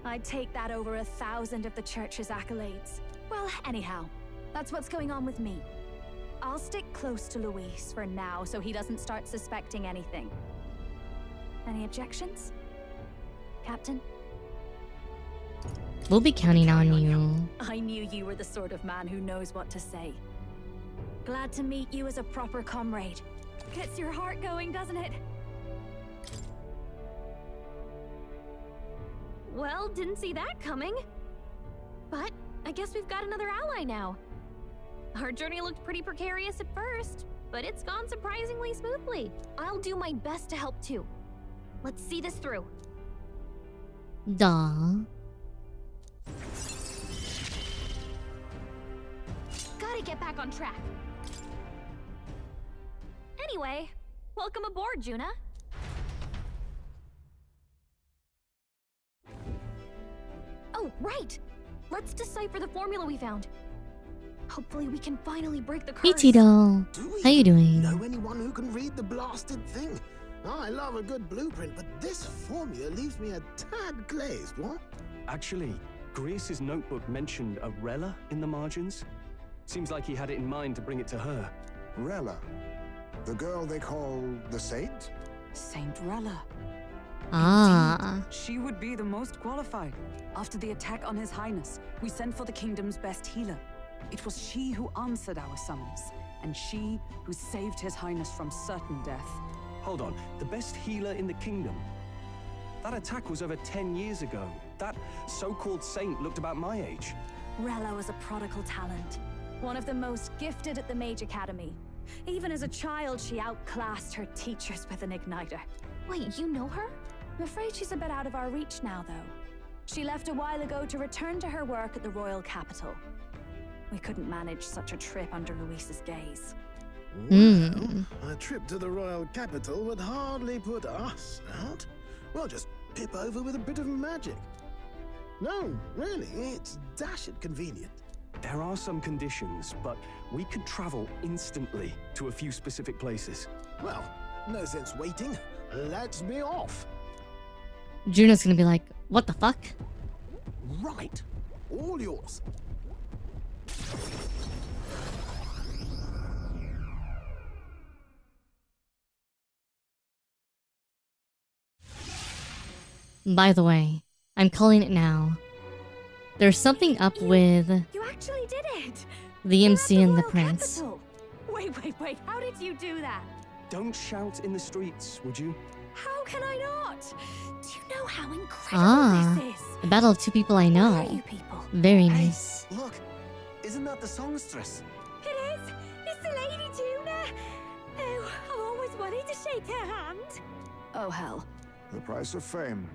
I'd take that over 1,000 of the church's accolades. Well, anyhow, that's what's going on with me. I'll stick close to Luis for now so he doesn't start suspecting anything. Any objections? Captain? We'll be counting on you. I knew you were the sort of man who knows what to say. Glad to meet you as a proper comrade. Gets your heart going, doesn't it? Well, didn't see that coming. But I guess we've got another ally now. Our journey looked pretty precarious at first, but it's gone surprisingly smoothly. I'll do my best to help too. Let's see this through. Duh. Gotta get back on track. Anyway, welcome aboard, Juna. Oh, right! Let's decipher the formula we found. Hopefully we can finally break the curse. Hey Tito. How you doing? Know anyone who can read the blasted thing? I love a good blueprint, but this formula leaves me a tad glazed, what? Actually, Grius's notebook mentioned a Rella in the margins. Seems like he had it in mind to bring it to her. Rella? The girl they call the Saint? Saint Rella. Ah. Indeed, she would be the most qualified. After the attack on His Highness, we sent for the kingdom's best healer. It was she who answered our summons, and she who saved His Highness from certain death. Hold on, the best healer in the kingdom? That attack was over 10 years ago. That so-called saint looked about my age. Rella was a prodigal talent. One of the most gifted at the Mage Academy. Even as a child, she outclassed her teachers with an igniter. Wait, you know her? I'm afraid she's a bit out of our reach now, though. She left a while ago to return to her work at the royal capital. We couldn't manage such a trip under Luis's gaze. Well, a trip to the royal capital would hardly put us out. We'll just pip over with a bit of magic. No, really, it's dashed convenient. There are some conditions, but we could travel instantly to a few specific places. Well, no sense waiting. Let's be off. Juno's gonna be like, what the fuck? Right. All yours. By the way, I'm calling it now. There's something up with You actually did it! the MC and the prince. Capital. Wait, how did you do that? Don't shout in the streets, would you? How can I not? Do you know how incredible this is? The battle of two people I know. Where are you people? Very nice. Look, isn't that the songstress? It is! It's the Lady Tuna! Oh, I've always wanted to shake her hand. Oh, hell. The price of fame.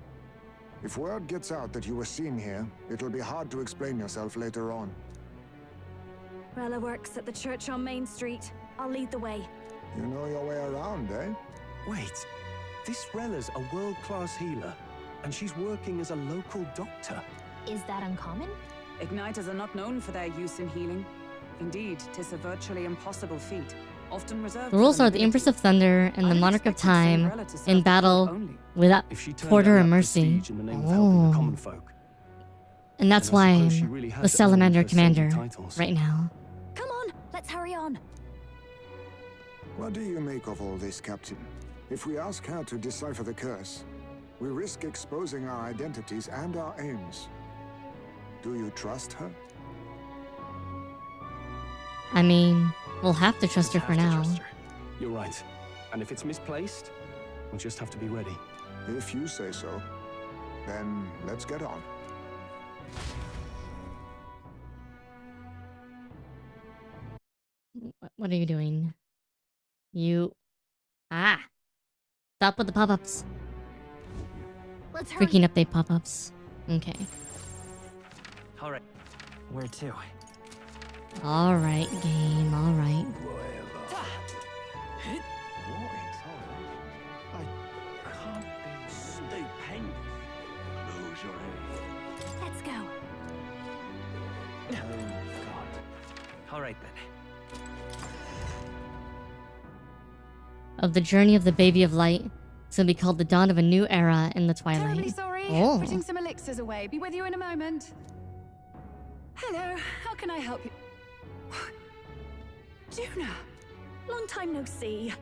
If word gets out that you were seen here, it'll be hard to explain yourself later on. Rella works at the church on Main Street. I'll lead the way. You know your way around, eh? Wait, this Rella's a world-class healer, and she's working as a local doctor. Is that uncommon? Igniters are not known for their use in healing. Indeed, 'tis a virtually impossible feat, often reserved The rules for are the Empress of Thunder and the Monarch of Time in battle without order or mercy. Oh. And that's why I'm the Salamander Commander right now. Come on, let's hurry on. What do you make of all this, Captain? If we ask her to decipher the curse, we risk exposing our identities and our aims. Do you trust her? I mean, we'll have to trust her for now. You're right. And if it's misplaced, we'll just have to be ready. If you say so, then let's get on. What are you doing? Stop with the pop-ups. Let's hurry. Freaking update pop-ups. Okay. Alright. Where to? Alright, game, alright. Let's go. Oh, God. Alright then. Of the journey of the Baby of Light, it's gonna be called the dawn of a new era in the Terribly Twilight. sorry. Oh. Putting some elixirs away. Be with you in a moment. Hello, how can I help you? Juna! Long time no see.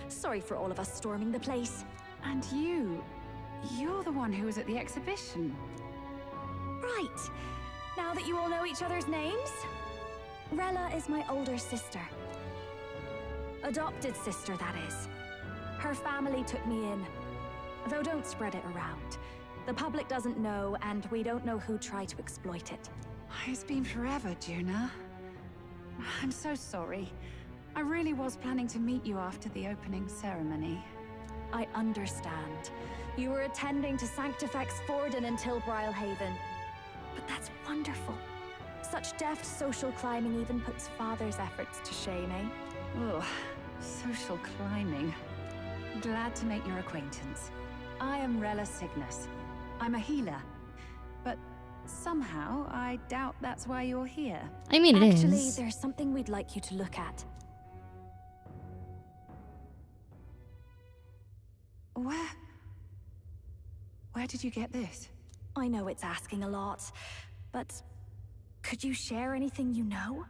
Sorry for all of us storming the place. And you're the one who was at the exhibition. Right. Now that you all know each other's names, Rella is my older sister. Adopted sister, that is. Her family took me in. Though don't spread it around. The public doesn't know, and we don't know who tried to exploit it. It's been forever, Juna. I'm so sorry. I really was planning to meet you after the opening ceremony. I understand. You were attending to Sanctifex Forden until Brilhaven. But that's wonderful. Such deft social climbing even puts Father's efforts to shame, eh? Oh, social climbing. Glad to make your acquaintance. I am Rella Cygnus. I'm a healer. But somehow, I doubt that's why you're here. I mean, it is. Actually, there's something we'd like you to look at. Where did you get this? I know it's asking a lot, but could you share anything you know?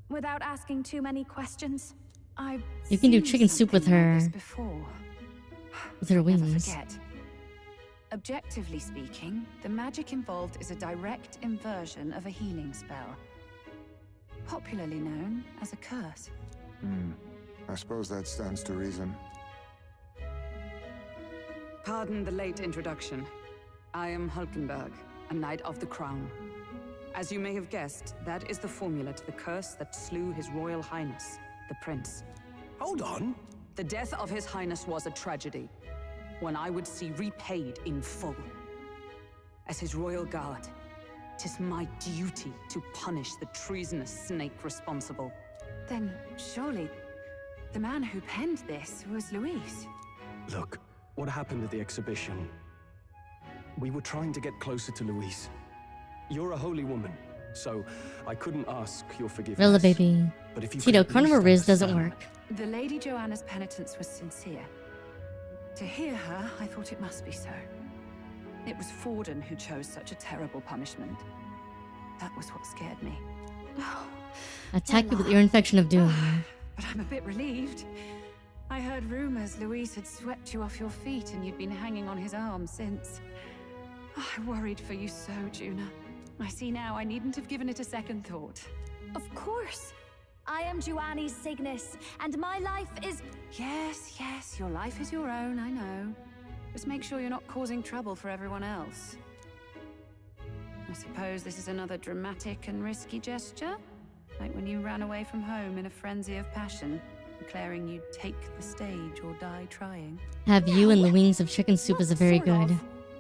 Without asking too many questions? You can do chicken soup with her. Before. With her Never wings. forget. Objectively speaking, the magic involved is a direct inversion of a healing spell. Popularly known as a curse. I suppose that stands to reason. Pardon the late introduction. I am Hulkenberg, a Knight of the Crown. As you may have guessed, that is the formula to the curse that slew His Royal Highness, the Prince. Hold on! The death of His Highness was a tragedy, one I would see repaid in full. As his royal guard, 'tis my duty to punish the treasonous snake responsible. Then, surely, the man who penned this was Luis. Look, what happened at the exhibition? We were trying to get closer to Luis. You're a holy woman, so I couldn't ask your forgiveness. Rilla, baby. But if you Tito, could at Carnival least Riz doesn't understand- work. The Lady Joanna's penitence was sincere. To hear her, I thought it must be so. It was Forden who chose such a terrible punishment. That was what scared me. Attack you with ear infection of doom. But I'm a bit relieved. I heard rumors Luis had swept you off your feet and you'd been hanging on his arm since. I worried for you so, Juna. I see now I needn't have given it a second thought. Of course. I am Juani's Cygnus, and my life is... Yes, your life is your own, I know. Just make sure you're not causing trouble for everyone else. I suppose this is another dramatic and risky gesture? Like when you ran away from home in a frenzy of passion, declaring you'd take the stage or die trying. Have you and the wings of chicken soup is a very good.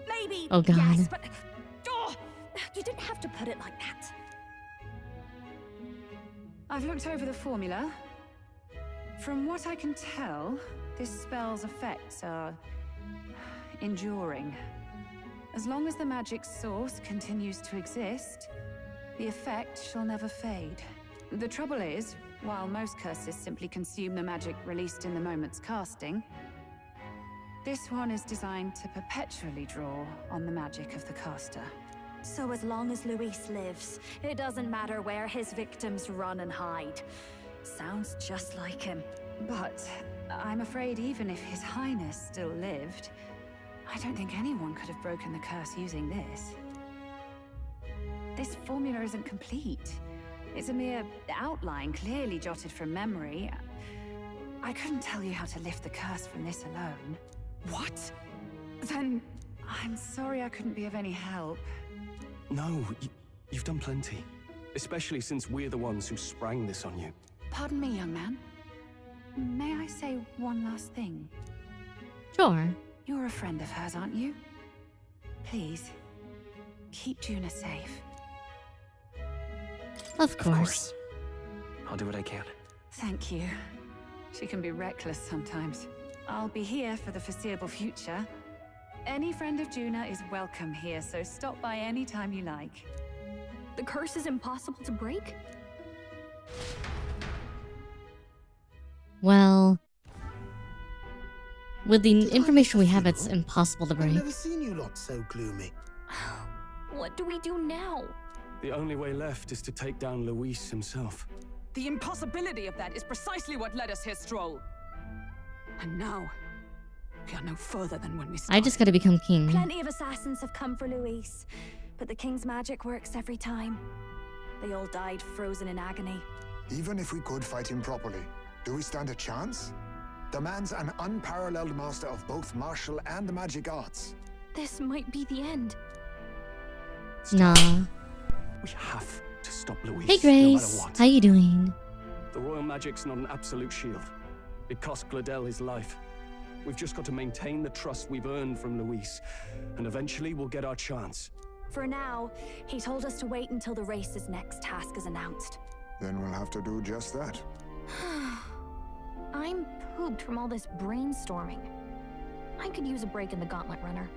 Maybe. Oh god. Yes, but... Oh, you didn't have to put it like that. I've looked over the formula. From what I can tell, this spell's effects are enduring. As long as the magic's source continues to exist, the effect shall never fade. The trouble is, while most curses simply consume the magic released in the moment's casting, this one is designed to perpetually draw on the magic of the caster. So as long as Luis lives, it doesn't matter where his victims run and hide. Sounds just like him. But I'm afraid even if His Highness still lived, I don't think anyone could have broken the curse using this. This formula isn't complete. It's a mere outline, clearly jotted from memory. I couldn't tell you how to lift the curse from this alone. What? Then I'm sorry I couldn't be of any help. No, you've done plenty. Especially since we're the ones who sprang this on you. Pardon me, young man. May I say one last thing? Sure. You're a friend of hers, aren't you? Please, keep Juna safe. Of course. I'll do what I can. Thank you. She can be reckless sometimes. I'll be here for the foreseeable future. Any friend of Juna is welcome here, so stop by any time you like. The curse is impossible to break? Well, with the information we have, it's impossible to I've break. never seen you lot so gloomy. What do we do now? The only way left is to take down Luis himself. The impossibility of that is precisely what led us here, Stroll. And now, we are no further than when we started. I just gotta become king. Plenty of assassins have come for Luis, but the king's magic works every time. They all died frozen in agony. Even if we could fight him properly, do we stand a chance? The man's an unparalleled master of both martial and magic arts. This might be the end. Nah. We have to stop Luis. Hey no matter Grace, what. how you doing? The royal magic's not an absolute shield. It cost Gladel his life. We've just got to maintain the trust we've earned from Luis, and eventually we'll get our chance. For now, he told us to wait until the race's next task is announced. Then we'll have to do just that. I'm pooped from all this brainstorming. I could use a break in the gauntlet runner.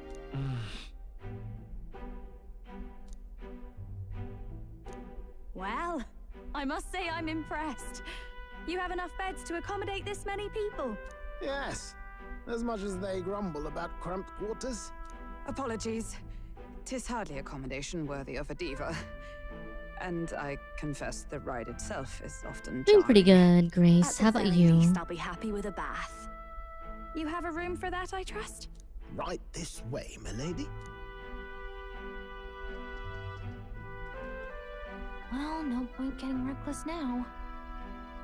Well, I must say I'm impressed. You have enough beds to accommodate this many people. Yes, as much as they grumble about cramped quarters. Apologies. 'Tis hardly accommodation worthy of a diva. And I confess the ride itself is often Doing pretty good, Grace. How about you? Least I'll be happy with a bath. You have a room for that, I trust? Right this way, milady. Well, no point getting reckless now.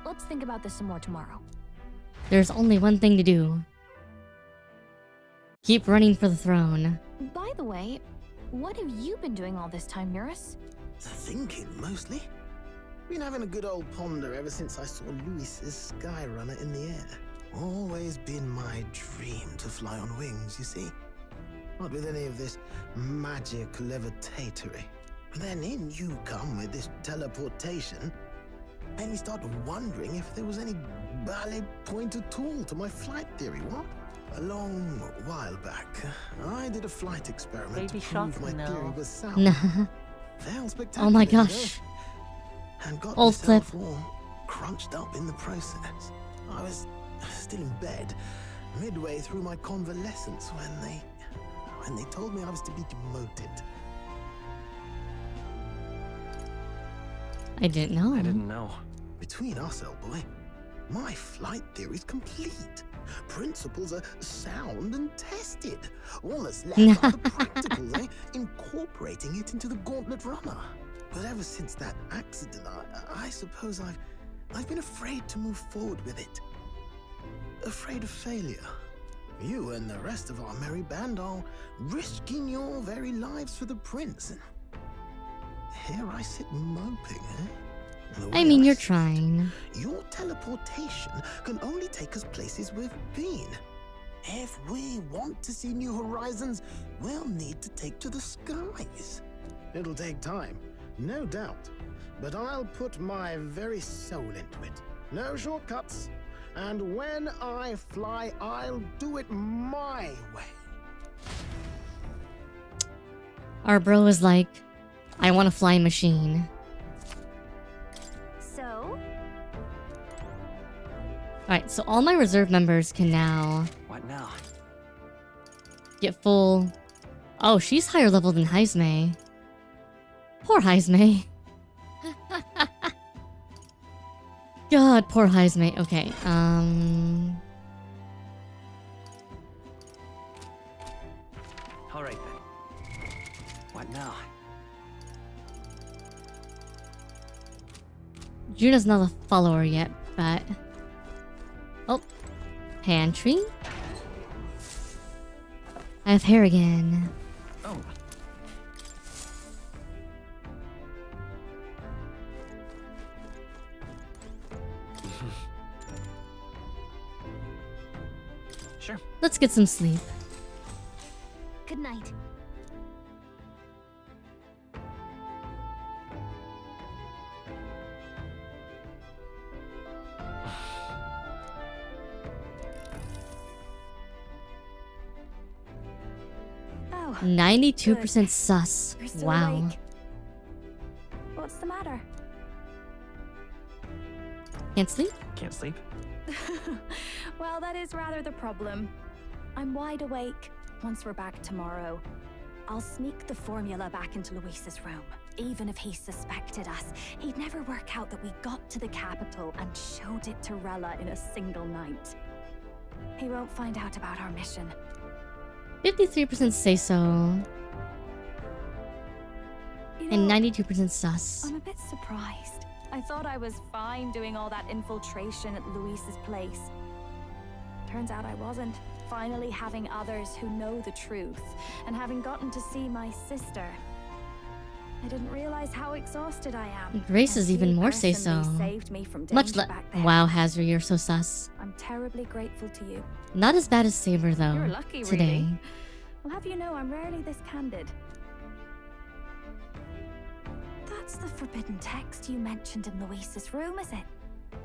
Let's think about this some more tomorrow. There's only one thing to do. Keep running for the throne. By the way, what have you been doing all this time, Eurus? Thinking, mostly. Been having a good old ponder ever since I saw Luis's Skyrunner in the air. Always been my dream to fly on wings, you see. not with any of this magic levitatory. Then in you come with this teleportation. Made me start wondering if there was any valid point at all to my flight theory, what? A long while back, I did a flight experiment to prove my theory was sound. Nah. Failed spectacularly. Oh my gosh. And got Old clip. myself all crunched up in the process. I was still in bed, midway through my convalescence when they told me I was to be demoted. I didn't know. I didn't know. Between us, old boy, my flight theory's complete. Principles are sound and tested. All that's left are the practicals, incorporating it into the gauntlet runner. But ever since that accident, I suppose I've been afraid to move forward with it. Afraid of failure. You and the rest of our merry band are risking your very lives for the prince. And here I sit moping, I mean, you're trying. Your teleportation can only take us places we've been. If we want to see new horizons, we'll need to take to the skies. It'll take time, no doubt. But I'll put my very soul into it. No shortcuts. And when I fly, I'll do it my way. Our bro is like, I want a flying machine. So? Alright, so all my reserve members can now... What now? Get full... Oh, she's higher level than Heismay. Poor Heismay. God, poor Heismay. Okay, Alright then. What now? Juna's not a follower yet, but... Oh. Pantry? I have hair again. Oh. Sure. Let's get some sleep. Good night. Oh, 92% sus. You're still Wow. awake. What's the matter? Can't sleep? Can't sleep? Well, that is rather the problem. I'm wide awake. Once we're back tomorrow, I'll sneak the formula back into Luis's room. Even if he suspected us, he'd never work out that we got to the capital and showed it to Rella in a single night. He won't find out about our mission. 53% say so. You And know, 92% sus. I'm a bit surprised. I thought I was fine doing all that infiltration at Luis's place. Turns out I wasn't. Finally having others who know the truth, and having gotten to see my sister. I didn't realize how exhausted I am. Grace is And even she more say so. personally saved me from Much danger less. back then. Wow, Hazri, you're so sus. I'm terribly grateful to you. Not as bad as Saber though. You're lucky, today. really. I'll have you know I'm rarely this candid. That's the forbidden text you mentioned in Luis's room, is it?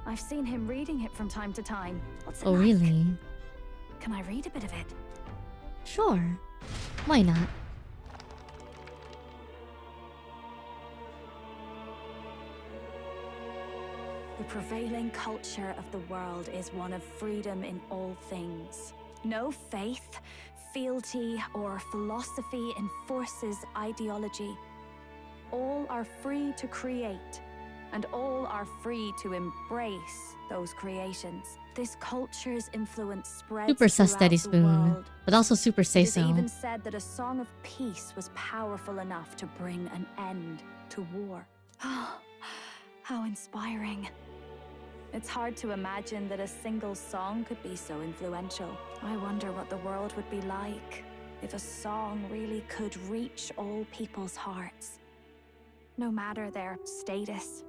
I've seen him reading it from time to time. What's it Oh like? really? Can I read a bit of it? Sure. Why not? The prevailing culture of the world is one of freedom in all things. No faith, fealty, or philosophy enforces ideology. All are free to create, and all are free to embrace those creations. This culture's influence spreads Super sus throughout Steady the Spoon. world. But also super say It is so. even said that a song of peace was powerful enough to bring an end to war. How inspiring. It's hard to imagine that a single song could be so influential. I wonder what the world would be like if a song really could reach all people's hearts. No matter their status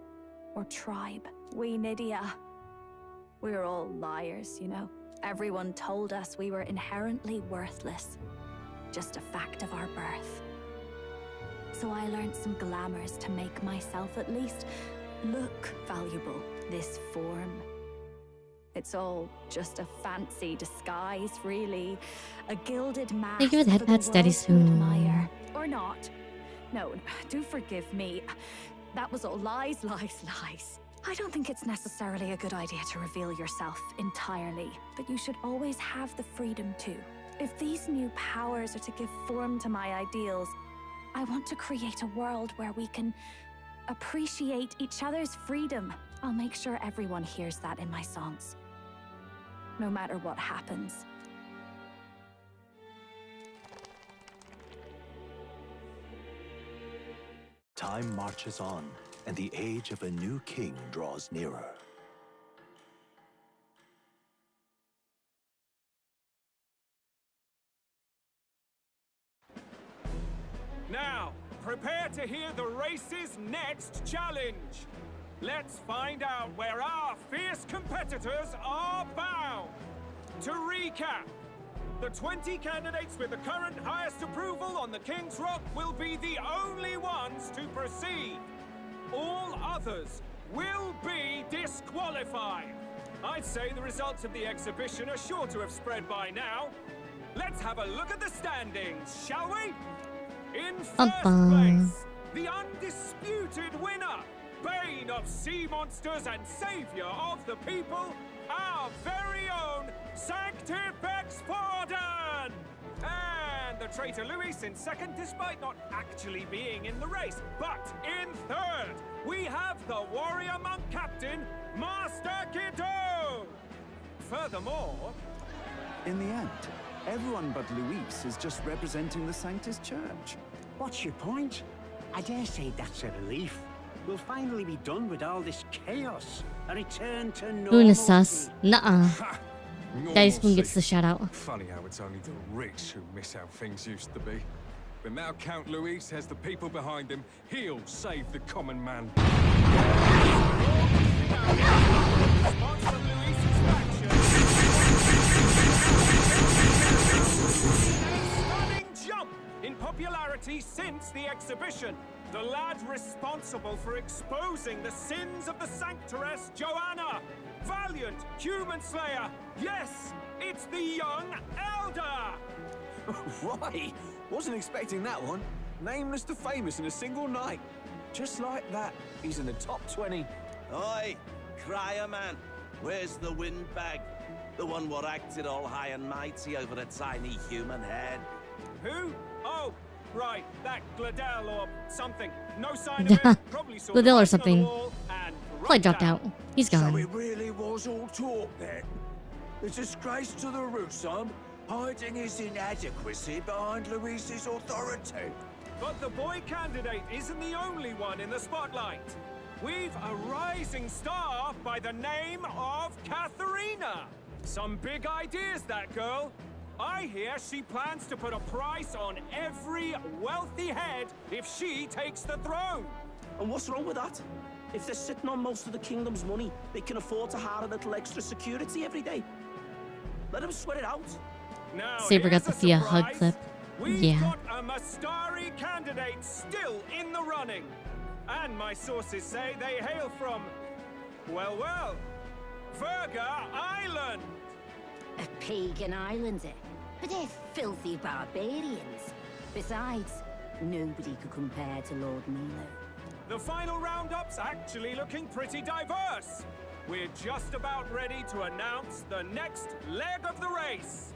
or tribe. We Nydia, we're all liars, you know. Everyone told us we were inherently worthless. just a fact of our birth. So I learned some glamours to make myself at least look valuable. This form. It's all just a fancy disguise, really. A gilded mask. Thank you for the head pats, Daddy Spoon. Or not. No, do forgive me. That was all lies, lies, lies. I don't think it's necessarily a good idea to reveal yourself entirely, but you should always have the freedom to. If these new powers are to give form to my ideals, I want to create a world where we can appreciate each other's freedom. I'll make sure everyone hears that in my songs. No matter what happens. Time marches on, and the age of a new king draws nearer. Now, prepare to hear the race's next challenge. Let's find out where our fierce competitors are bound. To recap, the 20 candidates with the current highest approval on the King's Rock will be the only ones to proceed. All others will be disqualified. I'd say the results of the exhibition are sure to have spread by now. Let's have a look at the standings, shall we? In first place, the undisputed winner, bane of sea monsters and savior of the people, our very own Sanctifex Forden! And the traitor Luis in second, despite not actually being in the race. But in third, we have the warrior monk captain, Master Kiddo! Furthermore... In the end, everyone but Luis is just representing the Sanctus Church. What's your point? I dare say that's a relief. We'll finally be done with all this chaos. A return to normalcy. Who is sus? Nuh-uh. Daddy Spoon gets the shout out. Funny how it's only the rich who miss how things used to be. But now Count Luis has the people behind him. He'll save the common man. Stunning jump in popularity since the exhibition. The lad responsible for exposing the sins of the Sanctoress Joanna. Valiant human slayer. Yes, it's the young elder. Right, wasn't expecting that one. Nameless to famous in a single night. Just like that, he's in the top 20. Oi, crier man, where's the windbag? The one what acted all high and mighty over a tiny human head. Who? Oh, right, that Gladell or something. No sign of him. Probably saw Gladell or the something. wall and Probably dropped out. He's gone. So it really was all talk then? The disgrace to the Rusum, hiding his inadequacy behind Luis's authority. But the boy candidate isn't the only one in the spotlight. We've a rising star by the name of Katharina. Some big ideas, that girl. I hear she plans to put a price on every wealthy head if she takes the throne. And what's wrong with that? If they're sitting on most of the kingdom's money, they can afford to hire a little extra security every day. Let them sweat it out. Now, Saber got here's the a Thea hug surprise. clip. We've Yeah. got a Mastari candidate still in the running. And my sources say they hail from, well, Verga Island. A pagan island, eh? But they're filthy barbarians. Besides, nobody could compare to Lord Milo. The final roundup's actually looking pretty diverse. We're just about ready to announce the next leg of the race.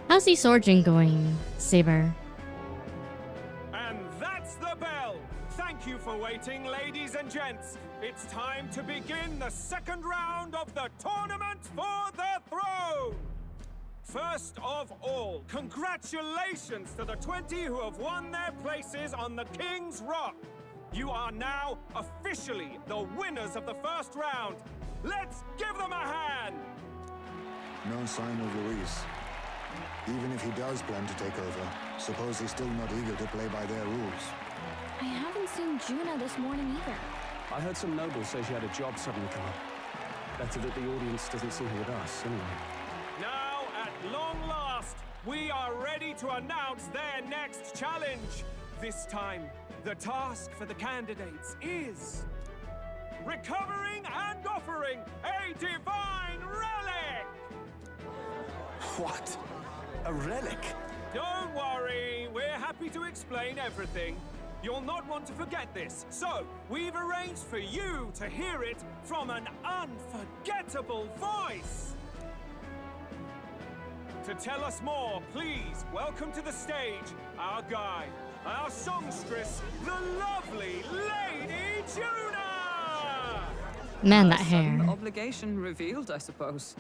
How's the Sorgin going, Saber? And that's the bell. Thank you for waiting, ladies and gents. It's time to begin the second round of the tournament for the throne. First of all, congratulations to the 20 who have won their places on the King's Rock. You are now officially the winners of the first round. Let's give them a hand. No sign of Luis. Even if he does plan to take over, suppose he's still not eager to play by their rules. I haven't seen Juna this morning either. I heard some nobles say she had a job suddenly come up. Better that the audience doesn't see her with us, anyway. Now, at long last, we are ready to announce their next challenge. This time, the task for the candidates is recovering and offering a divine relic! What? A relic? Don't worry, we're happy to explain everything. You'll not want to forget this, so we've arranged for you to hear it from an unforgettable voice. To tell us more, please welcome to the stage our guide, our songstress, the lovely Lady Juna! Man, that hair. Obligation revealed, I suppose.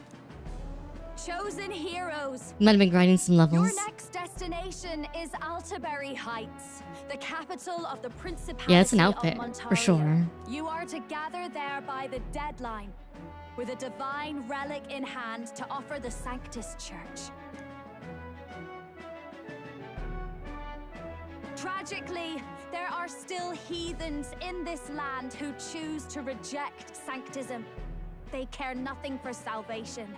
Chosen heroes. Might have been grinding some levels. Your next destination is Altabury Heights, the capital of the Principality Yeah, it's an outfit, of for sure. You are to gather there by the deadline, with a divine relic in hand to offer the Sanctus Church. Tragically, there are still heathens in this land who choose to reject Sanctism. They care nothing for salvation.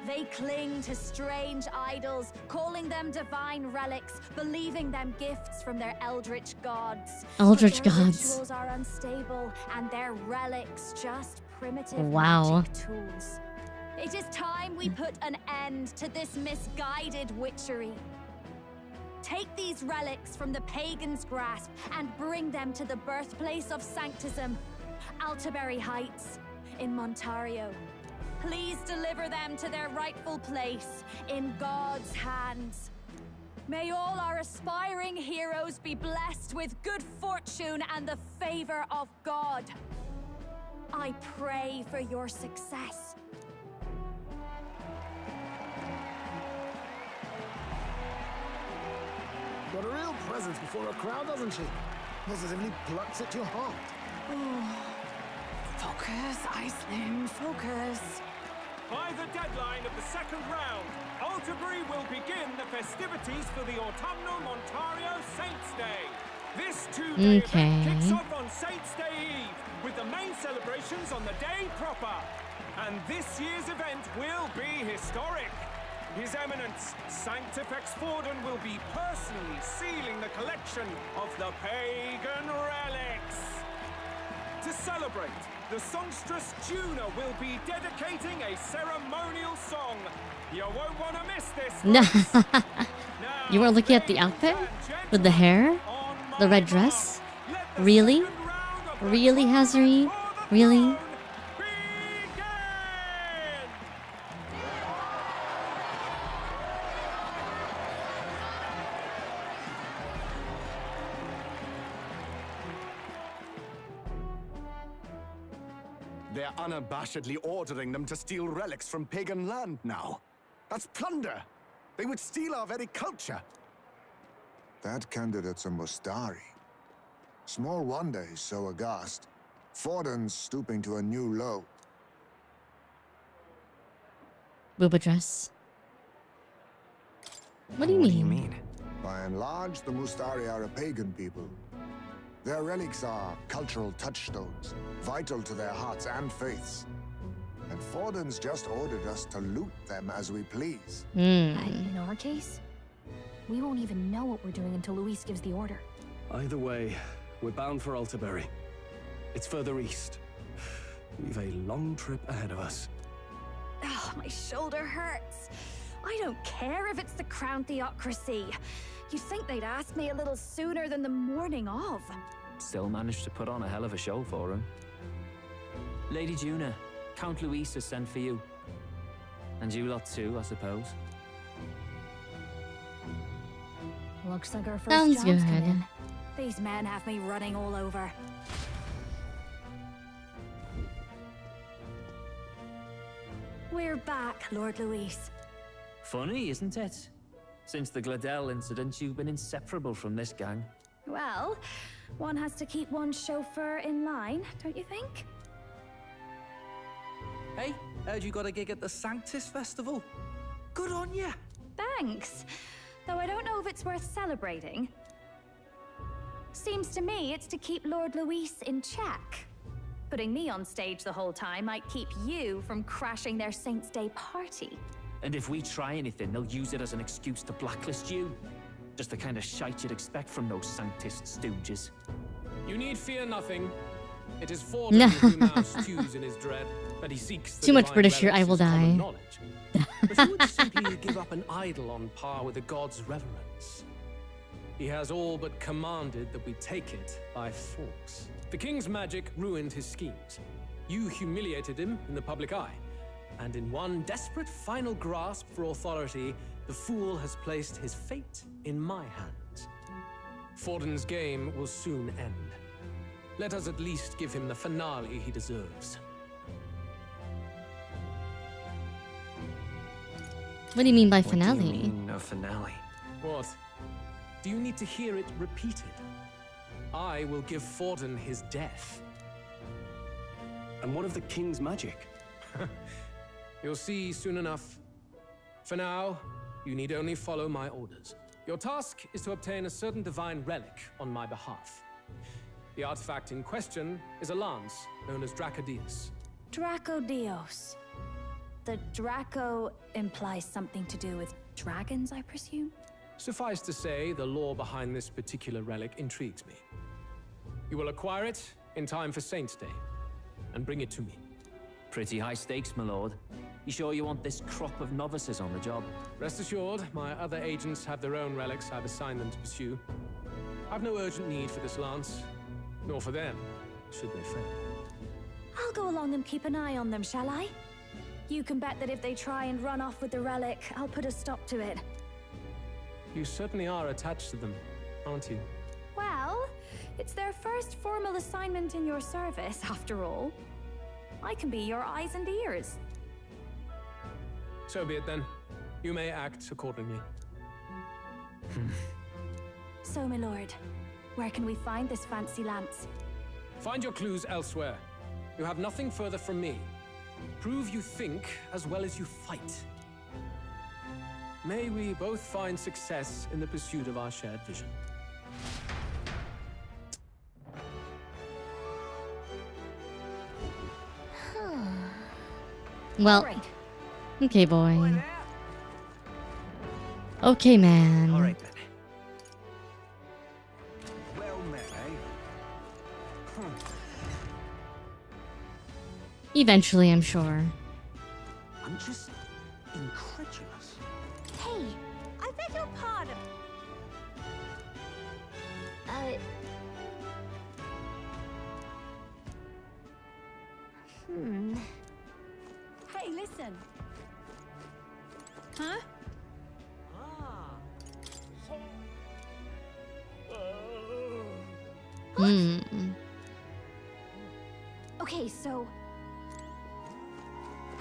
They cling to strange idols, calling them divine relics, believing them gifts from their eldritch gods. Eldritch But their gods. rituals are unstable, and their relics just primitive Wow. magic tools. It is time we put an end to this misguided witchery. Take these relics from the pagan's grasp and bring them to the birthplace of Sanctism, Altabury Heights, in Montario. Please deliver them to their rightful place in God's hands. May all our aspiring heroes be blessed with good fortune and the favor of God. I pray for your success. Got a real presence before a crowd, doesn't she? Positively plucks at your heart. Focus, Iceland, focus. By the deadline of the second round, Altabury will begin the festivities for the autumnal Montario Saints' Day. This two-day event kicks off on Saints' Day Eve, with the main celebrations on the day proper. And this year's event will be historic. His Eminence, Sanctifex Forden, will be personally sealing the collection of the pagan relics. To celebrate, the songstress Juna will be dedicating a ceremonial song. You won't want to miss this. You were looking at the outfit? With the hair? The red dress? Really? Really, AsuReDi? Really? They're unabashedly ordering them to steal relics from pagan land now. That's plunder. They would steal our very culture. That candidate's a Mustari. Small wonder he's so aghast. Forden's stooping to a new low. Booba dress. What do you mean? By and large, the Mustari are a pagan people. Their relics are cultural touchstones, vital to their hearts and faiths. And Forden's just ordered us to loot them as we please. And in our case, we won't even know what we're doing until Luis gives the order. Either way, we're bound for Altabury. It's further east. We've a long trip ahead of us. Oh, my shoulder hurts. I don't care if it's the Crown Theocracy. You'd think they'd ask me a little sooner than the morning of. Still managed to put on a hell of a show for him. Lady Juna, Count Luis has sent for you. And you lot too, I suppose. Looks like our first Sounds job's good. come in. These men have me running all over. We're back, Lord Luis. Funny, isn't it? Since the Gladell incident, you've been inseparable from this gang. Well, one has to keep one's chauffeur in line, don't you think? Hey, heard you got a gig at the Sanctus Festival? Good on ya! Thanks. Though I don't know if it's worth celebrating. Seems to me it's to keep Lord Luis in check. Putting me on stage the whole time might keep you from crashing their Saints' Day party. And if we try anything, they'll use it as an excuse to blacklist you. Just the kind of shite you'd expect from those Sanctist stooges. You need fear nothing. It is Forden who now stews in his dread, that he seeks the Too much divine British here, relics I will of common die. knowledge. But who would simply give up an idol on par with the god's reverence? He has all but commanded that we take it by force. The king's magic ruined his schemes. You humiliated him in the public eye. And in one desperate final grasp for authority, the fool has placed his fate in my hands. Forden's game will soon end. Let us at least give him the finale he deserves. What do you mean by What do you finale? mean, a finale? What? Do you need to hear it repeated? I will give Forden his death. And what of the king's magic? You'll see soon enough. For now, you need only follow my orders. Your task is to obtain a certain divine relic on my behalf. The artifact in question is a lance known as Dracodius. Dracodios. The Draco implies something to do with dragons, I presume? Suffice to say, the lore behind this particular relic intrigues me. You will acquire it in time for Saints' Day, and bring it to me. Pretty high stakes, my lord. You sure you want this crop of novices on the job? Rest assured, my other agents have their own relics I've assigned them to pursue. I've no urgent need for this lance, nor for them, should they fail. I'll go along and keep an eye on them, shall I? You can bet that if they try and run off with the relic, I'll put a stop to it. You certainly are attached to them, aren't you? Well, it's their first formal assignment in your service, after all. I can be your eyes and ears. So be it then. You may act accordingly. So, my lord, where can we find this fancy lance? Find your clues elsewhere. You have nothing further from me. Prove you think as well as you fight. May we both find success in the pursuit of our shared vision. Well, okay, boy. Okay, man. All right, then. Well met, eh? Eventually, I'm sure. I'm just incredulous. Hey, I beg your pardon. Hey, listen. Huh? Hmm. Okay, so...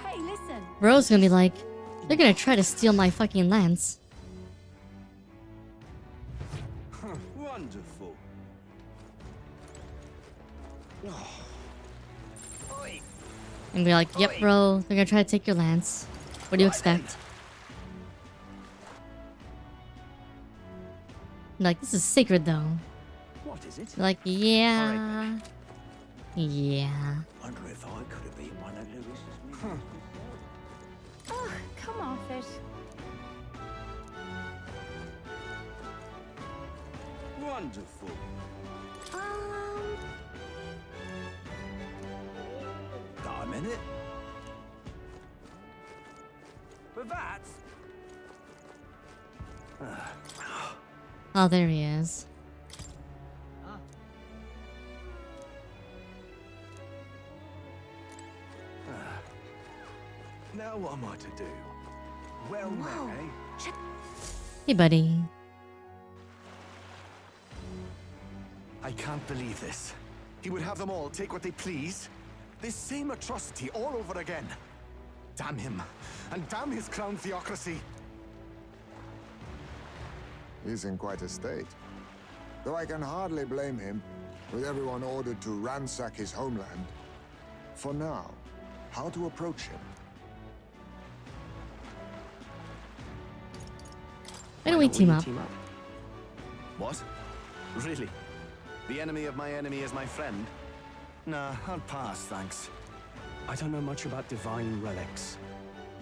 Hey, listen. Bro's gonna be like, they're gonna try to steal my fucking lance. Wonderful. And be like, yep, bro, they're gonna try to take your lance. What do you expect? I'm like, this is sacred though. What is it? Like, yeah. Yeah. Wonder if I could have been one of Lewis's. Oh, come off it. Wonderful. Got a minute? But that's... Oh, there he is. Now what am I to do? Well, Mary. Hey, buddy. I can't believe this. He would have them all take what they please. This same atrocity all over again. Damn him. And damn his crown theocracy. He's in quite a state. Though I can hardly blame him, with everyone ordered to ransack his homeland. For now, how to approach him? Why don't we team up? What? Really? The enemy of my enemy is my friend? Nah, I'll pass, thanks. I don't know much about divine relics,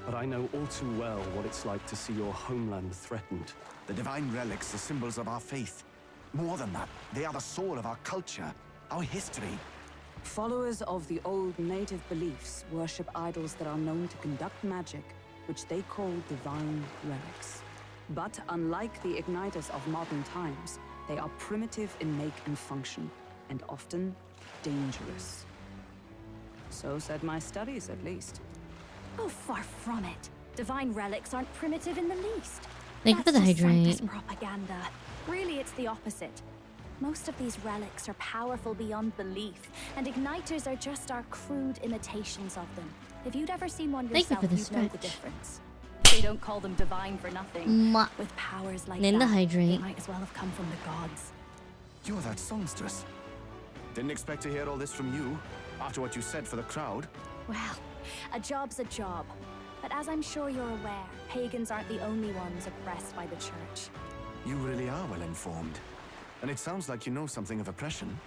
but I know all too well what it's like to see your homeland threatened. The divine relics are symbols of our faith. More than that, they are the soul of our culture, our history. Followers of the old native beliefs worship idols that are known to conduct magic, which they call divine relics. But unlike the igniters of modern times, they are primitive in make and function, and often dangerous. So said my studies, at least. Oh, far from it. Divine relics aren't primitive in the least. Thank you for the That's just hydrate. Sanctus propaganda. Really, it's the opposite. Most of these relics are powerful beyond belief, and igniters are just our crude imitations of them. If you'd ever seen one Thank you yourself, for the you'd know the stretch. difference. They don't call them divine for nothing. Mwah. With powers like Then the that, they hydrate. might as well have come from the gods. You're that songstress. Didn't expect to hear all this from you, after what you said for the crowd. Well, a job's a job. But as I'm sure you're aware, pagans aren't the only ones oppressed by the church. You really are well informed. And it sounds like you know something of oppression.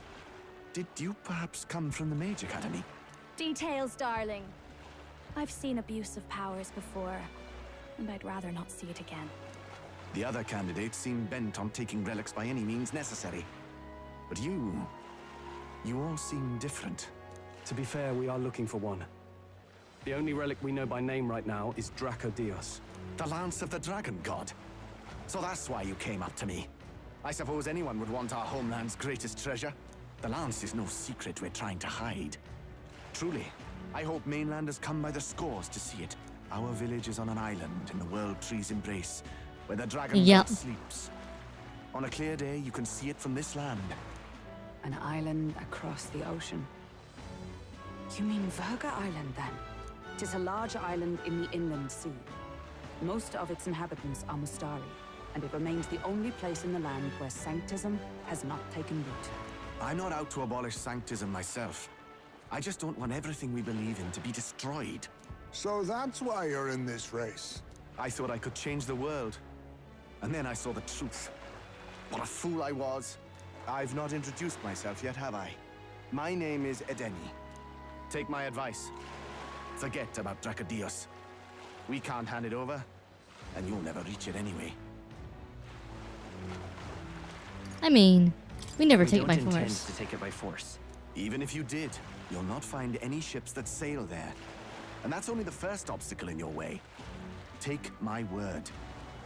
Did you perhaps come from the Mage Academy? Details, darling. I've seen abuse of powers before, and I'd rather not see it again. The other candidates seem bent on taking relics by any means necessary. But you all seem different. To be fair, we are looking for one. The only relic we know by name right now is Dracodios. The Lance of the Dragon God. So that's why you came up to me. I suppose anyone would want our homeland's greatest treasure. The Lance is no secret we're trying to hide. Truly, I hope mainlanders come by the scores to see it. Our village is on an island in the World Tree's embrace, where the Dragon God sleeps. On a clear day, you can see it from this land. An island across the ocean. You mean Verga Island, then? It is a large island in the inland sea. Most of its inhabitants are Mustari, and it remains the only place in the land where sanctism has not taken root. I'm not out to abolish sanctism myself. I just don't want everything we believe in to be destroyed. So that's why you're in this race. I thought I could change the world. And then I saw the truth. What a fool I was. I've not introduced myself yet, have I? My name is Edeni. Take my advice. Forget about Dracodios. We can't hand it over, and you'll never reach it anyway. I mean, we never We take it by don't intend force. to take it by force. Even if you did, you'll not find any ships that sail there. And that's only the first obstacle in your way. Take my word.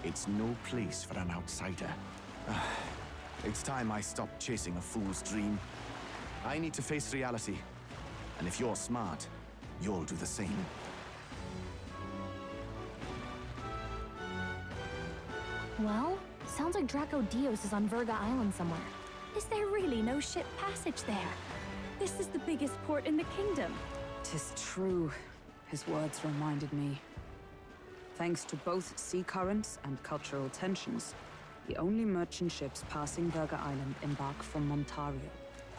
It's no place for an outsider. It's time I stopped chasing a fool's dream. I need to face reality. And if you're smart, you'll do the same. Well, sounds like Dracodios is on Verga Island somewhere. Is there really no ship passage there? This is the biggest port in the kingdom. 'Tis true. His words reminded me. Thanks to both sea currents and cultural tensions, the only merchant ships passing Verga Island embark from Montario.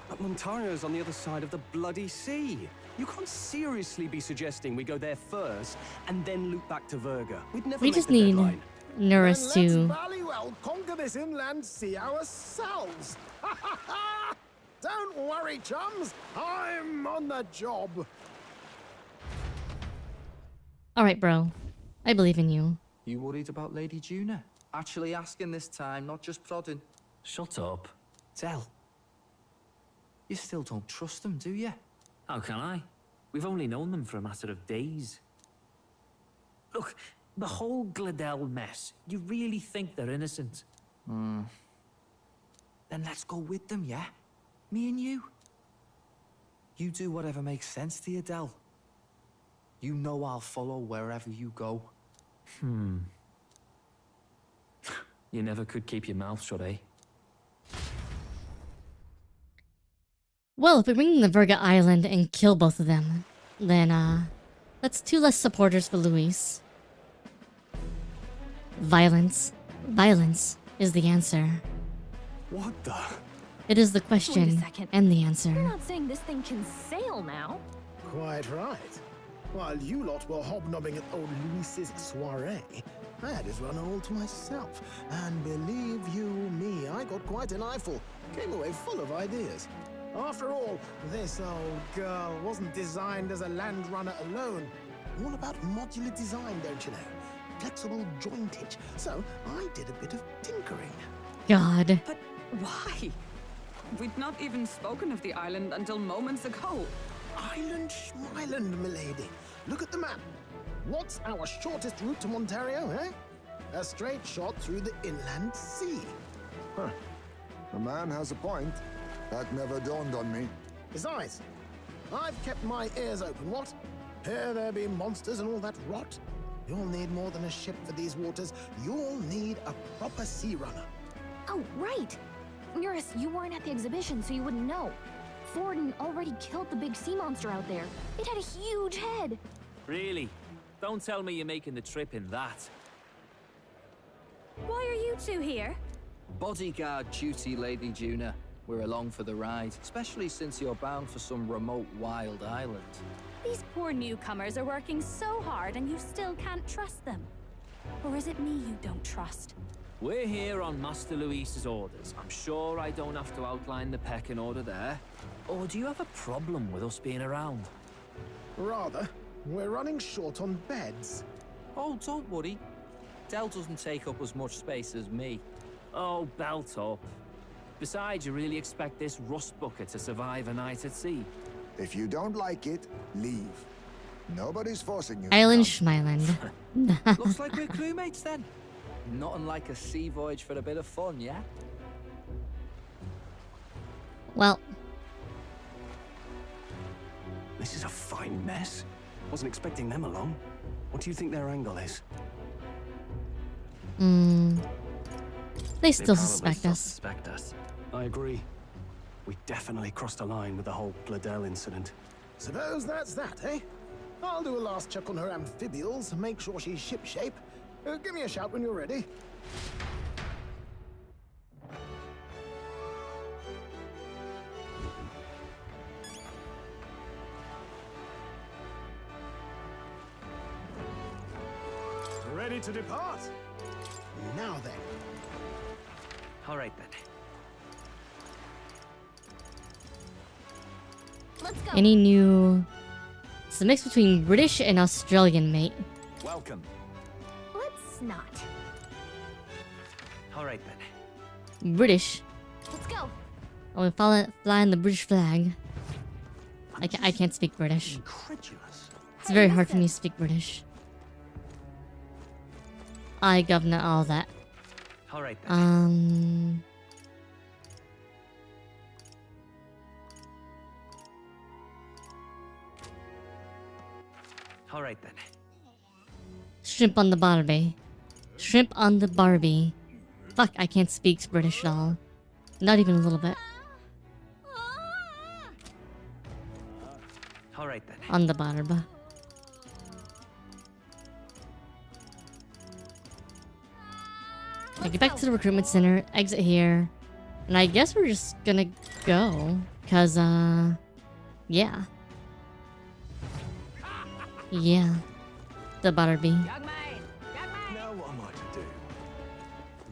But Montario's on the other side of the bloody sea. You can't seriously be suggesting we go there first and then loop back to Verga. We'd never We make just the need deadline. Nurse Then let's to. valley well conquer this inland sea ourselves. Don't worry, chums. I'm on the job. All right, bro. I believe in you. You worried about Lady Juna? Actually asking this time, not just prodding. Shut up. Tell. You still don't trust them, do you? How can I? We've only known them for a matter of days. Look, the whole Gladell mess, you really think they're innocent? Then let's go with them, yeah? Me and you. You do whatever makes sense to you, Del. You know I'll follow wherever you go. You never could keep your mouth shut, eh? Well, if we bring the Verga Island and kill both of them, then, that's 2 less supporters for Luis. Violence. Violence is the answer. What the? It is the Wait a question second. and the You're answer. not saying this thing can sail now? Quite right. While you lot were hobnobbing at old Luis's soiree, I had his run all to myself. And believe you me, I got quite an eyeful. Came away full of ideas. After all, this old girl wasn't designed as a land runner alone. All about modular design, don't you know? Flexible jointage. So I did a bit of tinkering. God. But why? We'd not even spoken of the island until moments ago. Island Schmeiland, milady. Look at the map. What's our shortest route to Montario, eh? A straight shot through the inland sea. Huh. The man has a point. That never dawned on me. Besides, I've kept my ears open, what? Here there be monsters and all that rot. You'll need more than a ship for these waters. You'll need a proper sea runner. Oh, right. Eurus, you weren't at the exhibition, so you wouldn't know. Forden already killed the big sea monster out there. It had a huge head. Really? Don't tell me you're making the trip in that. Why are you two here? Bodyguard duty, Lady Juna. We're along for the ride, especially since you're bound for some remote wild island. These poor newcomers are working so hard and you still can't trust them. Or is it me you don't trust? We're here on Master Luis's orders. I'm sure I don't have to outline the pecking order there. Or do you have a problem with us being around? Rather, we're running short on beds. Oh, don't worry. Del doesn't take up as much space as me. Oh, belt up. Besides, you really expect this rust bucket to survive a night at sea? If you don't like it, leave. Nobody's forcing you. Island Schmeiland. Looks like we're crewmates then. Nothing like a sea voyage for a bit of fun, yeah? Well. This is a fine mess. Wasn't expecting them along. What do you think their angle is? They still probably suspect us. I agree. We definitely crossed a line with the whole Gladel incident. Suppose that's that, eh? I'll do a last check on her amphibials, make sure she's shipshape. Give me a shout when you're ready. Ready to depart? Now then. All right then. Let's go. Any new... It's a mix between British and Australian, mate. Welcome. Let's not. All right then. British. Let's go. Oh, we're flying the British flag. I can't speak British. Incredulous. It's very hard for me to speak British. I governor all that. All right then. All right then. Shrimp on the Barbie. Shrimp on the Barbie. Fuck, I can't speak British at all. Not even a little bit. All right then. On the Barbie. I get back to the recruitment center, exit here, and I guess we're just gonna go, cause yeah. Yeah. The Barbie. Now what am I to do?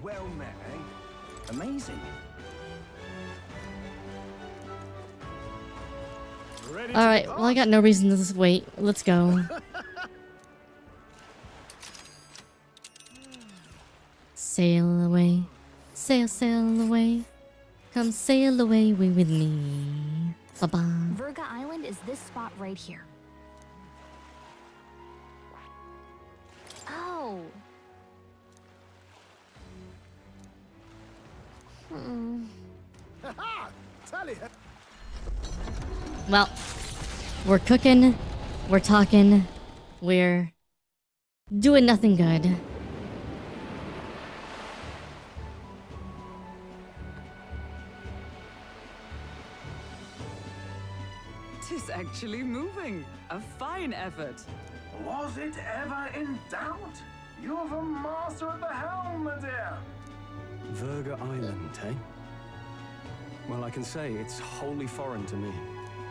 Well met, eh? Amazing. Alright, well I got no reason to just wait. Let's go. Sail away. Sail, sail away. Come sail away with me. Ba-ba. Virga Island is this spot right here. Oh. Well, we're cooking, we're talking, we're doing nothing good. Tis actually moving. A fine effort. Was it ever in doubt? You're the master of the helm, my dear. Virga Island, eh? Well, I can say it's wholly foreign to me.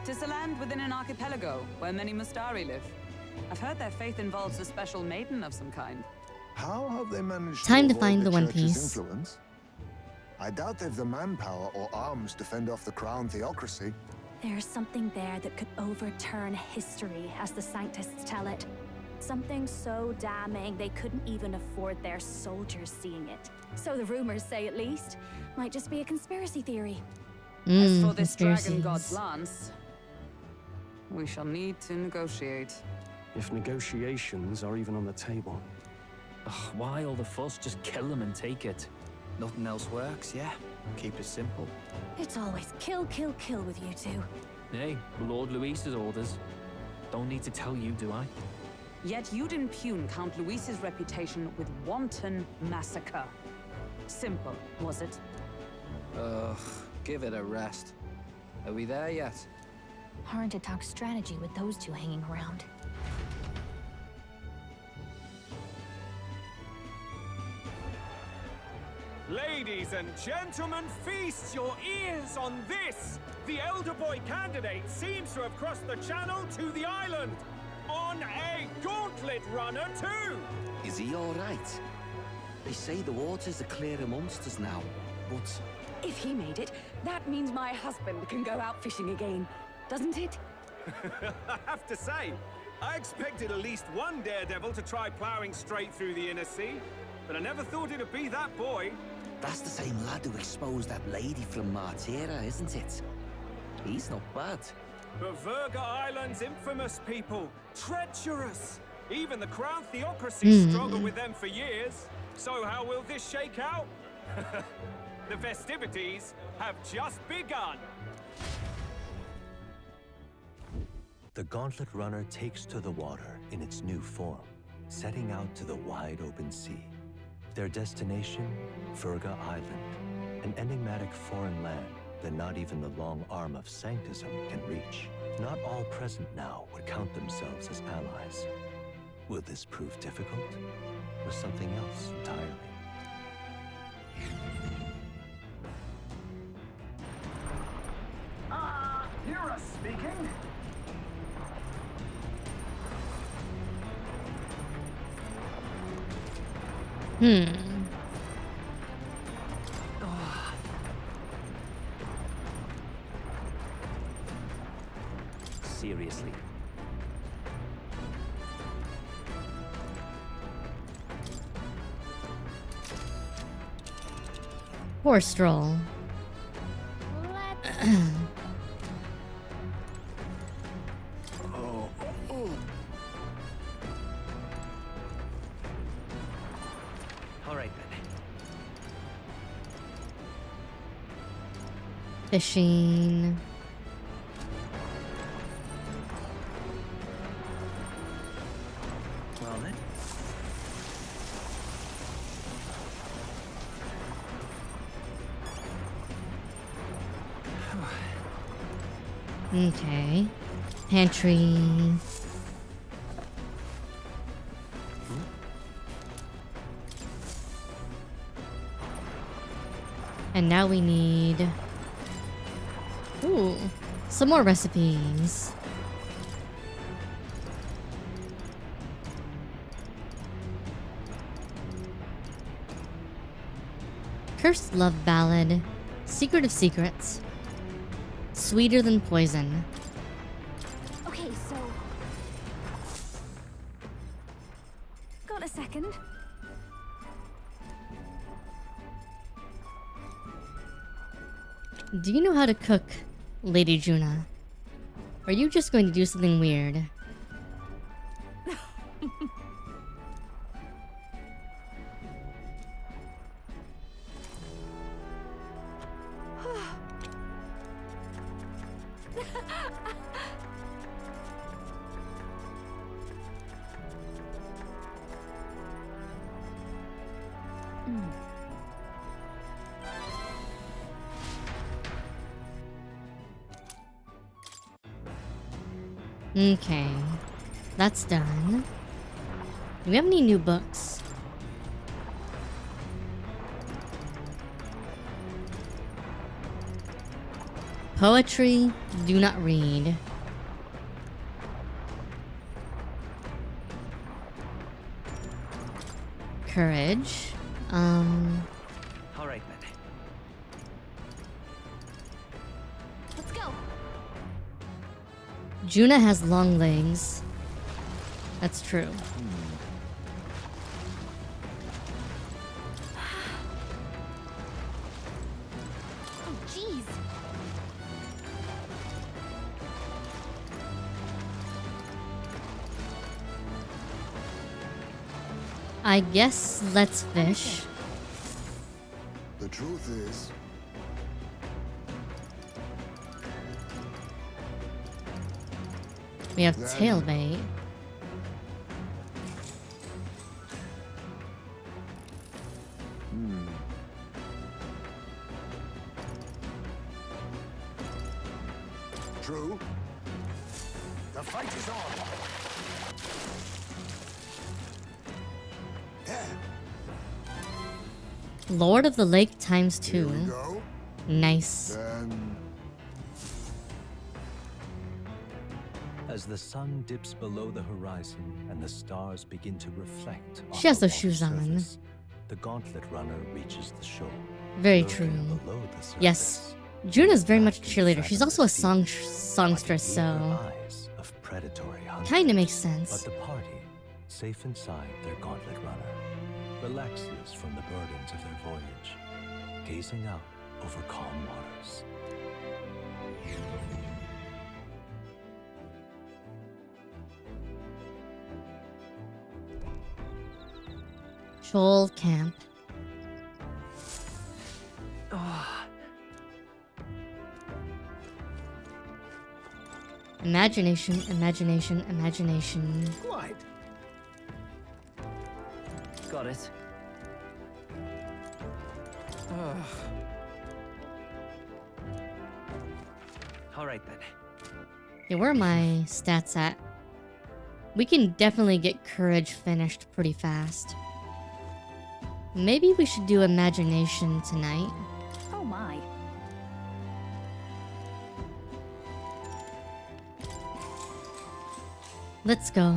Tis a land within an archipelago where many Mustari live. I've heard their faith involves a special maiden of some kind. How have they managed Time to avoid find the One church's Piece. influence? I doubt they've the manpower or arms to fend off the crown theocracy. There's something there that could overturn history, as the Sanctists tell it. Something so damning they couldn't even afford their soldiers seeing it. So the rumors say, at least. Might just be a conspiracy theory. As for this dragon conspiracies. god's lance, we shall need to negotiate. If negotiations are even on the table. Ugh, why all the fuss? Just kill them and take it. Nothing else works, yeah? Keep it simple. It's always kill, kill, kill with you two. Hey, Lord Luis's orders. Don't need to tell you, do I? Yet you'd impugn Count Luis's reputation with wanton massacre. Simple, was it? Ugh, give it a rest. Are we there yet? Hard to talk strategy with those two hanging around. Ladies and gentlemen, feast your ears on this! The elder boy candidate seems to have crossed the channel to the island! On a gauntlet runner too! Is he alright? They say the waters are clear amongst us now, but... If he made it, that means my husband can go out fishing again, doesn't it? I have to say, I expected at least one daredevil to try plowing straight through the inner sea, but I never thought it'd be that boy. That's the same lad who exposed that lady from Martira, isn't it? He's not bad. But Virga Island's infamous people, treacherous. Even the crown theocracy struggled with them for years. So how will this shake out? The festivities have just begun. The Gauntlet Runner takes to the water in its new form, setting out to the wide open sea. Their destination, Virga Island, an enigmatic foreign land that not even the long arm of Sanctism can reach. Not all present now would count themselves as allies. Will this prove difficult, or something else entirely? Hear us speaking? Seriously. Poor Stroll. All right then. Fishing. Well then. Okay. Pantry. And now we need... Ooh, some more recipes. Cursed Love Ballad. Secret of Secrets. Sweeter than poison. Okay, so... Got a second? Do you know how to cook, Lady Juna? Or are you just going to do something weird? Okay, that's done. Do we have any new books? Poetry, do not read. Courage, All right then. Juna has long legs. That's true. Oh, jeez. I guess let's fish. The truth is, We have tailbait. true. The fight is on. Lord of the Lake times 2. Go. Nice. Then As the sun dips below the horizon and the stars begin to reflect on She has the those shoes water on. surface, the gauntlet runner reaches the shore. Very Lurking true. below the surface, Yes. Juna's very much a cheerleader. She's also a songstress, so eyes of predatory hunters. kinda makes But sense. the party, safe inside their gauntlet runner, relaxes from the burdens of their voyage, gazing out over calm waters. Shoal camp. Imagination, imagination, imagination. Quite. Got it. All right then. Okay, where are my stats at? We can definitely get courage finished pretty fast. Maybe we should do imagination tonight. Oh my. Let's go.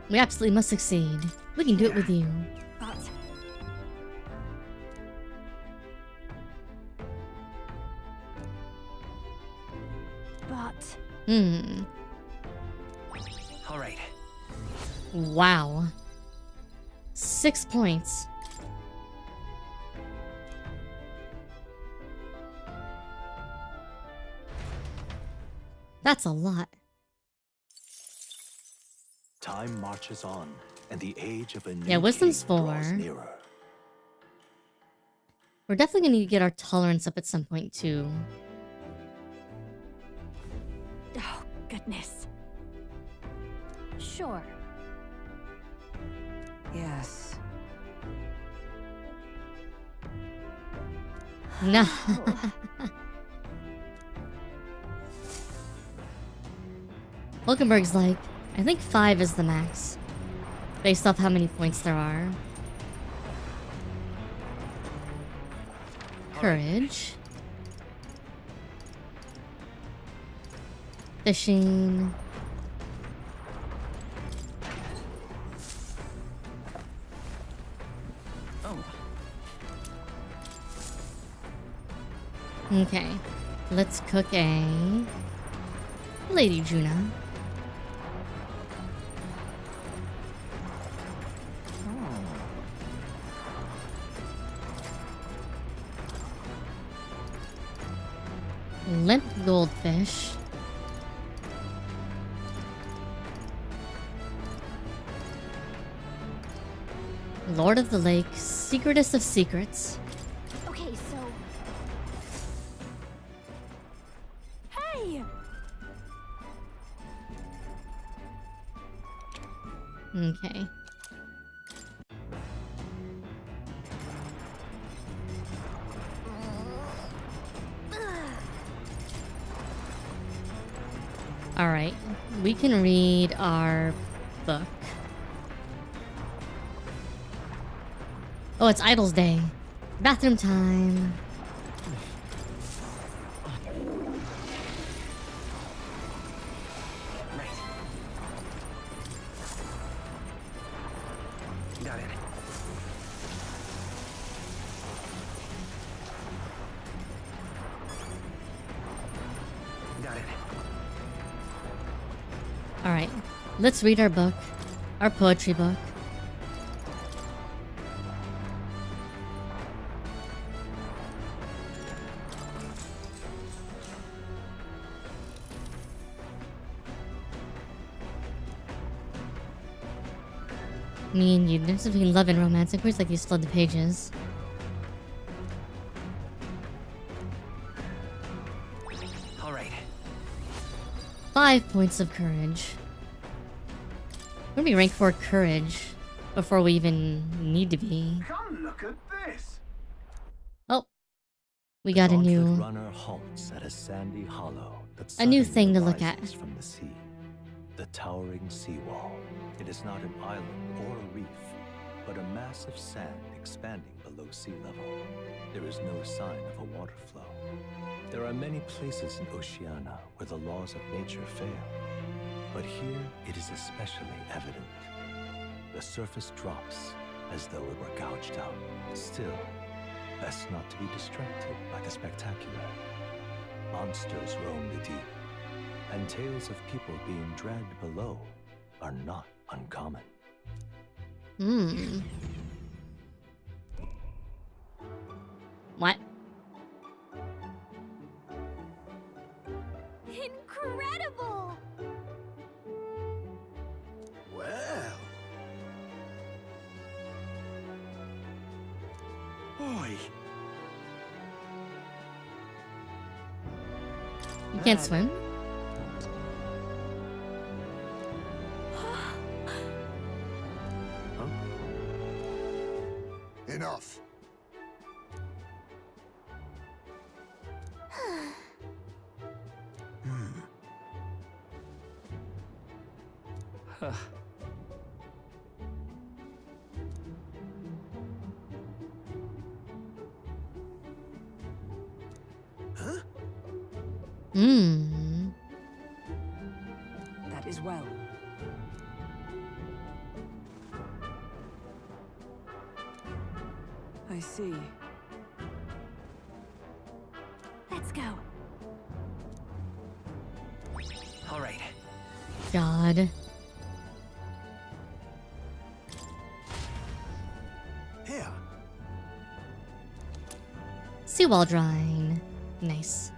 We absolutely must succeed. We can do it with you. But All right. Wow. 6 points. That's a lot. Time marches on, and the age of a new Yeah, wisdom's king draws 4. nearer. We're definitely gonna need to get our tolerance up at some point too. oh goodness. Sure. Yes. No. Wilkenberg's like, I think 5 is the max, based off how many points there are. Courage. Fishing. Oh. Okay, let's cook a Lady Juna. Limp goldfish. Lord of the Lake, secretest of secrets. Okay, so. Hey! Okay. Alright, we can read our book. Oh, it's Idol's Day. Bathroom time. Got it. Got it. All right, let's read our book, our poetry book. Me and you, there's between love and romance. Of course, like you fled the pages. All right. 5 points of courage. We're gonna be rank 4 courage before we even need to be. Come look at this. Oh, we got a Gauntlet new runner halts at a sandy hollow that a new suddenly thing to look at. arises from the sea. The towering seawall. It is not an island or a reef, but a mass of sand expanding below sea level. There is no sign of a water flow. There are many places in Oceania where the laws of nature fail, but here it is especially evident. The surface drops as though it were gouged out. Still, best not to be distracted by the spectacular. Monsters roam the deep, and tales of people being dragged below are not uncommon. Hmm. What? Incredible! Well. Oi. You can't swim? Enough. Hmm. That is well. I see. Let's go. All right. God. Here. Seawall drawing. Nice.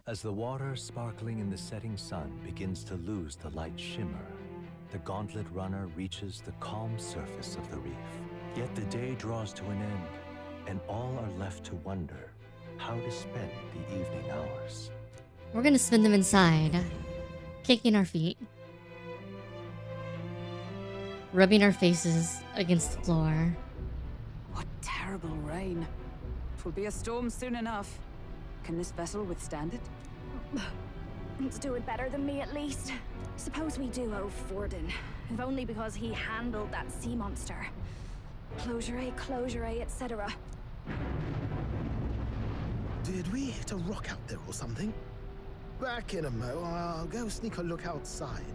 As the water sparkling in the setting sun begins to lose the light shimmer, the gauntlet runner reaches the calm surface of the reef. Yet the day draws to an end, and all are left to wonder how to spend the evening hours. We're gonna spin them inside, kicking our feet, rubbing our faces against the floor. What terrible rain. Twill be a storm soon enough. Can this vessel withstand it? Let's do it better than me, at least. Suppose we do owe Forden, if only because he handled that sea monster. Closure, etc. Did we hit a rock out there or something? Back in a mo, I'll go sneak a look outside.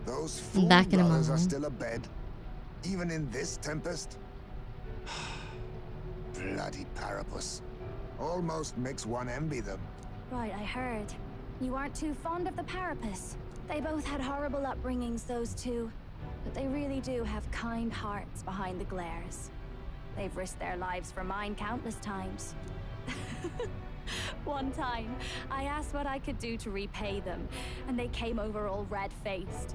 Those fool Back in a brothers are moment. still abed, even in this tempest. Bloody Parapus. Almost makes one envy them. Right, I heard. You aren't too fond of the Parapus. They both had horrible upbringings, those two. But they really do have kind hearts behind the glares. They've risked their lives for mine countless times. One time, I asked what I could do to repay them, and they came over all red-faced.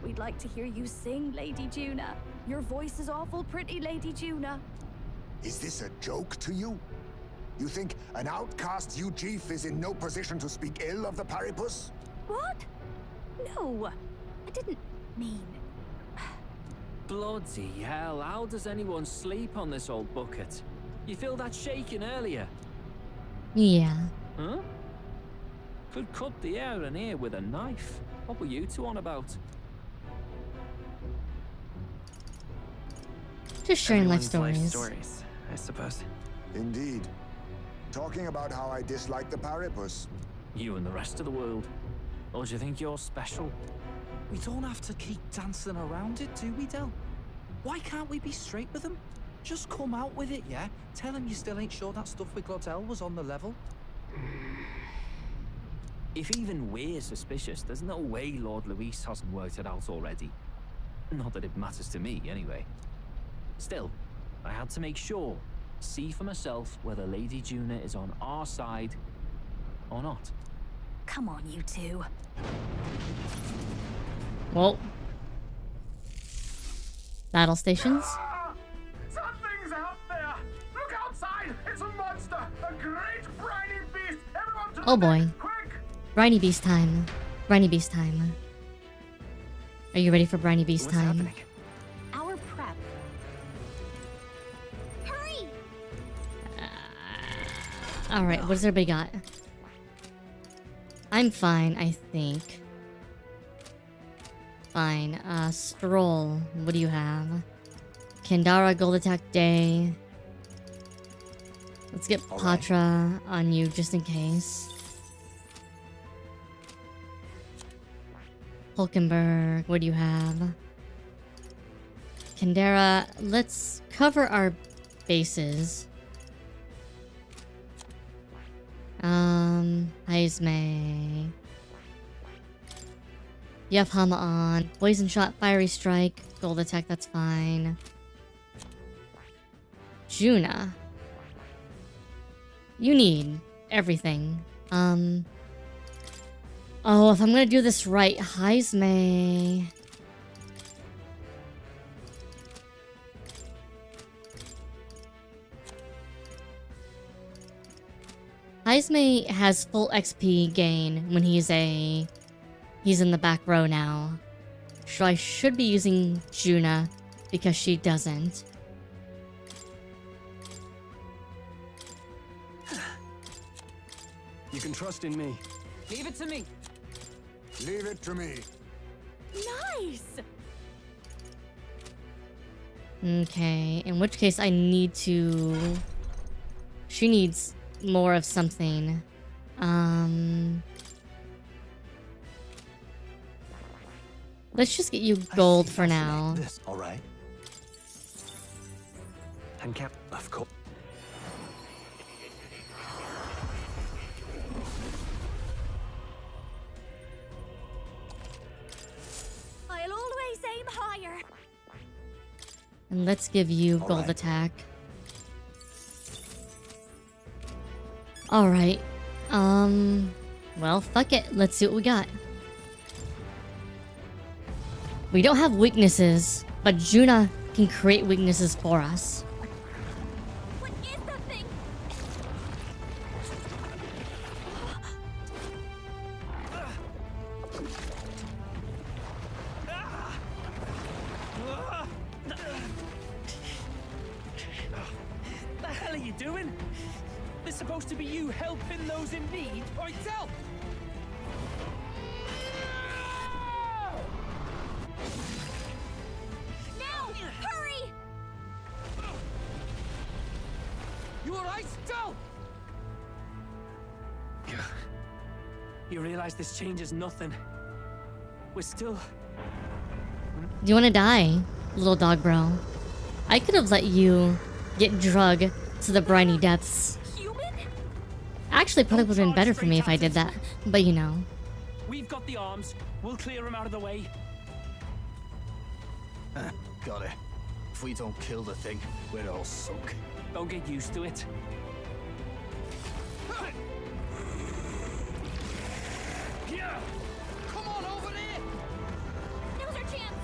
We'd like to hear you sing, Lady Juna. Your voice is awful pretty, Lady Juna. Is this a joke to you? You think an outcast Chief is in no position to speak ill of the Parapus? What? No, I didn't mean... Bloody hell, how does anyone sleep on this old bucket? You feel that shaking earlier? Yeah. Huh? Could cut the air in here with a knife. What were you two on about? Just sharing life Everyone's stories. I suppose. Indeed. Talking about how I dislike the Parapus. You and the rest of the world. Or do you think you're special? We don't have to keep dancing around it, do we, Del? Why can't we be straight with him? Just come out with it, yeah? Tell him you still ain't sure that stuff with Glodell was on the level. If even we're suspicious, there's no way Lord Luis hasn't worked it out already. Not that it matters to me, anyway. Still, I had to make sure, see for myself whether Lady Juna is on our side or not. Come on, you two. Well. Battle stations. Something's out there! Look outside! It's a monster! A great briny beast! Everyone to Oh boy. quick! Briny Beast time. Briny Beast time. Are you ready for Briny Beast What's time? happening? Our prep. Hurry! Alright, what does everybody got? I'm fine, I think. Fine. Stroll. What do you have? Kandara Gold Attack Day. Let's get Patra on you just in case. Hulkenberg, what do you have? Kandara, let's cover our bases. Heismay. You have Hama on. Poison Shot, Fiery Strike, Gold Attack, that's fine. Juna. You need everything. Oh, if I'm gonna do this right, Heismay. Heismay has full XP gain when he's in the back row now. So I should be using Juna because she doesn't. You can trust in me. Leave it to me. Leave it to me. Nice! Okay, in which case I need to... She needs more of something. Let's just get you gold for now. This, all right? And Cap, of course. I'll always aim higher. And let's give you gold attack. Alright. Well, fuck it. Let's see what we got. We don't have weaknesses, but Juna can create weaknesses for us. What is that thing? The hell are you doing? It's supposed to be you helping those in need. Oi, Del! Now! Hurry! You alright, Del? You realize this changes nothing. We're still... Do you want to die, little dog bro? I could have let you get drug to the briny depths. Actually, probably would have been better for me if I did that. But you know. We've got the arms. We'll clear him out of the way. Got it. If we don't kill the thing, we're all sunk. Don't get used to it. Yeah! Come on over there! Now's our chance!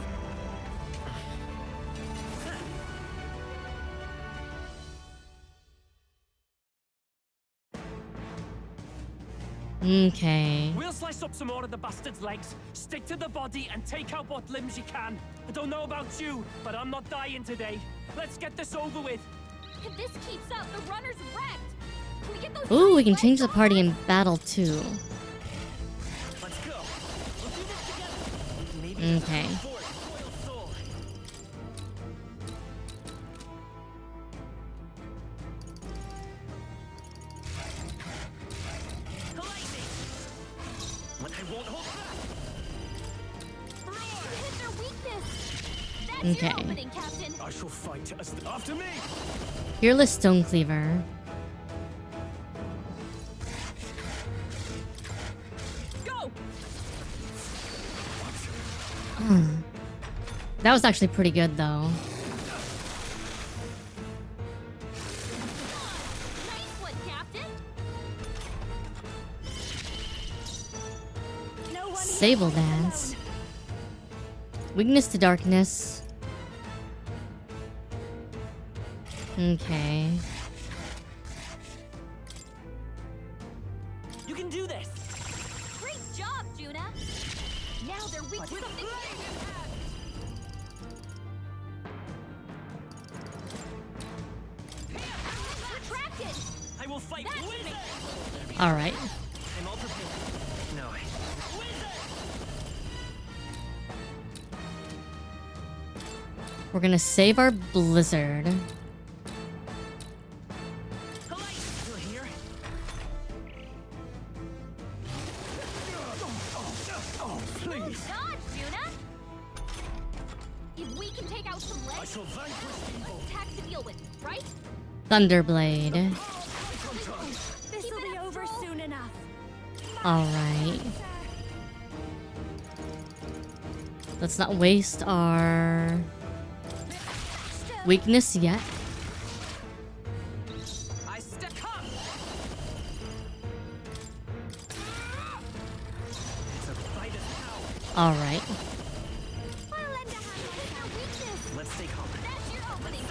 Okay. We'll slice up some more of the bastard's legs, stick to the body, and take out what limbs you can. I don't know about you, but I'm not dying today. Let's get this over with. If this keeps up, the runner's wrecked! Can we get those Ooh, we can change the party in battle too. Let's go. We'll do this together. Maybe Okay. When I won't hold back. Okay. I shall fight after me. Fearless Stone Cleaver. Go. That was actually pretty good, though. Nice one, Captain. Sable Dance. Weakness to darkness. Okay. You can do this. Great job, Juna. Now they're weak to something. Retracted. I will fight with it. All right. I'm all prepared. No. We're gonna save our blizzard. Still here? Oh, please. God, Juna. If we can take out some legs, attack to deal with, right? Thunderblade. This'll be over soon enough. All right. Let's not waste our weakness yet. I step up. It's a fight of power. All right. Let's take home. That's your opening.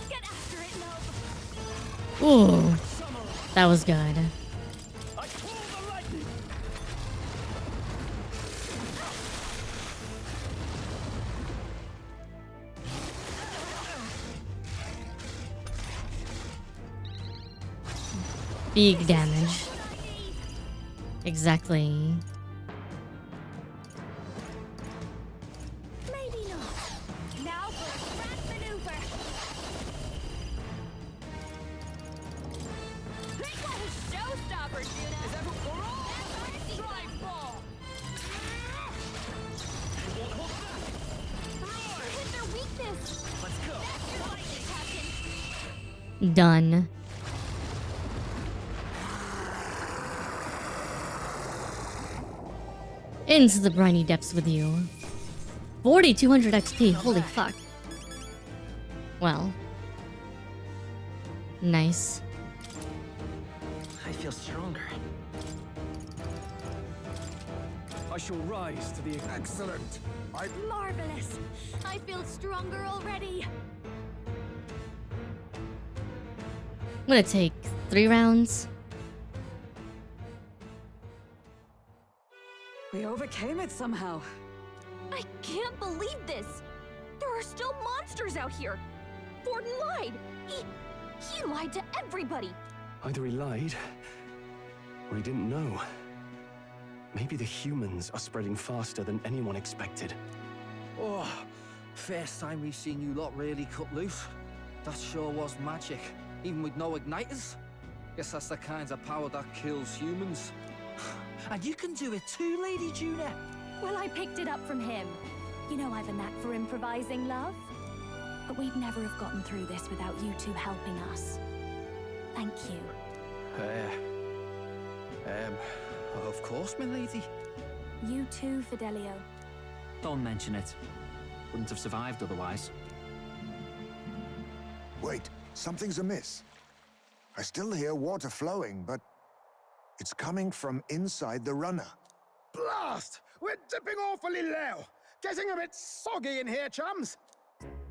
Get after it, love. Ooh, that was good. Big damage. Exactly. Maybe not. Now for a grand maneuver. Showstopper, Juna. Hit their weakness. Let's go. That's your opening, Captain. Done. Into the briny depths with you. 4,200 XP. Holy fuck. Well. Nice. I feel stronger. I shall rise to the excellent. Marvelous. I feel stronger already. I'm gonna take 3 rounds. We overcame it somehow. I can't believe this. There are still monsters out here. Forden lied. He lied to everybody. Either he lied, or he didn't know. Maybe the humans are spreading faster than anyone expected. Oh, first time we've seen you lot really cut loose. That sure was magic, even with no igniters. Guess that's the kind of power that kills humans. And you can do it too, Lady Juna. Well, I picked it up from him. You know I've a knack for improvising, love. But we'd never have gotten through this without you two helping us. Thank you. Of course, my lady. You too, Fidelio. Don't mention it. Wouldn't have survived otherwise. Wait, something's amiss. I still hear water flowing, but it's coming from inside the runner. Blast! We're dipping awfully low. Getting a bit soggy in here, chums.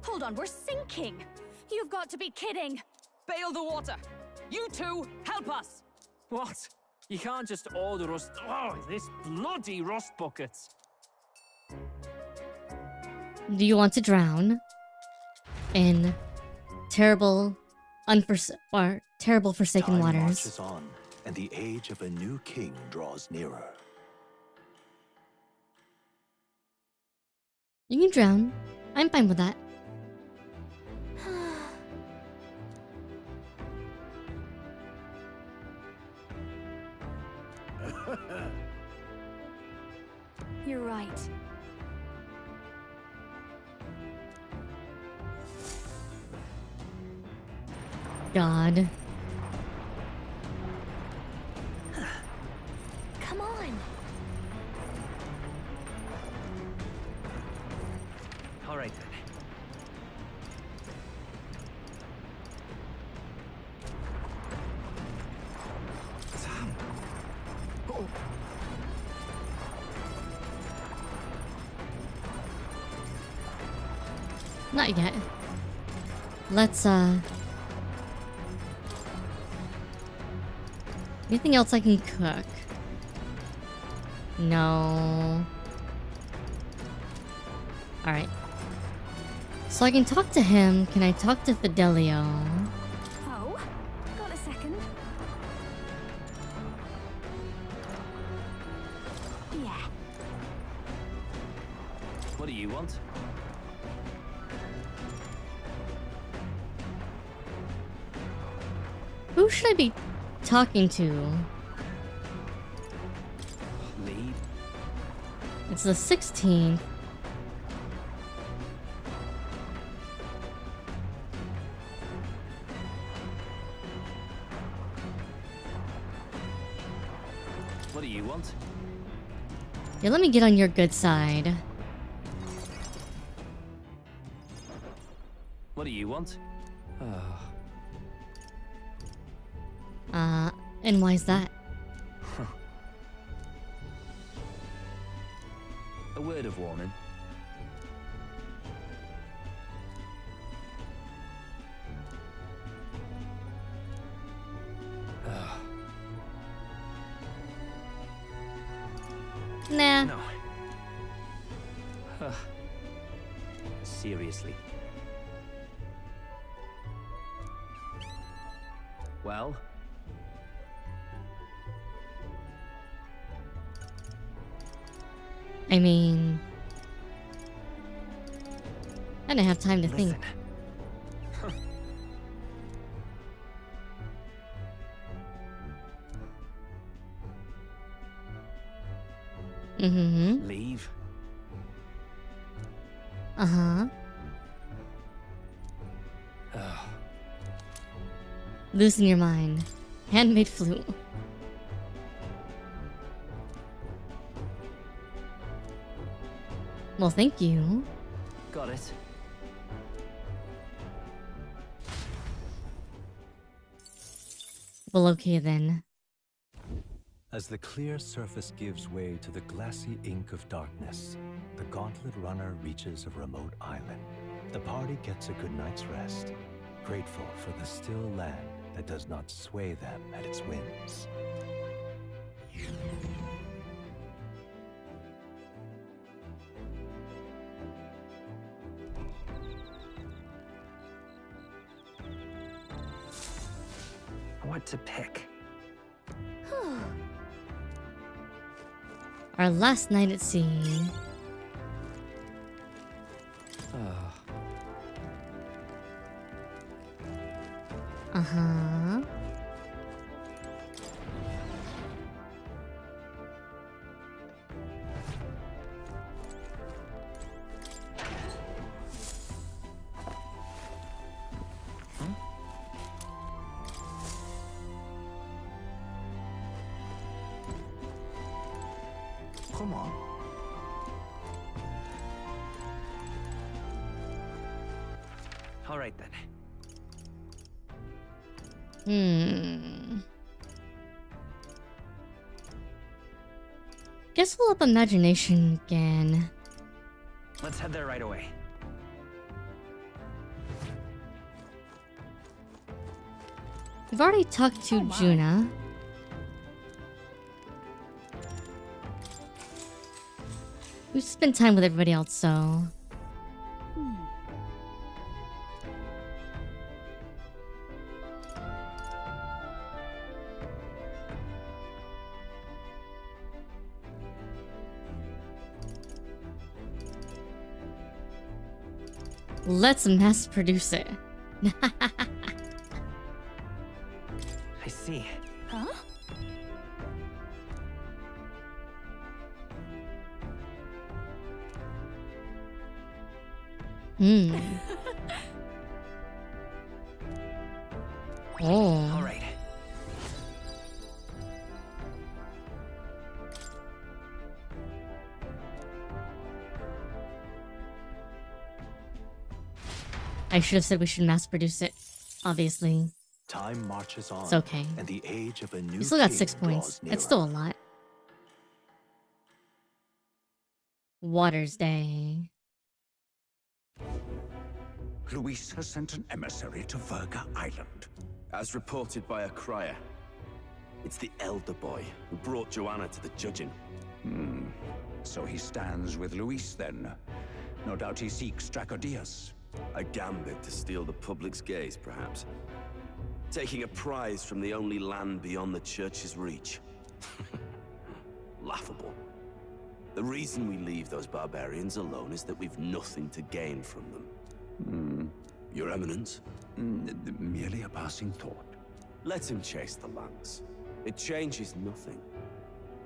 Hold on, we're sinking. You've got to be kidding. Bail the water. You two, help us. What? You can't just order us. Oh, this bloody rust buckets. Do you want to drown in terrible, terrible forsaken Time waters? marches on, and the age of a new king draws nearer. You can drown. I'm fine with that. You're right. God. Come on. All right then. Sam. Oh. Not yet. Let's, anything else I can cook? No. Alright. So I can talk to him. Can I talk to Fidelio? Oh, got a second? Yeah. What do you want? Who should I be talking to? Lead. It's the 16th. What do you want? Yeah, let me get on your good side. What do you want? And why's that? A word of warning. Nah. No. Seriously. Well? I mean, I didn't have time to think. Mm-hmm. Leave. Uh-huh. Losing your mind. Handmade flute. Well, thank you. Got it. Well, okay then. As the clear surface gives way to the glassy ink of darkness, the gauntlet runner reaches a remote island. The party gets a good night's rest, grateful for the still land that does not sway them at its whims. What to pick? Our last night at sea. Uh-huh. Come on. All right then. Guess we'll up imagination again. Let's head there right away. We've already talked to Juna. We've spent time with everybody else, so... Let's mass produce it. I see. Huh? Oh. All right. I should have said we should mass produce it. Obviously. Time marches on. It's okay. And the age of a new We still got king 6 points. draws nearer. It's still a lot. Water's Day. Luis has sent an emissary to Verga Island. As reported by a crier. It's the elder boy who brought Joanna to the judging. So he stands with Luis then. No doubt he seeks Dracodius. A gambit to steal the public's gaze, perhaps. Taking a prize from the only land beyond the church's reach. Laughable. The reason we leave those barbarians alone is that we've nothing to gain from them. Your Eminence? Merely a passing thought. Let him chase the lance. It changes nothing.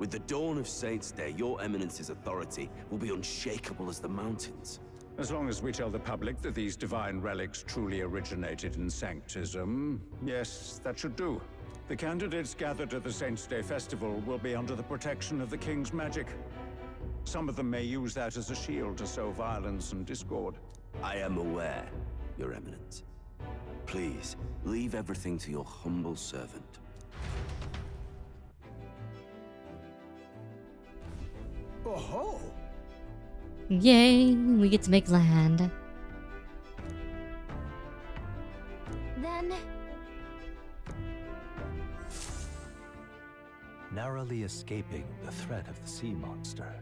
With the dawn of Saints' Day, your Eminence's authority will be unshakable as the mountains. As long as we tell the public that these divine relics truly originated in Sanctism, yes, that should do. The candidates gathered at the Saints' Day Festival will be under the protection of the King's magic. Some of them may use that as a shield to sow violence and discord. I am aware, Your Eminence. Please, leave everything to your humble servant. Oh-ho! Yay, we get to make land. Then... Narrowly escaping the threat of the sea monster,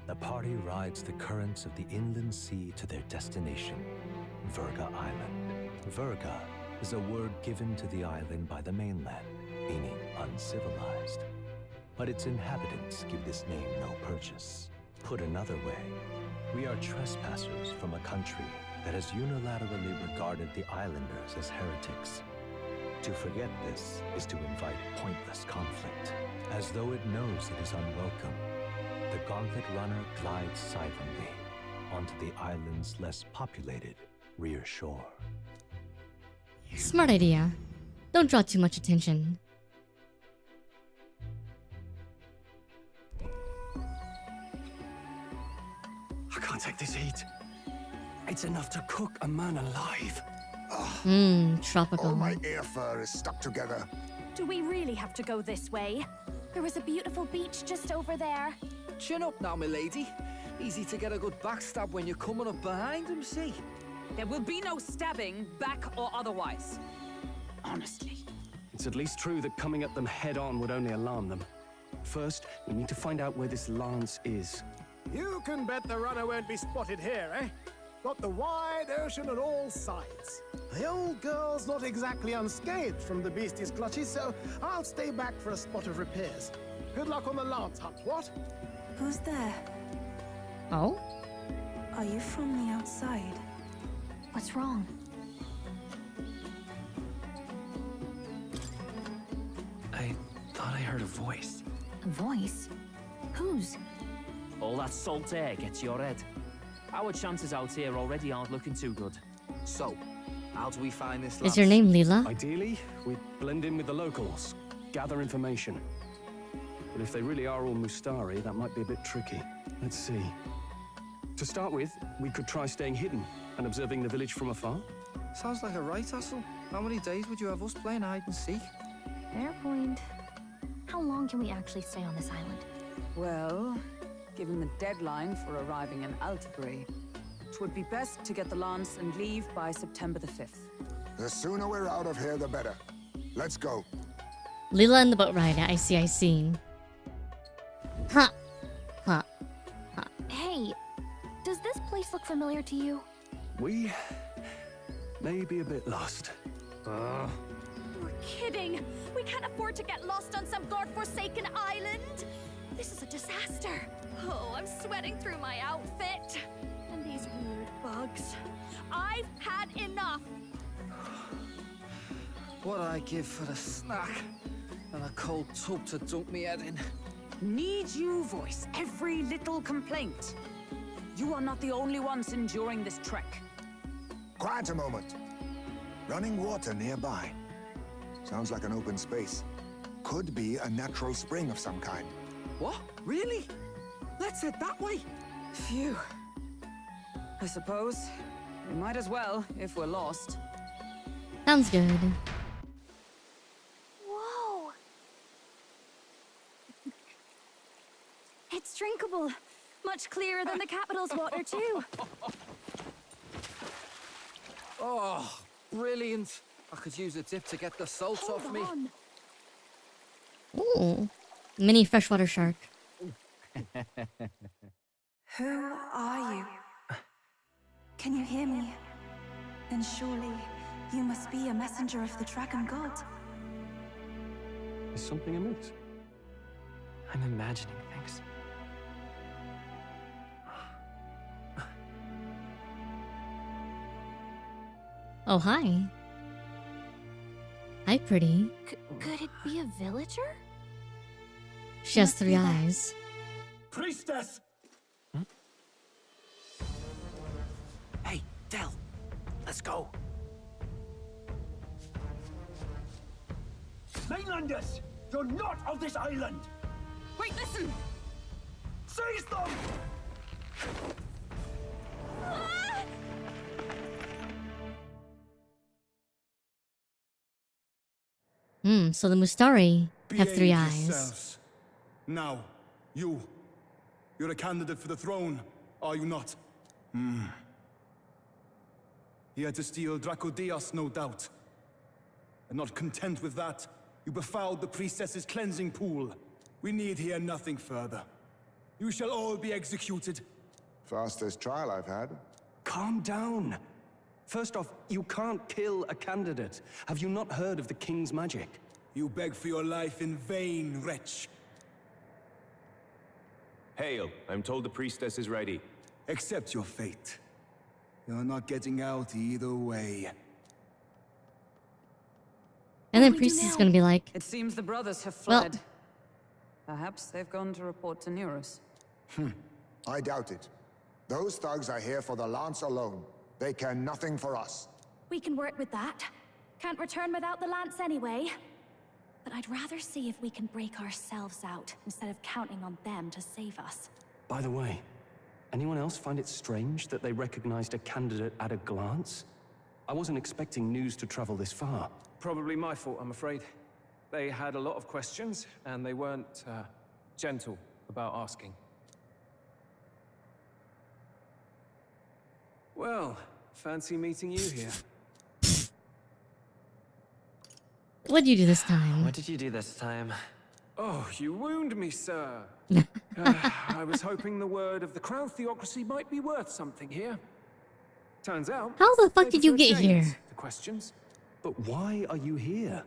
the party rides the currents of the inland sea to their destination, Verga Island. Verga is a word given to the island by the mainland, meaning uncivilized. But its inhabitants give this name no purchase. Put another way, we are trespassers from a country that has unilaterally regarded the islanders as heretics. To forget this is to invite pointless conflict, as though it knows it is unwelcome. The Gauntlet Runner glides silently onto the island's less populated rear shore. Smart idea. Don't draw too much attention. I can't take this heat. It's enough to cook a man alive. Tropical. All my air fur is stuck together. Do we really have to go this way? There was a beautiful beach just over there. Chin up now, milady. Easy to get a good backstab when you're coming up behind him, see? There will be no stabbing, back or otherwise. Honestly. It's at least true that coming at them head-on would only alarm them. First, we need to find out where this lance is. You can bet the runner won't be spotted here, eh? Got the wide ocean on all sides. The old girl's not exactly unscathed from the beastie's clutches, so I'll stay back for a spot of repairs. Good luck on the lance hunt, what? Who's there? Oh? Are you from the outside? What's wrong? I thought I heard a voice. A voice? Whose? All that salt air gets your head. Our chances out here already aren't looking too good. So, how do we find this Is your name Leela? Ideally, we'd blend in with the locals, gather information. But if they really are all Mustari, that might be a bit tricky. Let's see. To start with, we could try staying hidden and observing the village from afar. Sounds like a right hustle. How many days would you have us playing hide and seek? Fair point. How long can we actually stay on this island? Well, given the deadline for arriving in Altabury, it would be best to get the lance and leave by September the 5th. The sooner we're out of here, the better. Let's go. Leela and the boat ride. I see, I see. Huh. Huh. Huh. Hey, does this place look familiar to you? We may be a bit lost. You're kidding! We can't afford to get lost on some godforsaken island! This is a disaster! Oh, I'm sweating through my outfit! And these weird bugs. I've had enough! What I give for a snack and a cold tub to dunk me head in. Need you voice every little complaint? You are not the only ones enduring this trek. Quiet a moment. Running water nearby. Sounds like an open space. Could be a natural spring of some kind. What? Really? Let's head that way. Phew. I suppose we might as well if we're lost. Sounds good. Whoa! It's drinkable. Much clearer than the capital's water, too. Oh, brilliant. I could use a dip to get the salt off me. Ooh. Mini freshwater shark. Who are you? Can you hear me? Then surely you must be a messenger of the dragon god. Is something amiss? I'm imagining things. Oh, hi. Hi, pretty. Could it be a villager? She has 3 eyes. Priestess! Hey, Del. Let's go. Mainlanders! You're not of this island! Wait, listen! Seize them! So the Mustari have 3 Behave eyes. yourselves. Now, you're a candidate for the throne, are you not? He had to steal Dracodios, no doubt. And not content with that, you befouled the priestess's cleansing pool. We need hear nothing further. You shall all be executed. Fastest trial I've had. Calm down. First off, you can't kill a candidate. Have you not heard of the king's magic? You beg for your life in vain, wretch. Hail, I'm told the priestess is ready. Accept your fate. You're not getting out either way. And then Priest is gonna be like, It seems the brothers have well, fled. Perhaps they've gone to report to Neurus. I doubt it. Those thugs are here for the lance alone. They care nothing for us. We can work with that. Can't return without the lance anyway. But I'd rather see if we can break ourselves out instead of counting on them to save us. By the way, anyone else find it strange that they recognized a candidate at a glance? I wasn't expecting news to travel this far. Probably my fault, I'm afraid. They had a lot of questions, and they weren't gentle about asking. Well, fancy meeting you here. What'd you do this time? What did you do this time? Oh, you wound me, sir. I was hoping the word of the Crown Theocracy might be worth something here. Turns out... How the fuck they did you prefer get here? James to questions. But why are you here?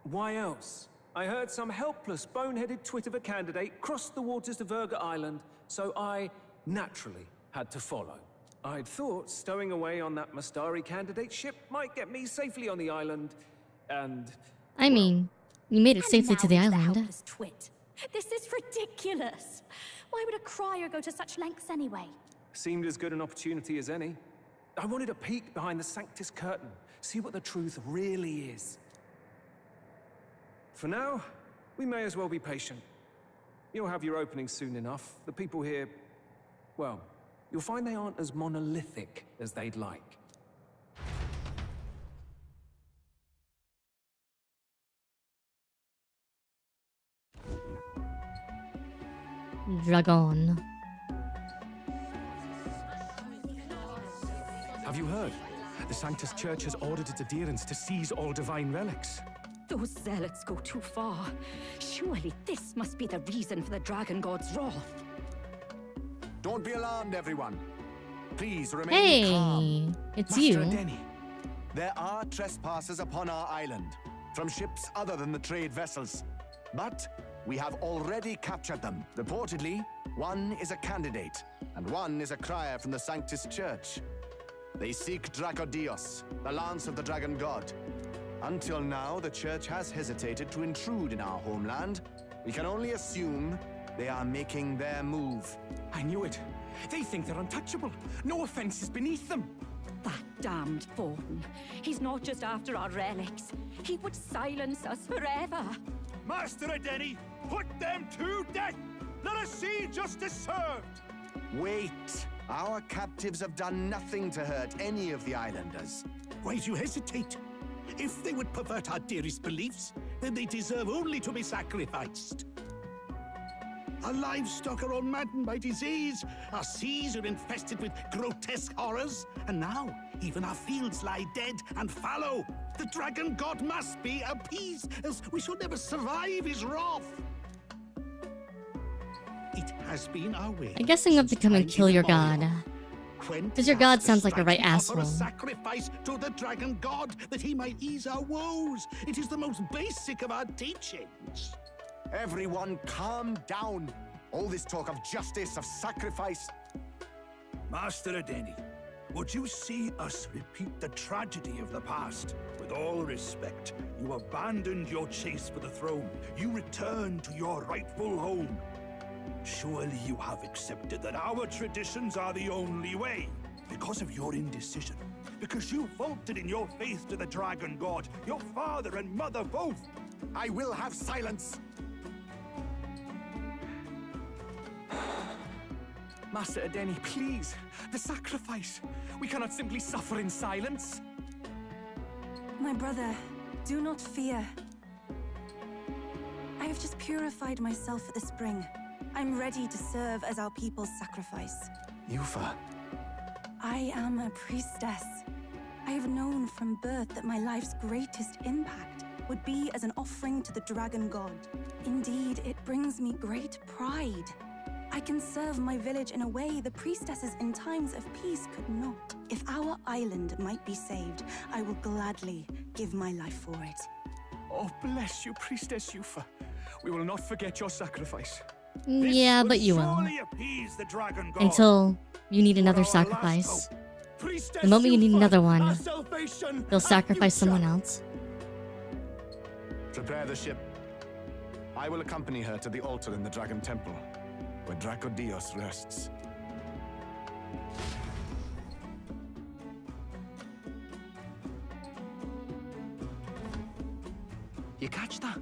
Why else? I heard some helpless, boneheaded twit of a candidate crossed the waters of Virga Island, so I naturally had to follow. I'd thought stowing away on that Mustari candidate ship might get me safely on the island, and... I mean, you made it safely to the island. Helpless twit. This is ridiculous. Why would a crier go to such lengths anyway? Seemed as good an opportunity as any. I wanted a peek behind the Sanctus curtain, see what the truth really is. For now, we may as well be patient. You'll have your opening soon enough. The people here, well, you'll find they aren't as monolithic as they'd like. Dragon. Have you heard? The Sanctus Church has ordered its adherents to seize all divine relics. Those zealots go too far. Surely this must be the reason for the dragon god's wrath. Don't be alarmed, everyone. Please remain calm. Hey, it's Master you. Adeni, there are trespassers upon our island, from ships other than the trade vessels. But we have already captured them. Reportedly, one is a candidate, and one is a crier from the Sanctus Church. They seek Dracodios, the lance of the dragon god. Until now, the Church has hesitated to intrude in our homeland. We can only assume they are making their move. I knew it. They think they're untouchable. No offense is beneath them. That damned Forden. He's not just after our relics. He would silence us forever. Master AsuReDi, put them to death! Let us see justice served! Wait! Our captives have done nothing to hurt any of the islanders. Why do you hesitate? If they would pervert our dearest beliefs, then they deserve only to be sacrificed. Our livestock are all maddened by disease, our seas are infested with grotesque horrors, and now even our fields lie dead and fallow. The dragon god must be appeased, else we shall never survive his wrath. It has been our way. I guess I'm going to come and kill your god. Because your god sounds like a right asshole. A sacrifice to the dragon god that he might ease our woes. It is the most basic of our teachings. Everyone calm down. All this talk of justice, of sacrifice. Master AsuReDi, would you see us repeat the tragedy of the past? With all respect, you abandoned your chase for the throne. You returned to your rightful home. Surely you have accepted that our traditions are the only way. Because of your indecision. Because you faltered in your faith to the dragon god. Your father and mother both. I will have silence. Master AsuReDi, please. The sacrifice. We cannot simply suffer in silence. My brother, do not fear. I have just purified myself at the spring. I'm ready to serve as our people's sacrifice. Yufa. I am a priestess. I have known from birth that my life's greatest impact would be as an offering to the dragon god. Indeed, it brings me great pride. I can serve my village in a way the priestesses in times of peace could not. If our island might be saved, I will gladly give my life for it. Oh, bless you, Priestess Yufa. We will not forget your sacrifice. Yeah, but you will. Until you need another sacrifice. The moment you need another one, they'll sacrifice someone else. Prepare the ship. I will accompany her to the altar in the Dragon Temple, where Dracodios rests. You catch that?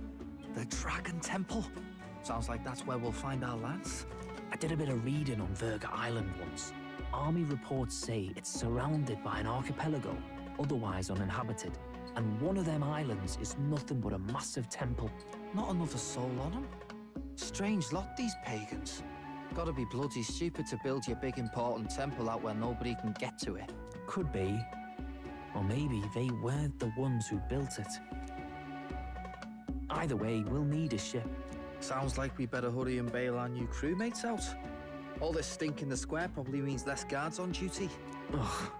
The Dragon Temple. Sounds like that's where we'll find our lads. I did a bit of reading on Verga Island once. Army reports say it's surrounded by an archipelago, otherwise uninhabited. And one of them islands is nothing but a massive temple. Not another soul on them. Strange lot, these pagans. Gotta be bloody stupid to build your big important temple out where nobody can get to it. Could be. Or maybe they weren't the ones who built it. Either way, we'll need a ship. Sounds like we better hurry and bail our new crewmates out. All this stink in the square probably means less guards on duty. Ugh.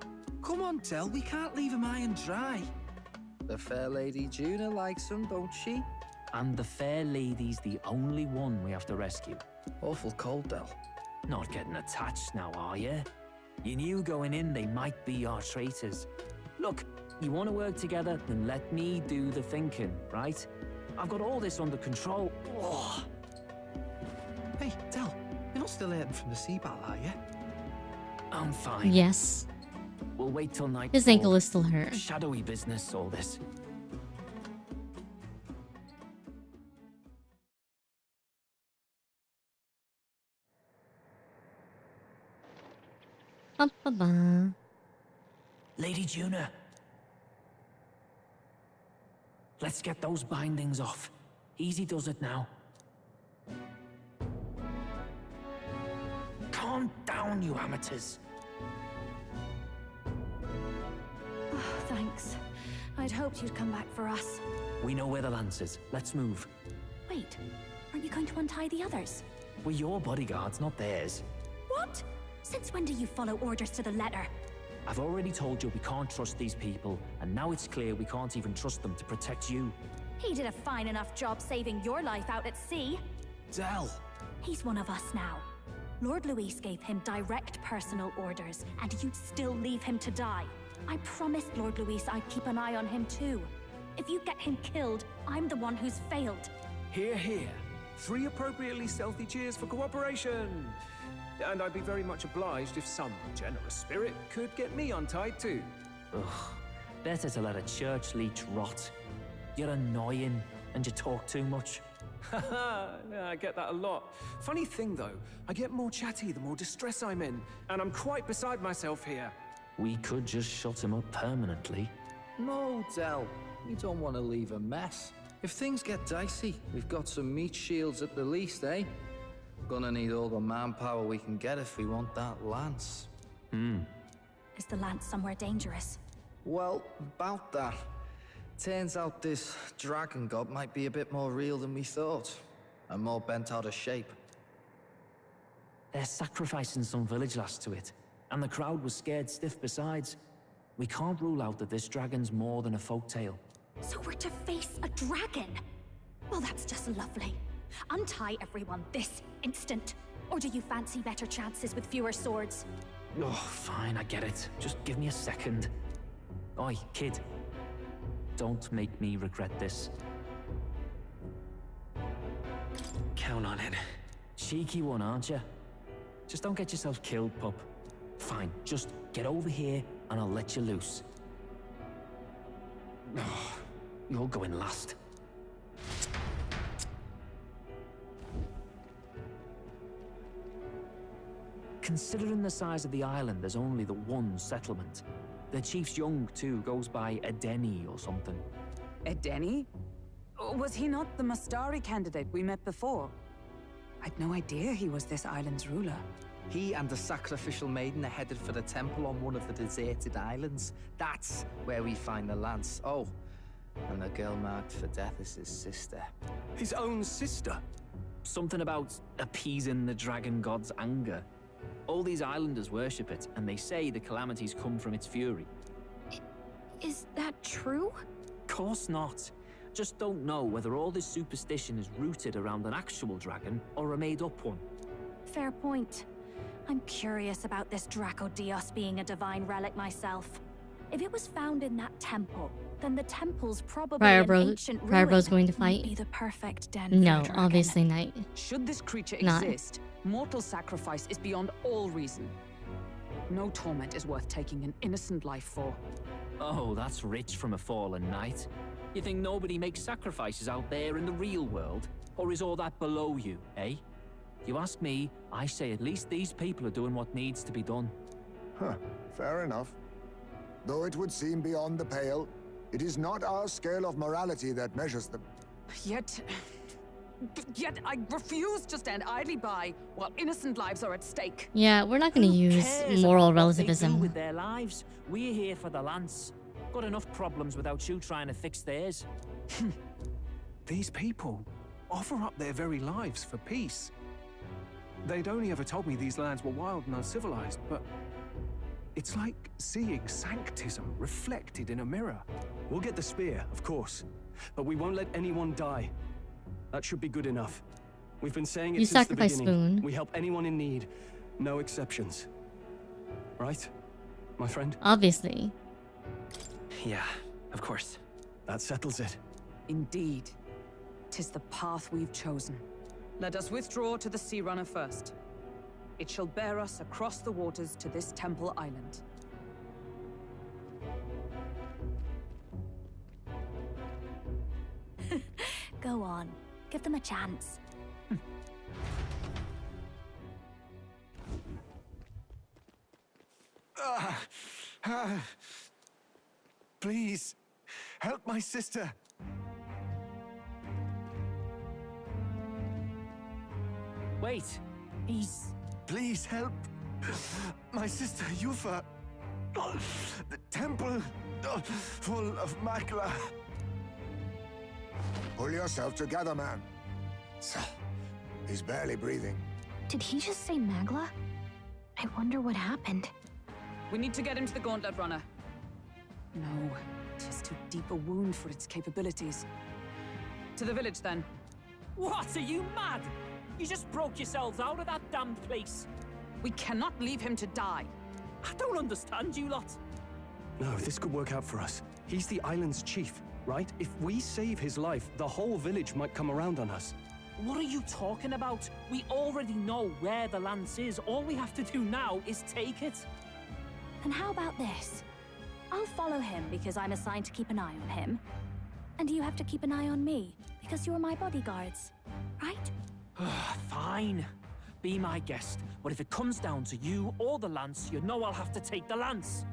Come on, Del, we can't leave him high and dry. The fair lady Juna likes him, don't she? And the fair lady's the only one we have to rescue. Awful cold, Del. Not getting attached now, are you? You knew going in they might be our traitors. Look, you want to work together, then let me do the thinking, right? I've got all this under control. Oh. Hey, Del, you're not still hurting from the sea battle, are you? I'm fine. Yes. We'll wait till night. His ankle is still hurt. Shadowy business, all this. Ba-ba-ba. Lady Juna. Let's get those bindings off. Easy does it now. Calm down, you amateurs. Oh, thanks. I'd hoped you'd come back for us. We know where the lance is. Let's move. Wait, aren't you going to untie the others? We're your bodyguards, not theirs. What? Since when do you follow orders to the letter? I've already told you we can't trust these people, and now it's clear we can't even trust them to protect you. He did a fine enough job saving your life out at sea. Del! He's one of us now. Lord Luis gave him direct personal orders, and you'd still leave him to die. I promised Lord Luis I'd keep an eye on him too. If you get him killed, I'm the one who's failed. Hear, hear. 3 appropriately stealthy cheers for cooperation. And I'd be very much obliged if some generous spirit could get me untied too. Ugh. Better to let a church leech rot. You're annoying, and you talk too much. Haha, yeah, I get that a lot. Funny thing though, I get more chatty the more distress I'm in, and I'm quite beside myself here. We could just shut him up permanently. No, Del. We don't want to leave a mess. If things get dicey, we've got some meat shields at the least, eh? Gonna need all the manpower we can get if we want that lance. Is the lance somewhere dangerous? Well, about that. Turns out this dragon god might be a bit more real than we thought, and more bent out of shape. They're sacrificing some village lass to it, and the crowd was scared stiff besides. We can't rule out that this dragon's more than a folktale. So we're to face a dragon? Well, that's just lovely. Untie everyone this instant. Or do you fancy better chances with fewer swords? Oh, fine, I get it. Just give me a second. Oi, kid. Don't make me regret this. Count on it. Cheeky one, aren't you? Just don't get yourself killed, pup. Fine, just get over here and I'll let you loose. Oh, you're going last. Considering the size of the island, there's only the one settlement. The chief's young, too, goes by Edeni or something. Edeni? Was he not the Mastari candidate we met before? I'd no idea he was this island's ruler. He and the sacrificial maiden are headed for the temple on one of the deserted islands. That's where we find the lance. Oh, and the girl marked for death is his sister. His own sister? Something about appeasing the dragon god's anger. All these islanders worship it, and they say the calamities come from its fury. Is that true? Course not. Just don't know whether all this superstition is rooted around an actual dragon or a made-up one. Fair point. I'm curious about this Dracodios being a divine relic myself. If it was found in that temple, then the temple's probably an ancient ruin. Prior's going to fight? Be the perfect den No, for a dragon. obviously not. Should this creature Not. exist, mortal sacrifice is beyond all reason. No torment is worth taking an innocent life for. Oh, that's rich from a fallen knight. You think nobody makes sacrifices out there in the real world? Or is all that below you, eh? You ask me, I say at least these people are doing what needs to be done. Huh, fair enough. Though it would seem beyond the pale, it is not our scale of morality that measures them. Yet I refuse to stand idly by while innocent lives are at stake. Yeah, we're not going to use Cares moral about what they do relativism. with their lives. We're here for the lance. Got enough problems without you trying to fix theirs. These people offer up their very lives for peace. They'd only ever told me these lands were wild and uncivilized, but it's like seeing sanctism reflected in a mirror. We'll get the spear, of course, but we won't let anyone die. That should be good enough. We've been saying it You since the sacrifice beginning. Spoon. We help anyone in need, no exceptions. Right, my friend? Obviously. Yeah, of course. That settles it. Indeed. 'Tis the path we've chosen. Let us withdraw to the Sea Runner first. It shall bear us across the waters to this temple island. Go on. Give them a chance. Please, help my sister. Wait, he's... Please help my sister Yufa. The temple full of Makla. Pull yourself together, man. He's barely breathing. Did he just say Magla? I wonder what happened. We need to get him to the Gauntlet Runner. No, 'tis too deep a wound for its capabilities. To the village, then. What, are you mad? You just broke yourselves out of that damn place. We cannot leave him to die. I don't understand you lot. No, this could work out for us. He's the island's chief, right? If we save his life, the whole village might come around on us. What are you talking about? We already know where the lance is. All we have to do now is take it. And how about this? I'll follow him because I'm assigned to keep an eye on him. And you have to keep an eye on me because you're my bodyguards, right? Fine. Be my guest. But if it comes down to you or the lance, you know I'll have to take the lance.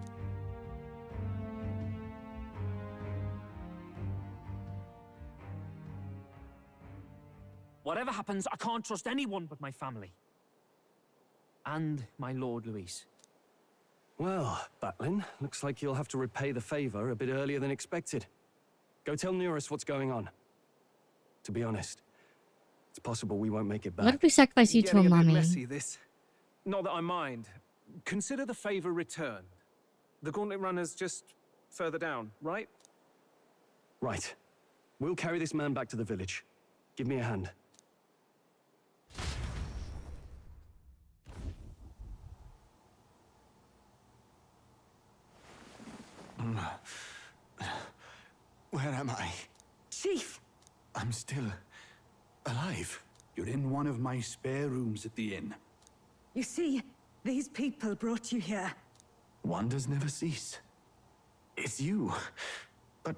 Whatever happens, I can't trust anyone but my family. And my Lord Luis. Well, Batlin, looks like you'll have to repay the favor a bit earlier than expected. Go tell Neurus what's going on. To be honest, it's possible we won't make it back. What if we sacrifice you to a Getting a bit mommy? messy, this. Not that I mind. Consider the favor returned. The gauntlet runner's just further down, right? Right. We'll carry this man back to the village. Give me a hand. Where am I? Chief! I'm still alive. You're in one of my spare rooms at the inn. You see, these people brought you here. Wonders never cease. It's you. But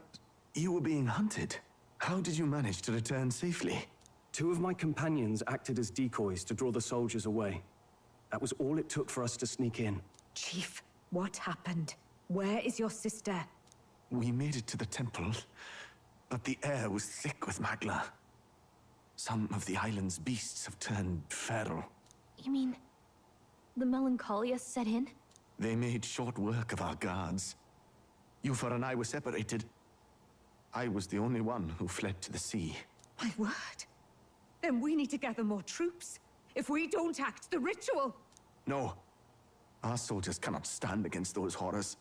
you were being hunted. How did you manage to return safely? 2 of my companions acted as decoys to draw the soldiers away. That was all it took for us to sneak in. Chief, what happened? Where is your sister? We made it to the temple, but the air was thick with magla. Some of the island's beasts have turned feral. You mean the melancholia set in? They made short work of our guards. Yufa and I were separated. I was the only one who fled to the sea. My word. Then we need to gather more troops. If we don't act, the ritual... No. Our soldiers cannot stand against those horrors.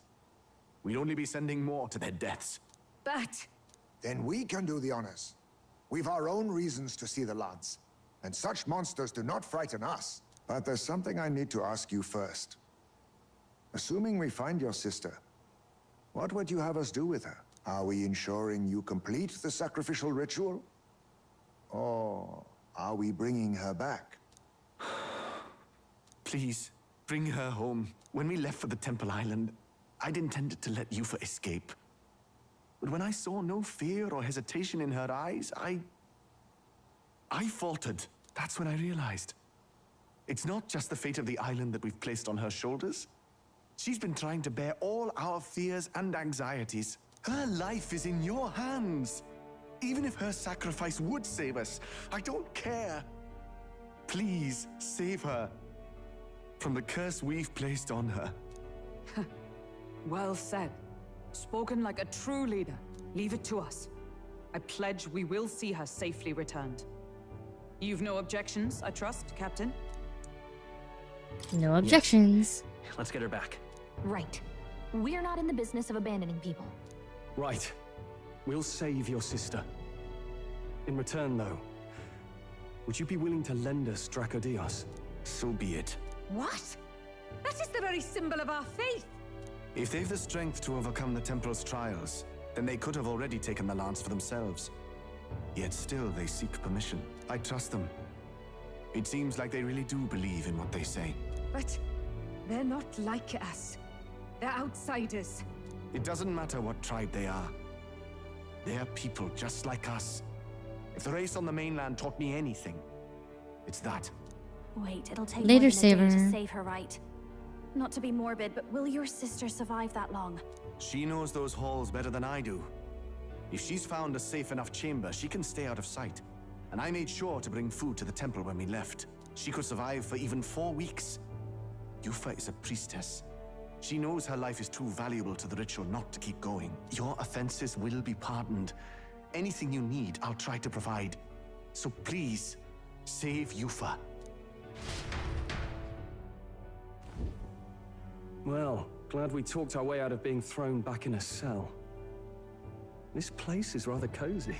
We'd only be sending more to their deaths. But... Then we can do the honors. We've our own reasons to see the lads. And such monsters do not frighten us. But there's something I need to ask you first. Assuming we find your sister, what would you have us do with her? Are we ensuring you complete the sacrificial ritual? Or are we bringing her back? Please, bring her home. When we left for the Temple Island, I'd intended to let Yufa escape. But when I saw no fear or hesitation in her eyes, I faltered. That's when I realized. It's not just the fate of the island that we've placed on her shoulders. She's been trying to bear all our fears and anxieties. Her life is in your hands. Even if her sacrifice would save us, I don't care. Please, save her from the curse we've placed on her. Well said. Spoken like a true leader. Leave it to us. I pledge we will see her safely returned. You've no objections, I trust, Captain? No objections. Yes. Let's get her back. Right. We're not in the business of abandoning people. Right. We'll save your sister. In return, though, would you be willing to lend us Dracodios? So be it. What? That is the very symbol of our faith! If they've the strength to overcome the Temple's trials, then they could have already taken the lance for themselves. Yet still they seek permission. I trust them. It seems like they really do believe in what they say. But they're not like us. They're outsiders. It doesn't matter what tribe they are. They're people just like us. If the race on the mainland taught me anything, it's that. Wait, it'll take Later, more than a day Saber. to save her, right? Not to be morbid, but will your sister survive that long? She knows those halls better than I do. If she's found a safe enough chamber, she can stay out of sight. And I made sure to bring food to the temple when we left. She could survive for even 4 weeks. Yufa is a priestess. She knows her life is too valuable to the ritual not to keep going. Your offenses will be pardoned. Anything you need, I'll try to provide. So please, save Yufa. Well, glad we talked our way out of being thrown back in a cell. This place is rather cozy,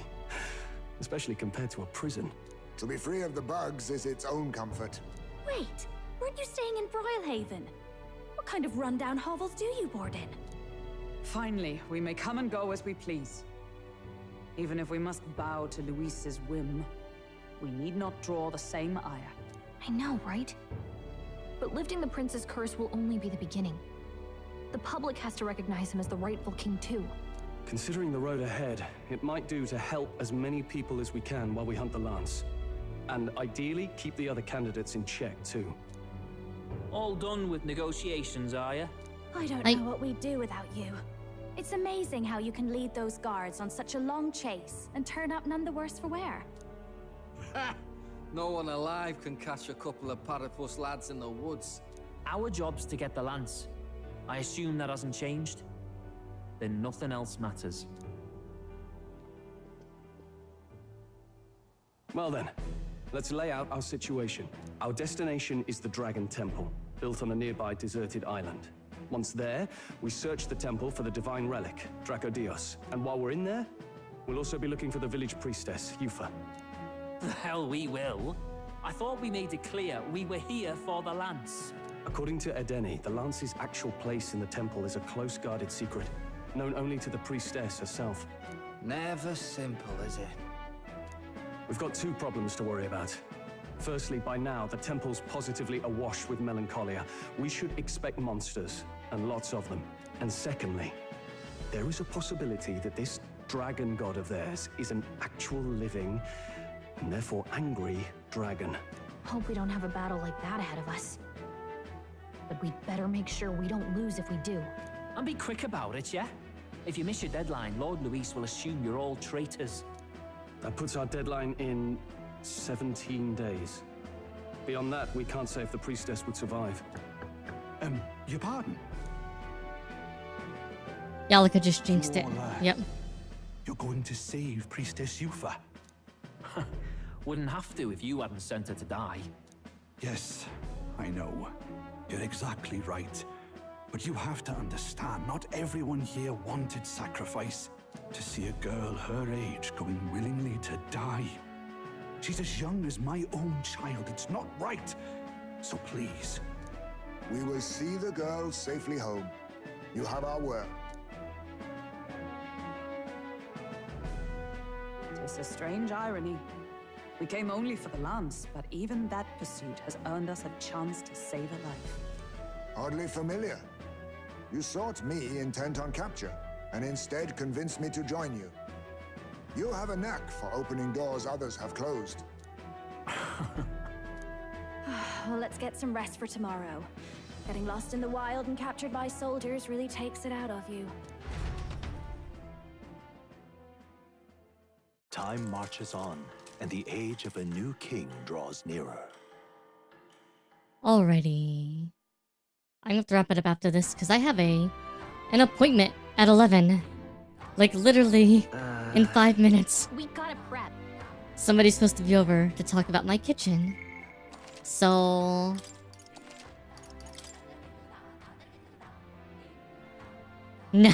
especially compared to a prison. To be free of the bugs is its own comfort. Wait, weren't you staying in Broilhaven? What kind of rundown hovels do you board in? Finally, we may come and go as we please. Even if we must bow to Luis's whim, we need not draw the same ire. I know, right? But lifting the prince's curse will only be the beginning. The public has to recognize him as the rightful king too. Considering the road ahead, it might do to help as many people as we can while we hunt the Lance. And ideally, keep the other candidates in check too. All done with negotiations, are you? I don't know what we'd do without you. It's amazing how you can lead those guards on such a long chase and turn up none the worse for wear. Ha! No one alive can catch a couple of platypus lads in the woods. Our job's to get the Lance. I assume that hasn't changed? Then nothing else matters. Well then, let's lay out our situation. Our destination is the Dragon Temple, built on a nearby deserted island. Once there, we search the temple for the divine relic, Dracodios. And while we're in there, we'll also be looking for the village priestess, Yufa. The hell we will. I thought we made it clear we were here for the Lance. According to Edeni, the Lance's actual place in the temple is a close-guarded secret, known only to the priestess herself. Never simple, is it? We've got two problems to worry about. Firstly, by now, the temple's positively awash with melancholia. We should expect monsters, and lots of them. And secondly, there is a possibility that this dragon god of theirs is an actual living, and therefore angry, dragon. Hope we don't have a battle like that ahead of us. But we'd better make sure we don't lose if we do. And be quick about it, yeah? If you miss your deadline, Lord Luis will assume you're all traitors. That puts our deadline in 17 days. Beyond that, we can't say if the priestess would survive. Your pardon? Gallica just jinxed it. Yep. You're going to save Priestess Yufa? Wouldn't have to if you hadn't sent her to die. Yes, I know. You're exactly right. But you have to understand, not everyone here wanted sacrifice. To see a girl her age going willingly to die. She's as young as my own child. It's not right. So please. We will see the girl safely home. You have our word. Tis a strange irony. We came only for the Lance, but even that pursuit has earned us a chance to save a life. Hardly familiar. You sought me intent on capture, and instead convinced me to join you. You have a knack for opening doors others have closed. Well, let's get some rest for tomorrow. Getting lost in the wild and captured by soldiers really takes it out of you. Time marches on, and the age of a new king draws nearer. Alrighty. I'm gonna have to wrap it up after this because I have an appointment at 11. Like literally in 5 minutes. We gotta prep. Somebody's supposed to be over to talk about my kitchen. So... Nah.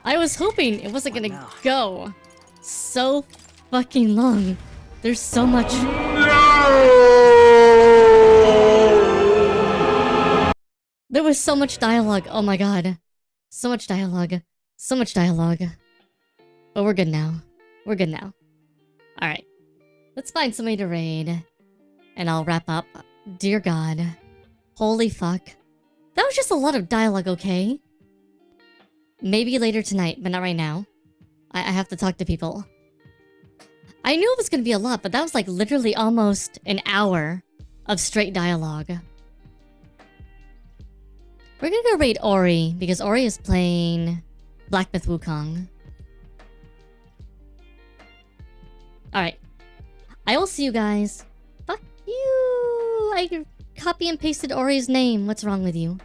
I was hoping it wasn't gonna go so fucking long. There's so much... There was so much dialogue. Oh my god. So much dialogue. So much dialogue. But we're good now. We're good now. Alright. Let's find somebody to raid. And I'll wrap up. Dear god. Holy fuck. That was just a lot of dialogue, okay? Maybe later tonight, but not right now. I have to talk to people. I knew it was gonna be a lot, but that was like literally almost an hour of straight dialogue. We're gonna go raid Ori, because Ori is playing Black Myth Wukong. Alright. I will see you guys. Fuck you! I copy and pasted Ori's name. What's wrong with you?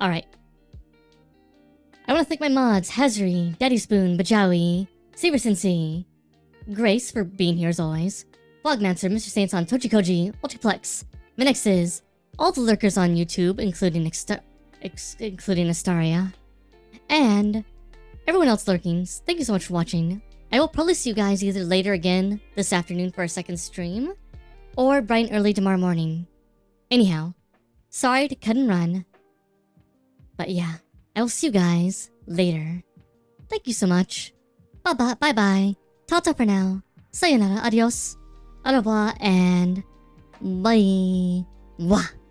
Alright. I want to thank my mods, Hazri, Daddy Spoon, Bajawi, Saber Sensei, Grace for being here as always, Vlogmancer, Mr. Saints-on, Tochikoji, Ultraplex, Minexes, all the lurkers on YouTube, including Astaria, and everyone else lurking. Thank you so much for watching. I will probably see you guys either later again this afternoon for a second stream, or bright and early tomorrow morning. Anyhow, sorry to cut and run, but yeah, I will see you guys later. Thank you so much. Bye-bye. Bye-bye. Ta-ta for now. sayonara, adios, au revoir, and bye. Mwah.